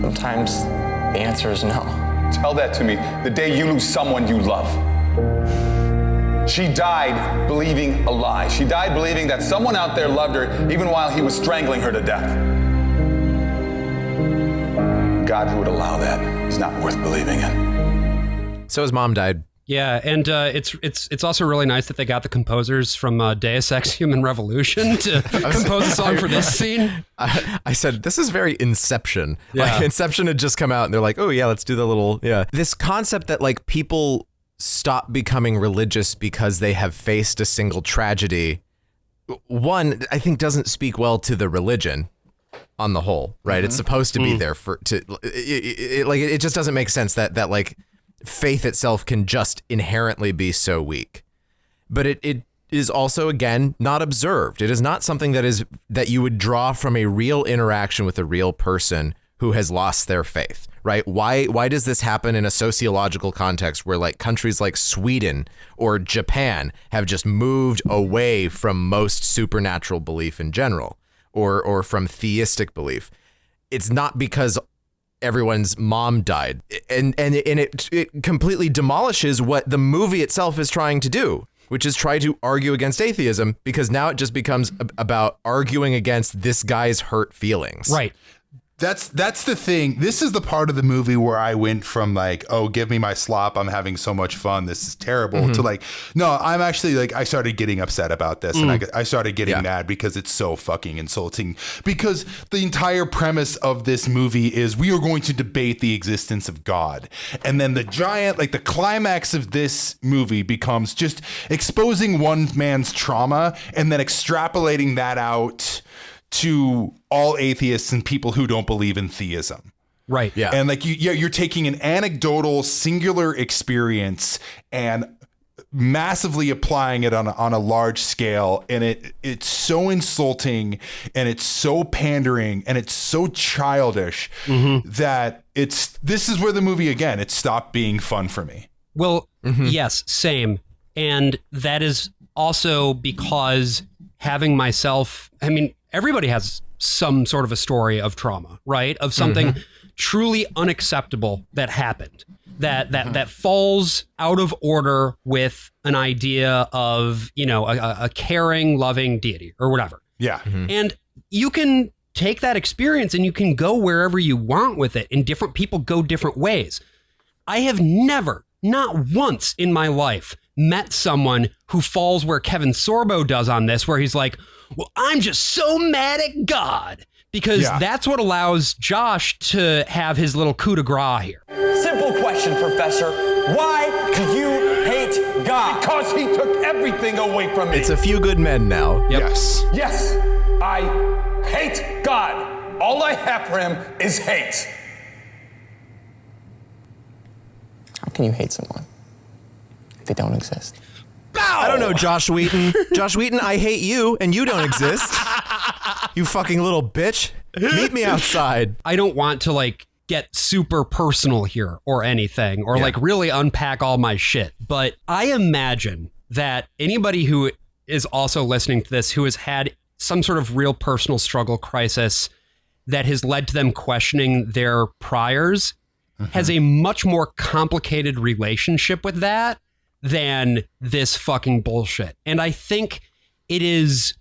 Speaker 17: Sometimes the answer is no.
Speaker 14: Tell that to me the day you lose someone you love. She died believing a lie. She died believing that someone out there loved her even while he was strangling her to death. God who would allow that is not worth believing in.
Speaker 1: So his mom died.
Speaker 2: Yeah, and it's also really nice that they got the composers from Deus Ex Human Revolution to compose a song for this scene.
Speaker 1: I said, this is very Inception.
Speaker 2: Yeah.
Speaker 1: Like, Inception had just come out and they're like, oh yeah, let's do the little, yeah. This concept that like people stop becoming religious because they have faced a single tragedy, one, I think doesn't speak well to the religion on the whole, right?
Speaker 2: Mm-hmm.
Speaker 1: It's supposed to be there it just doesn't make sense that like faith itself can just inherently be so weak. But it is also, again, not observed. It is not something that you would draw from a real interaction with a real person who has lost their faith, right? Why does this happen in a sociological context where like countries like Sweden or Japan have just moved away from most supernatural belief in general, or from theistic belief? It's not because everyone's mom died, and it completely demolishes what the movie itself is trying to do, which is try to argue against atheism, because now it just becomes about arguing against this guy's hurt feelings.
Speaker 2: Right.
Speaker 3: That's the thing. This is the part of the movie where I went from like, oh, give me my slop, I'm having so much fun, this is terrible, to like, no, I'm actually like, I started getting upset about this, and I started getting mad because it's so fucking insulting. Because the entire premise of this movie is we are going to debate the existence of God. And then the climax of this movie becomes just exposing one man's trauma and then extrapolating that out to all atheists and people who don't believe in theism.
Speaker 2: Right.
Speaker 1: Yeah.
Speaker 3: And like you're taking an anecdotal singular experience and massively applying it on a large scale, and it's so insulting and it's so pandering and it's so childish that this is where the movie, again, it stopped being fun for me.
Speaker 2: Well, yes, same. And that is also because having myself, I mean, everybody has some sort of a story of trauma, right? Of something truly unacceptable that happened, that falls out of order with an idea of, you know, a caring, loving deity or whatever.
Speaker 3: Yeah.
Speaker 2: And you can take that experience and you can go wherever you want with it, and different people go different ways. I have never, not once in my life, met someone who falls where Kevin Sorbo does on this, where he's like, well, I'm just so mad at God, because that's what allows Josh to have his little coup de grace here.
Speaker 17: Simple question, Professor. Why do you hate God?
Speaker 18: Because he took everything away from me.
Speaker 1: It's A Few Good Men now.
Speaker 2: Yep.
Speaker 3: Yes.
Speaker 18: Yes, I hate God. All I have for him is hate.
Speaker 17: How can you hate someone if they don't exist?
Speaker 1: I don't know, Josh Wheaton. Josh Wheaton, I hate you, and you don't exist. You fucking little bitch. Meet me outside.
Speaker 2: I don't want to like get super personal here or anything, or like really unpack all my shit. But I imagine that anybody who is also listening to this, who has had some sort of real personal struggle crisis that has led to them questioning their priors, has a much more complicated relationship with that than this fucking bullshit. And I think it is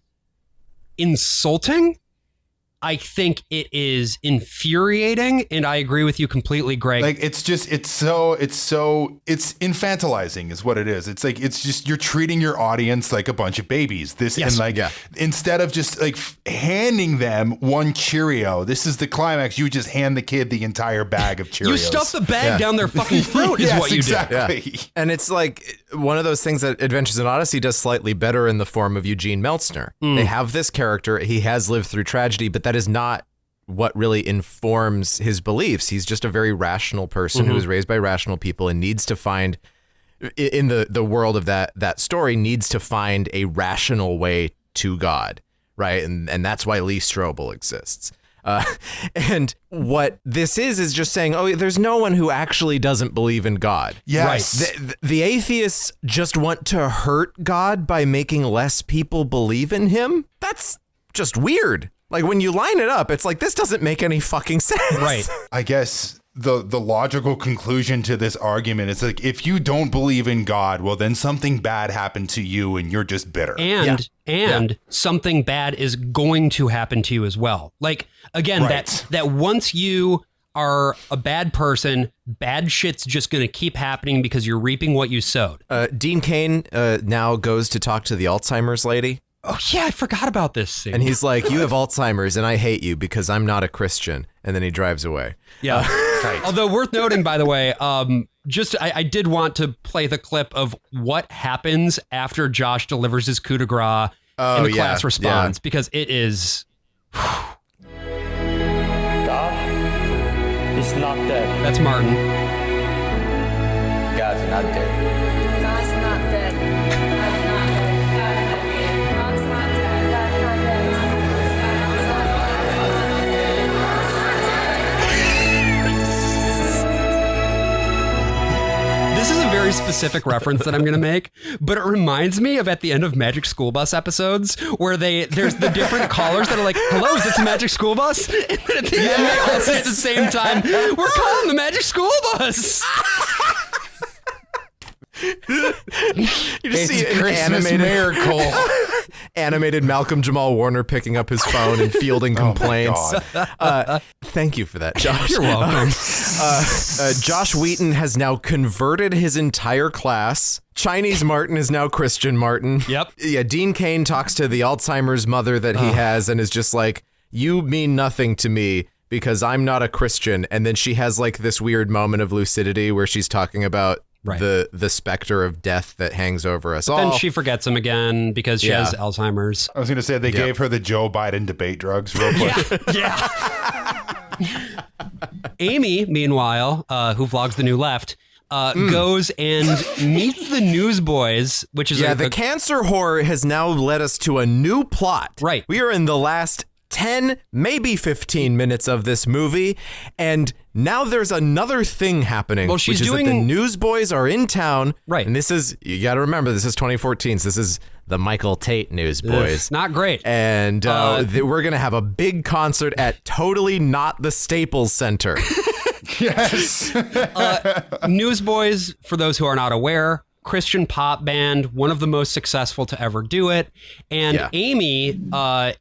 Speaker 2: insulting. I think it is infuriating, and I agree with you completely, Greg.
Speaker 3: Like, it's infantilizing is what it is. It's like, it's just, you're treating your audience like a bunch of babies. Instead of just like handing them one Cheerio, this is the climax, you just hand the kid the entire bag of Cheerios.
Speaker 2: You stuff the bag down their fucking throat is what you
Speaker 3: exactly.
Speaker 2: do.
Speaker 1: Yeah. And it's like one of those things that Adventures in Odyssey does slightly better in the form of Eugene Meltzner. They have this character, he has lived through tragedy, but that is not what really informs his beliefs. He's just a very rational person who was raised by rational people and needs to find in the world of that story, needs to find a rational way to God, right? And that's why Lee Strobel exists. And what this is just saying, oh, there's no one who actually doesn't believe in God.
Speaker 3: Yes.
Speaker 1: Right. The atheists just want to hurt God by making less people believe in him. That's just weird. Like, when you line it up, it's like, this doesn't make any fucking sense.
Speaker 2: Right.
Speaker 3: I guess the logical conclusion to this argument is like, if you don't believe in God, well, then something bad happened to you and you're just bitter.
Speaker 2: And something bad is going to happen to you as well. Like, again, that once you are a bad person, bad shit's just going to keep happening because you're reaping what you sowed.
Speaker 1: Dean Cain now goes to talk to the Alzheimer's lady.
Speaker 2: Oh, yeah, I forgot about this scene.
Speaker 1: And he's like, you have Alzheimer's and I hate you because I'm not a Christian. And then he drives away.
Speaker 2: Yeah. Although worth noting, by the way, I did want to play the clip of what happens after Josh delivers his coup de grace and the class responds, because it is...
Speaker 17: God is not dead.
Speaker 2: That's Martin.
Speaker 17: God's not dead.
Speaker 9: God's not dead. God's not dead. God's not dead. God's not dead.
Speaker 2: This is a very specific reference that I'm going to make, but it reminds me of at the end of Magic School Bus episodes where there's the different callers that are like, hello, is this a Magic School Bus? And then at the end, they all say at the same time, we're calling the Magic School Bus.
Speaker 1: You just see an animated Malcolm Jamal Warner picking up his phone and fielding complaints. Thank you for that, Josh.
Speaker 2: You're welcome.
Speaker 1: Josh Wheaton has now converted his entire class. Chinese Martin is now Christian Martin.
Speaker 2: Yep.
Speaker 1: Yeah, Dean Cain talks to the Alzheimer's mother that he has and is just like, you mean nothing to me because I'm not a Christian. And then she has like this weird moment of lucidity where she's talking about the specter of death that hangs over us all.
Speaker 2: Then she forgets him again because she has Alzheimer's.
Speaker 3: I was going to say they gave her the Joe Biden debate drugs real quick.
Speaker 2: Amy, meanwhile, who vlogs The New Left, goes and meets the Newsboys, which is
Speaker 1: the cancer horror has now led us to a new plot.
Speaker 2: Right.
Speaker 1: We are in the last 10, maybe 15 minutes of this movie, and now there's another thing happening.
Speaker 2: Well, she's
Speaker 1: which is
Speaker 2: doing...
Speaker 1: that the Newsboys are in town.
Speaker 2: Right.
Speaker 1: And this is, you got to remember, this is 2014, so this is the Michael Tate Newsboys.
Speaker 2: Not great.
Speaker 1: And we're going to have a big concert at totally not the Staples Center.
Speaker 3: Yes.
Speaker 2: Newsboys, for those who are not aware, Christian pop band, one of the most successful to ever do it. And Amy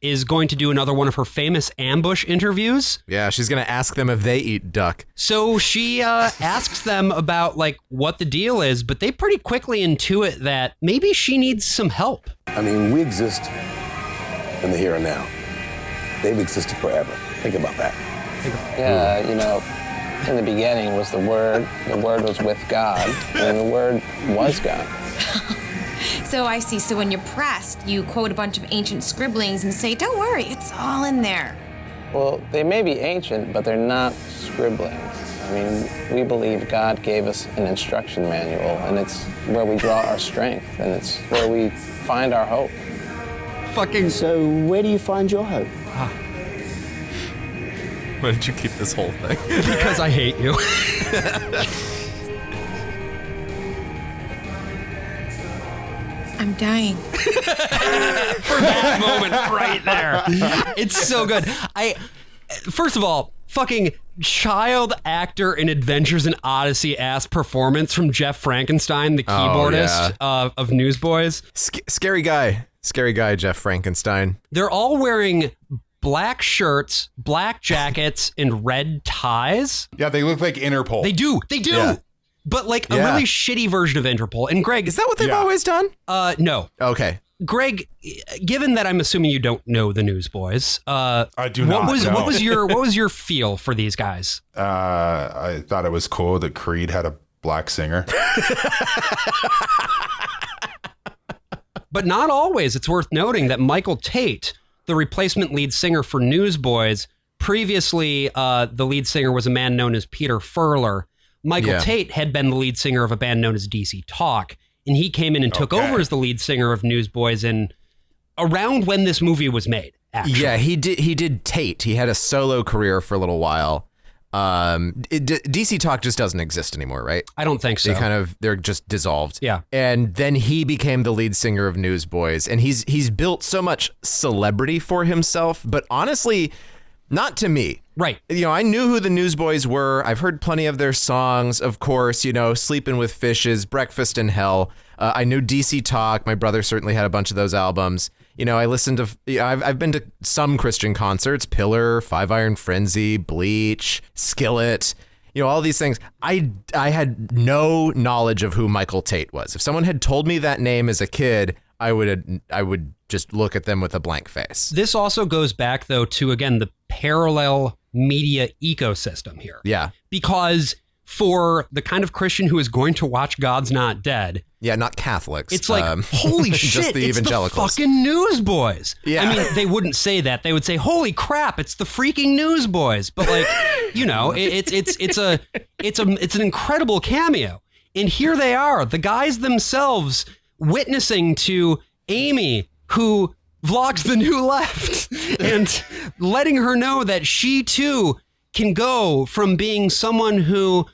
Speaker 2: is going to do another one of her famous ambush interviews.
Speaker 1: Yeah, she's going to ask them if they eat duck.
Speaker 2: So she asks them about like what the deal is, but they pretty quickly intuit that maybe she needs some help.
Speaker 19: I mean, we exist in the here and now. They've existed forever. Think about that.
Speaker 4: Yeah, you know, in the beginning was the Word was with God, and the Word was God.
Speaker 7: So I see. So when you're pressed, you quote a bunch of ancient scribblings and say, don't worry, it's all in there.
Speaker 4: Well, they may be ancient, but they're not scribblings. I mean, we believe God gave us an instruction manual, and it's where we draw our strength, and it's where we find our hope.
Speaker 16: So where do you find your hope?
Speaker 1: Why did you keep this whole thing?
Speaker 2: Because I hate you.
Speaker 7: I'm dying.
Speaker 2: For that moment right there. It's so good. First of all, fucking child actor in Adventures in Odyssey ass performance from Jeff Frankenstein, the keyboardist of Newsboys.
Speaker 1: Scary guy, Jeff Frankenstein.
Speaker 2: They're all wearing black shirts, black jackets, and red ties.
Speaker 3: Yeah, they look like Interpol.
Speaker 2: They do.
Speaker 1: Yeah.
Speaker 2: But like a really shitty version of Interpol. And Greg,
Speaker 1: is that what they've always done?
Speaker 2: No.
Speaker 1: Okay.
Speaker 2: Greg, given that I'm assuming you don't know the Newsboys,
Speaker 3: I do not.
Speaker 2: What was your feel for these guys?
Speaker 3: I thought it was cool that Creed had a black singer.
Speaker 2: But not always. It's worth noting that Michael Tate, the replacement lead singer for Newsboys, previously the lead singer was a man known as Peter Furler. Michael Tate had been the lead singer of a band known as DC Talk, and he came in and took over as the lead singer of Newsboys around when this movie was made. Actually.
Speaker 1: Yeah, he did Tate. He had a solo career for a little while. DC Talk just doesn't exist anymore, right?
Speaker 2: I don't think so.
Speaker 1: They're just dissolved.
Speaker 2: Yeah.
Speaker 1: And then he became the lead singer of Newsboys, and he's built so much celebrity for himself, but honestly, not to me.
Speaker 2: Right.
Speaker 1: I knew who the Newsboys were. I've heard plenty of their songs, of course, Sleeping with Fishes, Breakfast in Hell. I knew DC Talk. My brother certainly had a bunch of those albums. I listened to, I've been to some Christian concerts, Pillar, Five Iron Frenzy, Bleach, Skillet, all these things. I had no knowledge of who Michael Tate was. If someone had told me that name as a kid, I would just look at them with a blank face.
Speaker 2: This also goes back, though, to, again, the parallel media ecosystem here.
Speaker 1: Yeah.
Speaker 2: Because for the kind of Christian who is going to watch God's Not Dead.
Speaker 1: Yeah, not Catholics.
Speaker 2: It's like, holy shit,
Speaker 1: just the evangelicals.
Speaker 2: It's the fucking Newsboys.
Speaker 1: Yeah.
Speaker 2: I mean, they wouldn't say that. They would say, holy crap, it's the freaking Newsboys. But like, it's an incredible cameo. And here they are, the guys themselves witnessing to Amy, who vlogs the New Left, and letting her know that she too can go from being someone who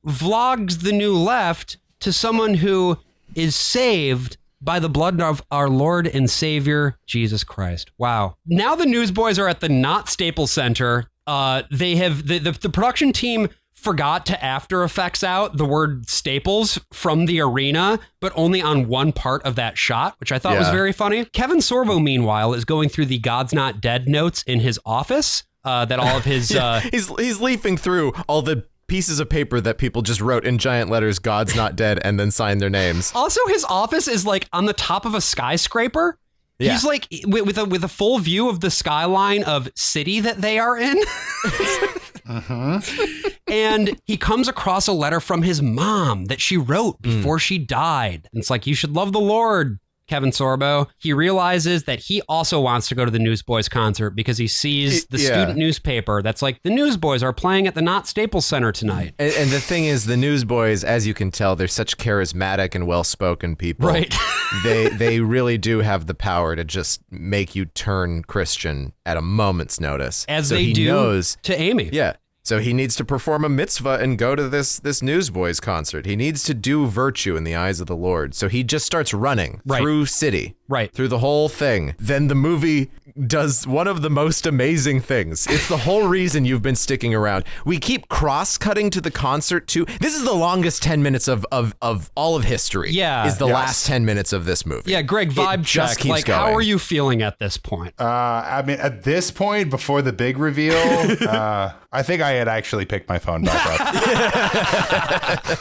Speaker 2: vlogs the New Left to someone who is saved by the blood of our Lord and Savior, Jesus Christ. Wow. Now the Newsboys are at the Not Staples Center. They have the production team forgot to After Effects out the word Staples from the arena, but only on one part of that shot, which I thought was very funny. Kevin Sorbo, meanwhile, is going through the God's Not Dead notes in his office. That all of his
Speaker 1: he's leafing through all the pieces of paper that people just wrote in giant letters, God's Not Dead, and then signed their names.
Speaker 2: Also, his office is like on the top of a skyscraper. Yeah. He's like with a full view of the skyline of city that they are in. And he comes across a letter from his mom that she wrote before she died. And it's like, you should love the Lord, Kevin Sorbo. He realizes that he also wants to go to the Newsboys concert because he sees the student newspaper that's like, the Newsboys are playing at the Not Staples Center tonight.
Speaker 1: And the thing is, the Newsboys, as you can tell, they're such charismatic and well-spoken people.
Speaker 2: Right.
Speaker 1: They really do have the power to just make you turn Christian at a moment's notice.
Speaker 2: As they do to Amy.
Speaker 1: Yeah. So he needs to perform a mitzvah and go to this Newsboys concert. He needs to do virtue in the eyes of the Lord. So he just starts running through city, through the whole thing. Then the movie does one of the most amazing things. It's the whole reason you've been sticking around. We keep cross-cutting to the concert too. This is the longest 10 minutes of all of history.
Speaker 2: Yeah.
Speaker 1: Is the last 10 minutes of this movie.
Speaker 2: Yeah, Greg, vibe check. Like, going. How are you feeling at this point?
Speaker 3: I mean, at this point, before the big reveal, I think I had actually picked my phone back up.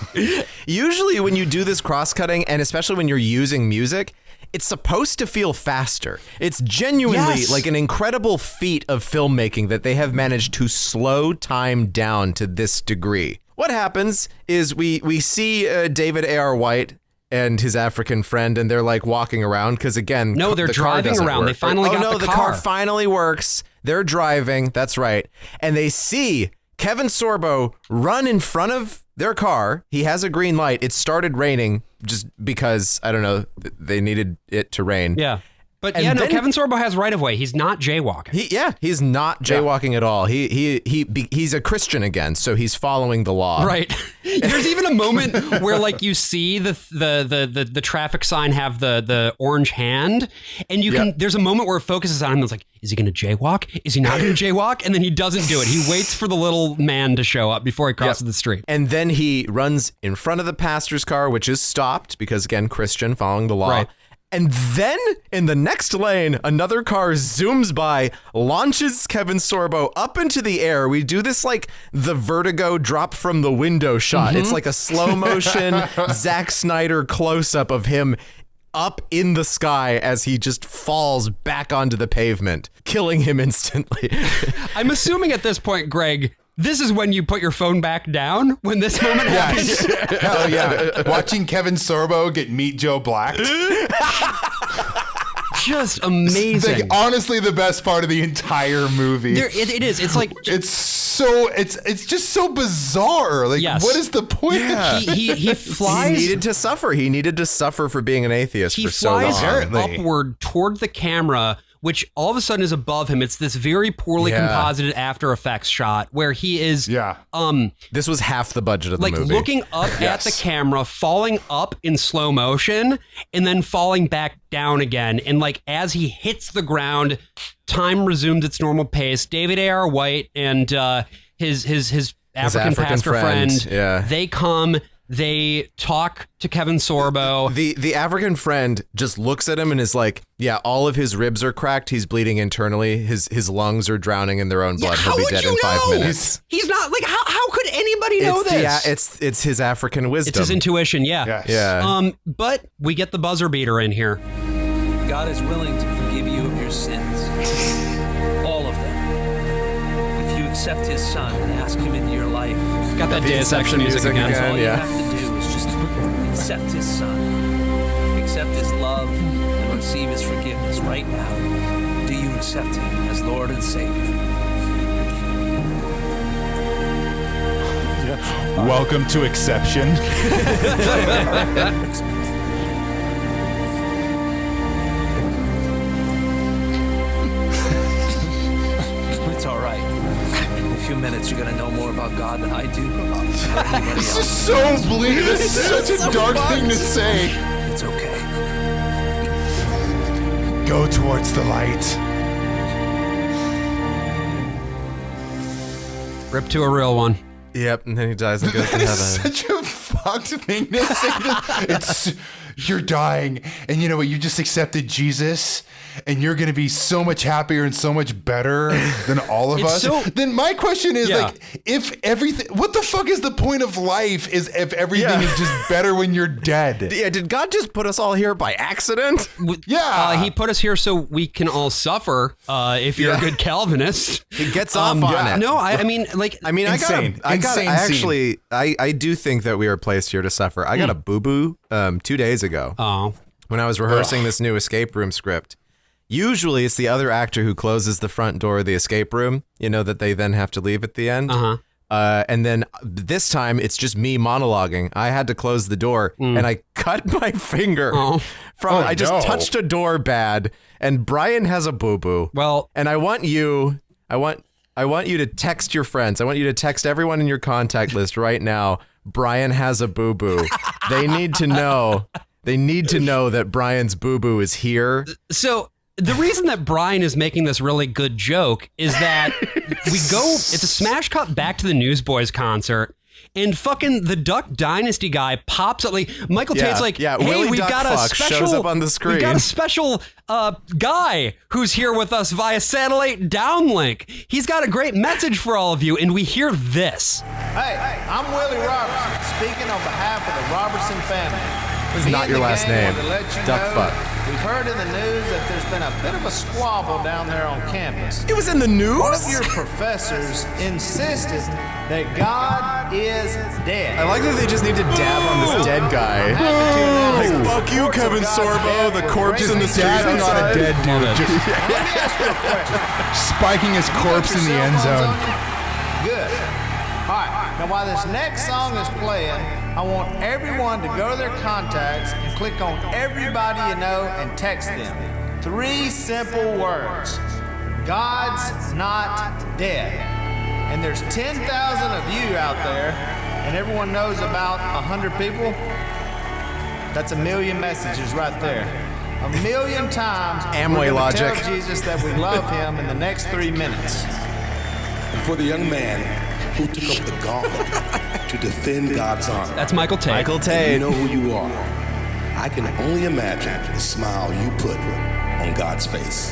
Speaker 1: Usually when you do this cross-cutting, and especially when you're using music, it's supposed to feel faster. It's genuinely like an incredible feat of filmmaking that they have managed to slow time down to this degree. What happens is we see David A.R. White and his African friend, and they're like walking around because, again,
Speaker 2: no, they're driving around. Work. They finally got the car.
Speaker 1: The car finally works. They're driving. That's right. And they see Kevin Sorbo run in front of their car. He has a green light. It started raining just because, I don't know, they needed it to rain.
Speaker 2: Yeah. But Kevin Sorbo has right of way. He's not jaywalking.
Speaker 1: He's not jaywalking at all. He's a Christian again, so he's following the law.
Speaker 2: Right. There's even a moment where like you see the traffic sign have the orange hand, and you can. There's a moment where it focuses on him. It's like, is he going to jaywalk? Is he not going to jaywalk? And then he doesn't do it. He waits for the little man to show up before he crosses the street.
Speaker 1: And then he runs in front of the pastor's car, which is stopped because, again, Christian, following the law.
Speaker 2: Right.
Speaker 1: And then in the next lane, another car zooms by, launches Kevin Sorbo up into the air. We do this like the Vertigo drop from the window shot. It's like a slow motion Zack Snyder close up of him up in the sky as he just falls back onto the pavement, killing him instantly.
Speaker 2: I'm assuming at this point, Greg, this is when you put your phone back down when this moment happens.
Speaker 3: Hell yeah. Watching Kevin Sorbo get Meet Joe Black.
Speaker 2: just amazing.
Speaker 3: Like, honestly, the best part of the entire movie.
Speaker 2: It is. It's like
Speaker 3: it's just so bizarre. Like, what is the point?
Speaker 2: Yeah. He flies.
Speaker 1: He needed to suffer. He needed to suffer for being an atheist for so long.
Speaker 2: He flies upward toward the camera, which all of a sudden is above him. It's this very poorly composited After Effects shot where he is.
Speaker 1: This was half the budget of the movie.
Speaker 2: Like looking up at the camera, falling up in slow motion, and then falling back down again. And like as he hits the ground, time resumes its normal pace. David A.R. White and his African pastor friend, they come. They talk to Kevin Sorbo.
Speaker 1: The African friend just looks at him and is like, yeah, all of his ribs are cracked. He's bleeding internally. His lungs are drowning in their own blood. He'll be dead in 5 minutes.
Speaker 2: He's not like, how could anybody know this?
Speaker 1: It's his African wisdom.
Speaker 2: It's his intuition. Yeah.
Speaker 3: Yes.
Speaker 1: Yeah.
Speaker 2: But we get the buzzer beater in here.
Speaker 20: God is willing to forgive you of your sins. All of them. If you accept his son and ask him into your life.
Speaker 2: Got that Deus Ex music again.
Speaker 20: All you have to do is just accept his son, accept his love, and receive his forgiveness right now. Do you accept him as Lord and Savior?
Speaker 3: Welcome to Exception.
Speaker 20: It's all right. In a few minutes, you're going to know more about God than I do.
Speaker 3: This is so bleak. This is such a dark thing to say.
Speaker 20: It's okay.
Speaker 3: Go towards the light.
Speaker 2: Rip to a real one.
Speaker 1: Yep, and then he dies and goes to heaven.
Speaker 3: Such a fucked thing to say. You're dying, and you know what? You just accepted Jesus, and you're going to be so much happier and so much better than all of us. Then my question is, like, if everything, what the fuck is the point of life? Is if everything is just better when you're dead?
Speaker 1: Yeah, did God just put us all here by accident?
Speaker 2: He put us here so we can all suffer. If you're a good Calvinist,
Speaker 1: he gets off on it.
Speaker 2: No, I mean,
Speaker 3: insane.
Speaker 1: I do think that we are placed here to suffer. I got a boo-boo 2 days ago when I was rehearsing this new escape room script. Usually it's the other actor who closes the front door of the escape room, you know, that they then have to leave at the end. And then this time it's just me monologuing. I had to close the door and I cut my finger I just touched a door bad, and Brian has a boo-boo.
Speaker 2: Well,
Speaker 1: and I want you to text your friends. I want you to text everyone in your contact list right now. Brian has a boo-boo. They need to know that Brian's boo-boo is here.
Speaker 2: So the reason that Brian is making this really good joke is that it's a smash cut back to the Newsboys concert, and fucking the Duck Dynasty guy pops up. Like Michael Tate's like, hey,
Speaker 1: Willie
Speaker 2: we've
Speaker 1: Duck
Speaker 2: got a special
Speaker 1: shows up on the screen.
Speaker 2: We've got a special guy who's here with us via satellite downlink. He's got a great message for all of you, and we hear this.
Speaker 6: Hey, I'm Willie Robertson, speaking on behalf of the Robertson family.
Speaker 1: This is not your last name. Duckfuck.
Speaker 6: We've heard in the news that there's been a bit of a squabble down there on campus.
Speaker 1: It was in the news?
Speaker 6: One of your professors insisted that God is dead.
Speaker 1: I like that they just need to dab on this dead guy. Like, fuck you, Kevin Sorbo, the corpse in the street
Speaker 3: outside. Not a dead dude. Just spiking his corpse in the end zone.
Speaker 6: Good. All right. Now, while this next song is playing, I want everyone to go to their contacts and click on everybody you know and text them 3 simple words. God's not dead. And there's 10,000 of you out there, and everyone knows about 100 people. That's 1 million messages right there. 1 million times
Speaker 1: Amway
Speaker 6: we're
Speaker 1: logic.
Speaker 6: tell Jesus that we love him in the next 3 minutes.
Speaker 19: And for the young man who took up the gauntlet to defend God's honor.
Speaker 2: That's Michael Tate.
Speaker 1: Michael Tate.
Speaker 19: You know who you are. I can only imagine the smile you put on God's face.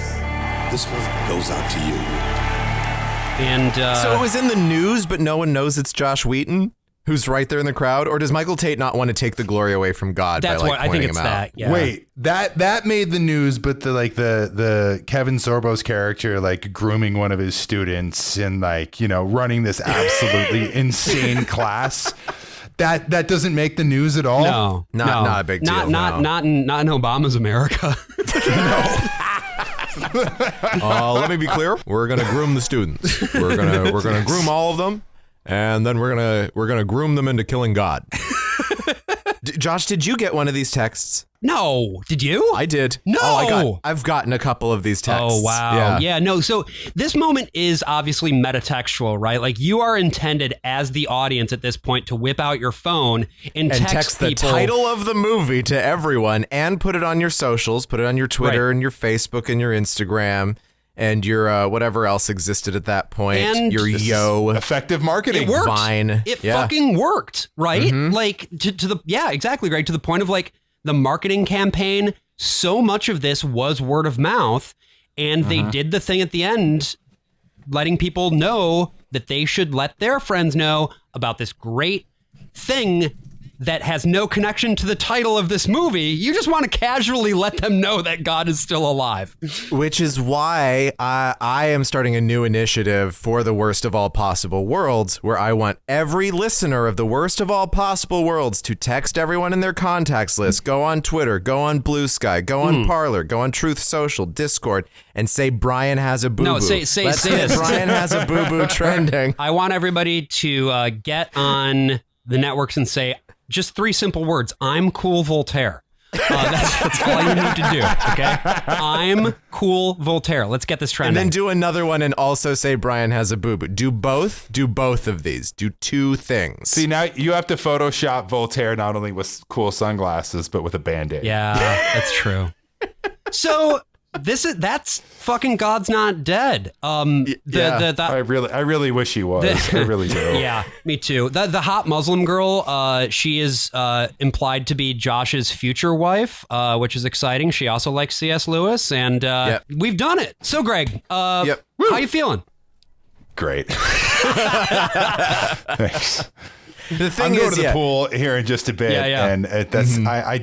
Speaker 19: This one goes out to you.
Speaker 2: And
Speaker 1: so it was in the news, but no one knows it's Josh Wheaton who's right there in the crowd, or does Michael Tate not want to take the glory away from God?
Speaker 2: That's
Speaker 1: by,
Speaker 2: what I think it's
Speaker 1: him
Speaker 2: that.
Speaker 1: out?
Speaker 2: Yeah.
Speaker 3: Wait, that made the news, but the Kevin Sorbo's character like grooming one of his students and like, you know, running this absolutely insane class. That doesn't make the news at all.
Speaker 2: No,
Speaker 1: not a big deal.
Speaker 2: Not in Obama's America.
Speaker 3: No.
Speaker 1: Let me be clear. We're gonna groom the students. We're gonna groom all of them, and then we're gonna groom them into killing God. Josh, did you get one of these texts?
Speaker 2: No. Did you?
Speaker 1: I did.
Speaker 2: No.
Speaker 1: I've gotten a couple of these texts.
Speaker 2: Oh, wow. Yeah, no. So this moment is obviously metatextual, right? Like you are intended as the audience at this point to whip out your phone and text
Speaker 1: the
Speaker 2: people.
Speaker 1: title of the movie to everyone and put it on your socials, put it on your Twitter and your Facebook and your Instagram and your whatever else existed at that point.
Speaker 2: And
Speaker 1: your
Speaker 3: effective marketing.
Speaker 2: It worked.
Speaker 1: Vine.
Speaker 2: It fucking worked, right?
Speaker 1: Mm-hmm.
Speaker 2: Like to the exactly right, to the point of like the marketing campaign. So much of this was word of mouth, and they did the thing at the end, letting people know that they should let their friends know about this great thing that has no connection to the title of this movie. You just want to casually let them know that God is still alive.
Speaker 1: Which is why I am starting a new initiative for the Worst of All Possible Worlds, where I want every listener of the Worst of All Possible Worlds to text everyone in their contacts list, go on Twitter, go on Blue Sky, go on Parler, go on Truth Social, Discord, and say Brian has a boo-boo.
Speaker 2: No, say this.
Speaker 1: Brian has a boo-boo trending.
Speaker 2: I want everybody to get on the networks and say just 3 simple words. I'm cool Voltaire. That's all you need to do, okay? I'm cool Voltaire. Let's get this trending.
Speaker 1: And then do another one and also say Brian has a boo-boo. Do both of these. Do 2 things.
Speaker 3: See, now you have to Photoshop Voltaire not only with cool sunglasses, but with a Band-Aid.
Speaker 2: Yeah, that's true. So that's fucking God's Not Dead.
Speaker 3: I really wish he was. I really do.
Speaker 2: Yeah, me too. The hot Muslim girl, she is implied to be Josh's future wife, which is exciting. She also likes C.S. Lewis, and we've done it. So, Greg, how you feeling?
Speaker 3: Great. Thanks.
Speaker 1: The thing
Speaker 3: I'm going
Speaker 1: is,
Speaker 3: to the pool here in just a bit, and that's I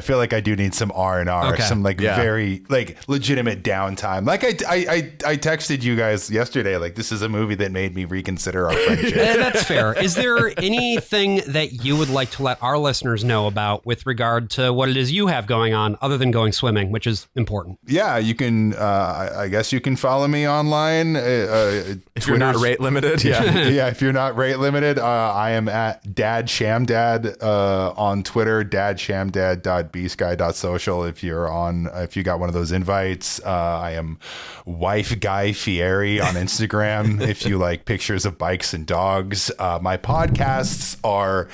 Speaker 3: feel like I do need some R&R, some very like legitimate downtime. Like I texted you guys yesterday, like this is a movie that made me reconsider our friendship.
Speaker 2: That's fair. Is there anything that you would like to let our listeners know about with regard to what it is you have going on, other than going swimming, which is important?
Speaker 3: Yeah, you can. I guess you can follow me online
Speaker 1: if you're not rate limited.
Speaker 3: Yeah, if you're not rate limited, I am at Dad Shamdad on Twitter, dadshamdad.bsky.social. If you got one of those invites, I am Wife Guy Fieri on Instagram. If you like pictures of bikes and dogs, my podcasts are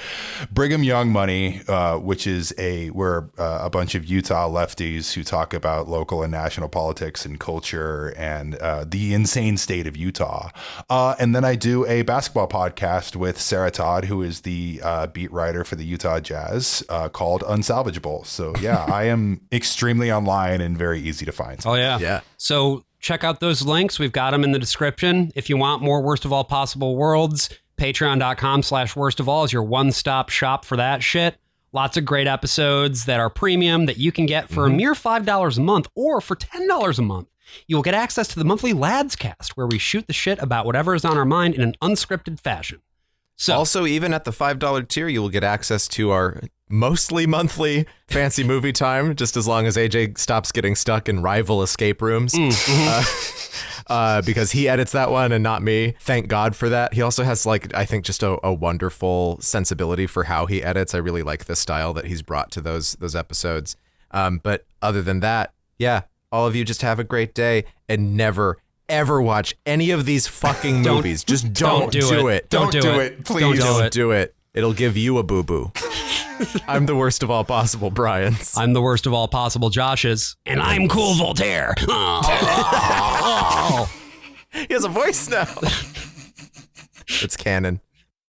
Speaker 3: Brigham Young Money, which is we're a bunch of Utah lefties who talk about local and national politics and culture and the insane state of Utah. And then I do a basketball podcast with Sarah Todd, who is the beat writer for the Utah Jazz, called Unsalvageable. So yeah, I am extremely online and very easy to find.
Speaker 2: Oh yeah. Yeah. So check out those links. We've got them in the description. If you want more Worst of All Possible Worlds, patreon.com/worstofall is your one-stop shop for that shit. Lots of great episodes that are premium that you can get for a mere $5 a month, or for $10 a month. You will get access to the monthly Lads Cast, where we shoot the shit about whatever is on our mind in an unscripted fashion. So,
Speaker 1: also, even at the $5 tier, you will get access to our mostly monthly fancy movie time, just as long as AJ stops getting stuck in rival escape rooms. Because he edits that one and not me. Thank God for that. He also has, I think, just a wonderful sensibility for how he edits. I really like the style that he's brought to those episodes. But other than that, yeah, all of you just have a great day and never ever watch any of these fucking movies. Just don't do it.
Speaker 3: Don't do it. Please
Speaker 1: don't do it. It'll give you a boo-boo. I'm the worst of all possible Brians.
Speaker 2: I'm the worst of all possible Joshes. And I'm cool Voltaire.
Speaker 1: He has a voice now. It's canon.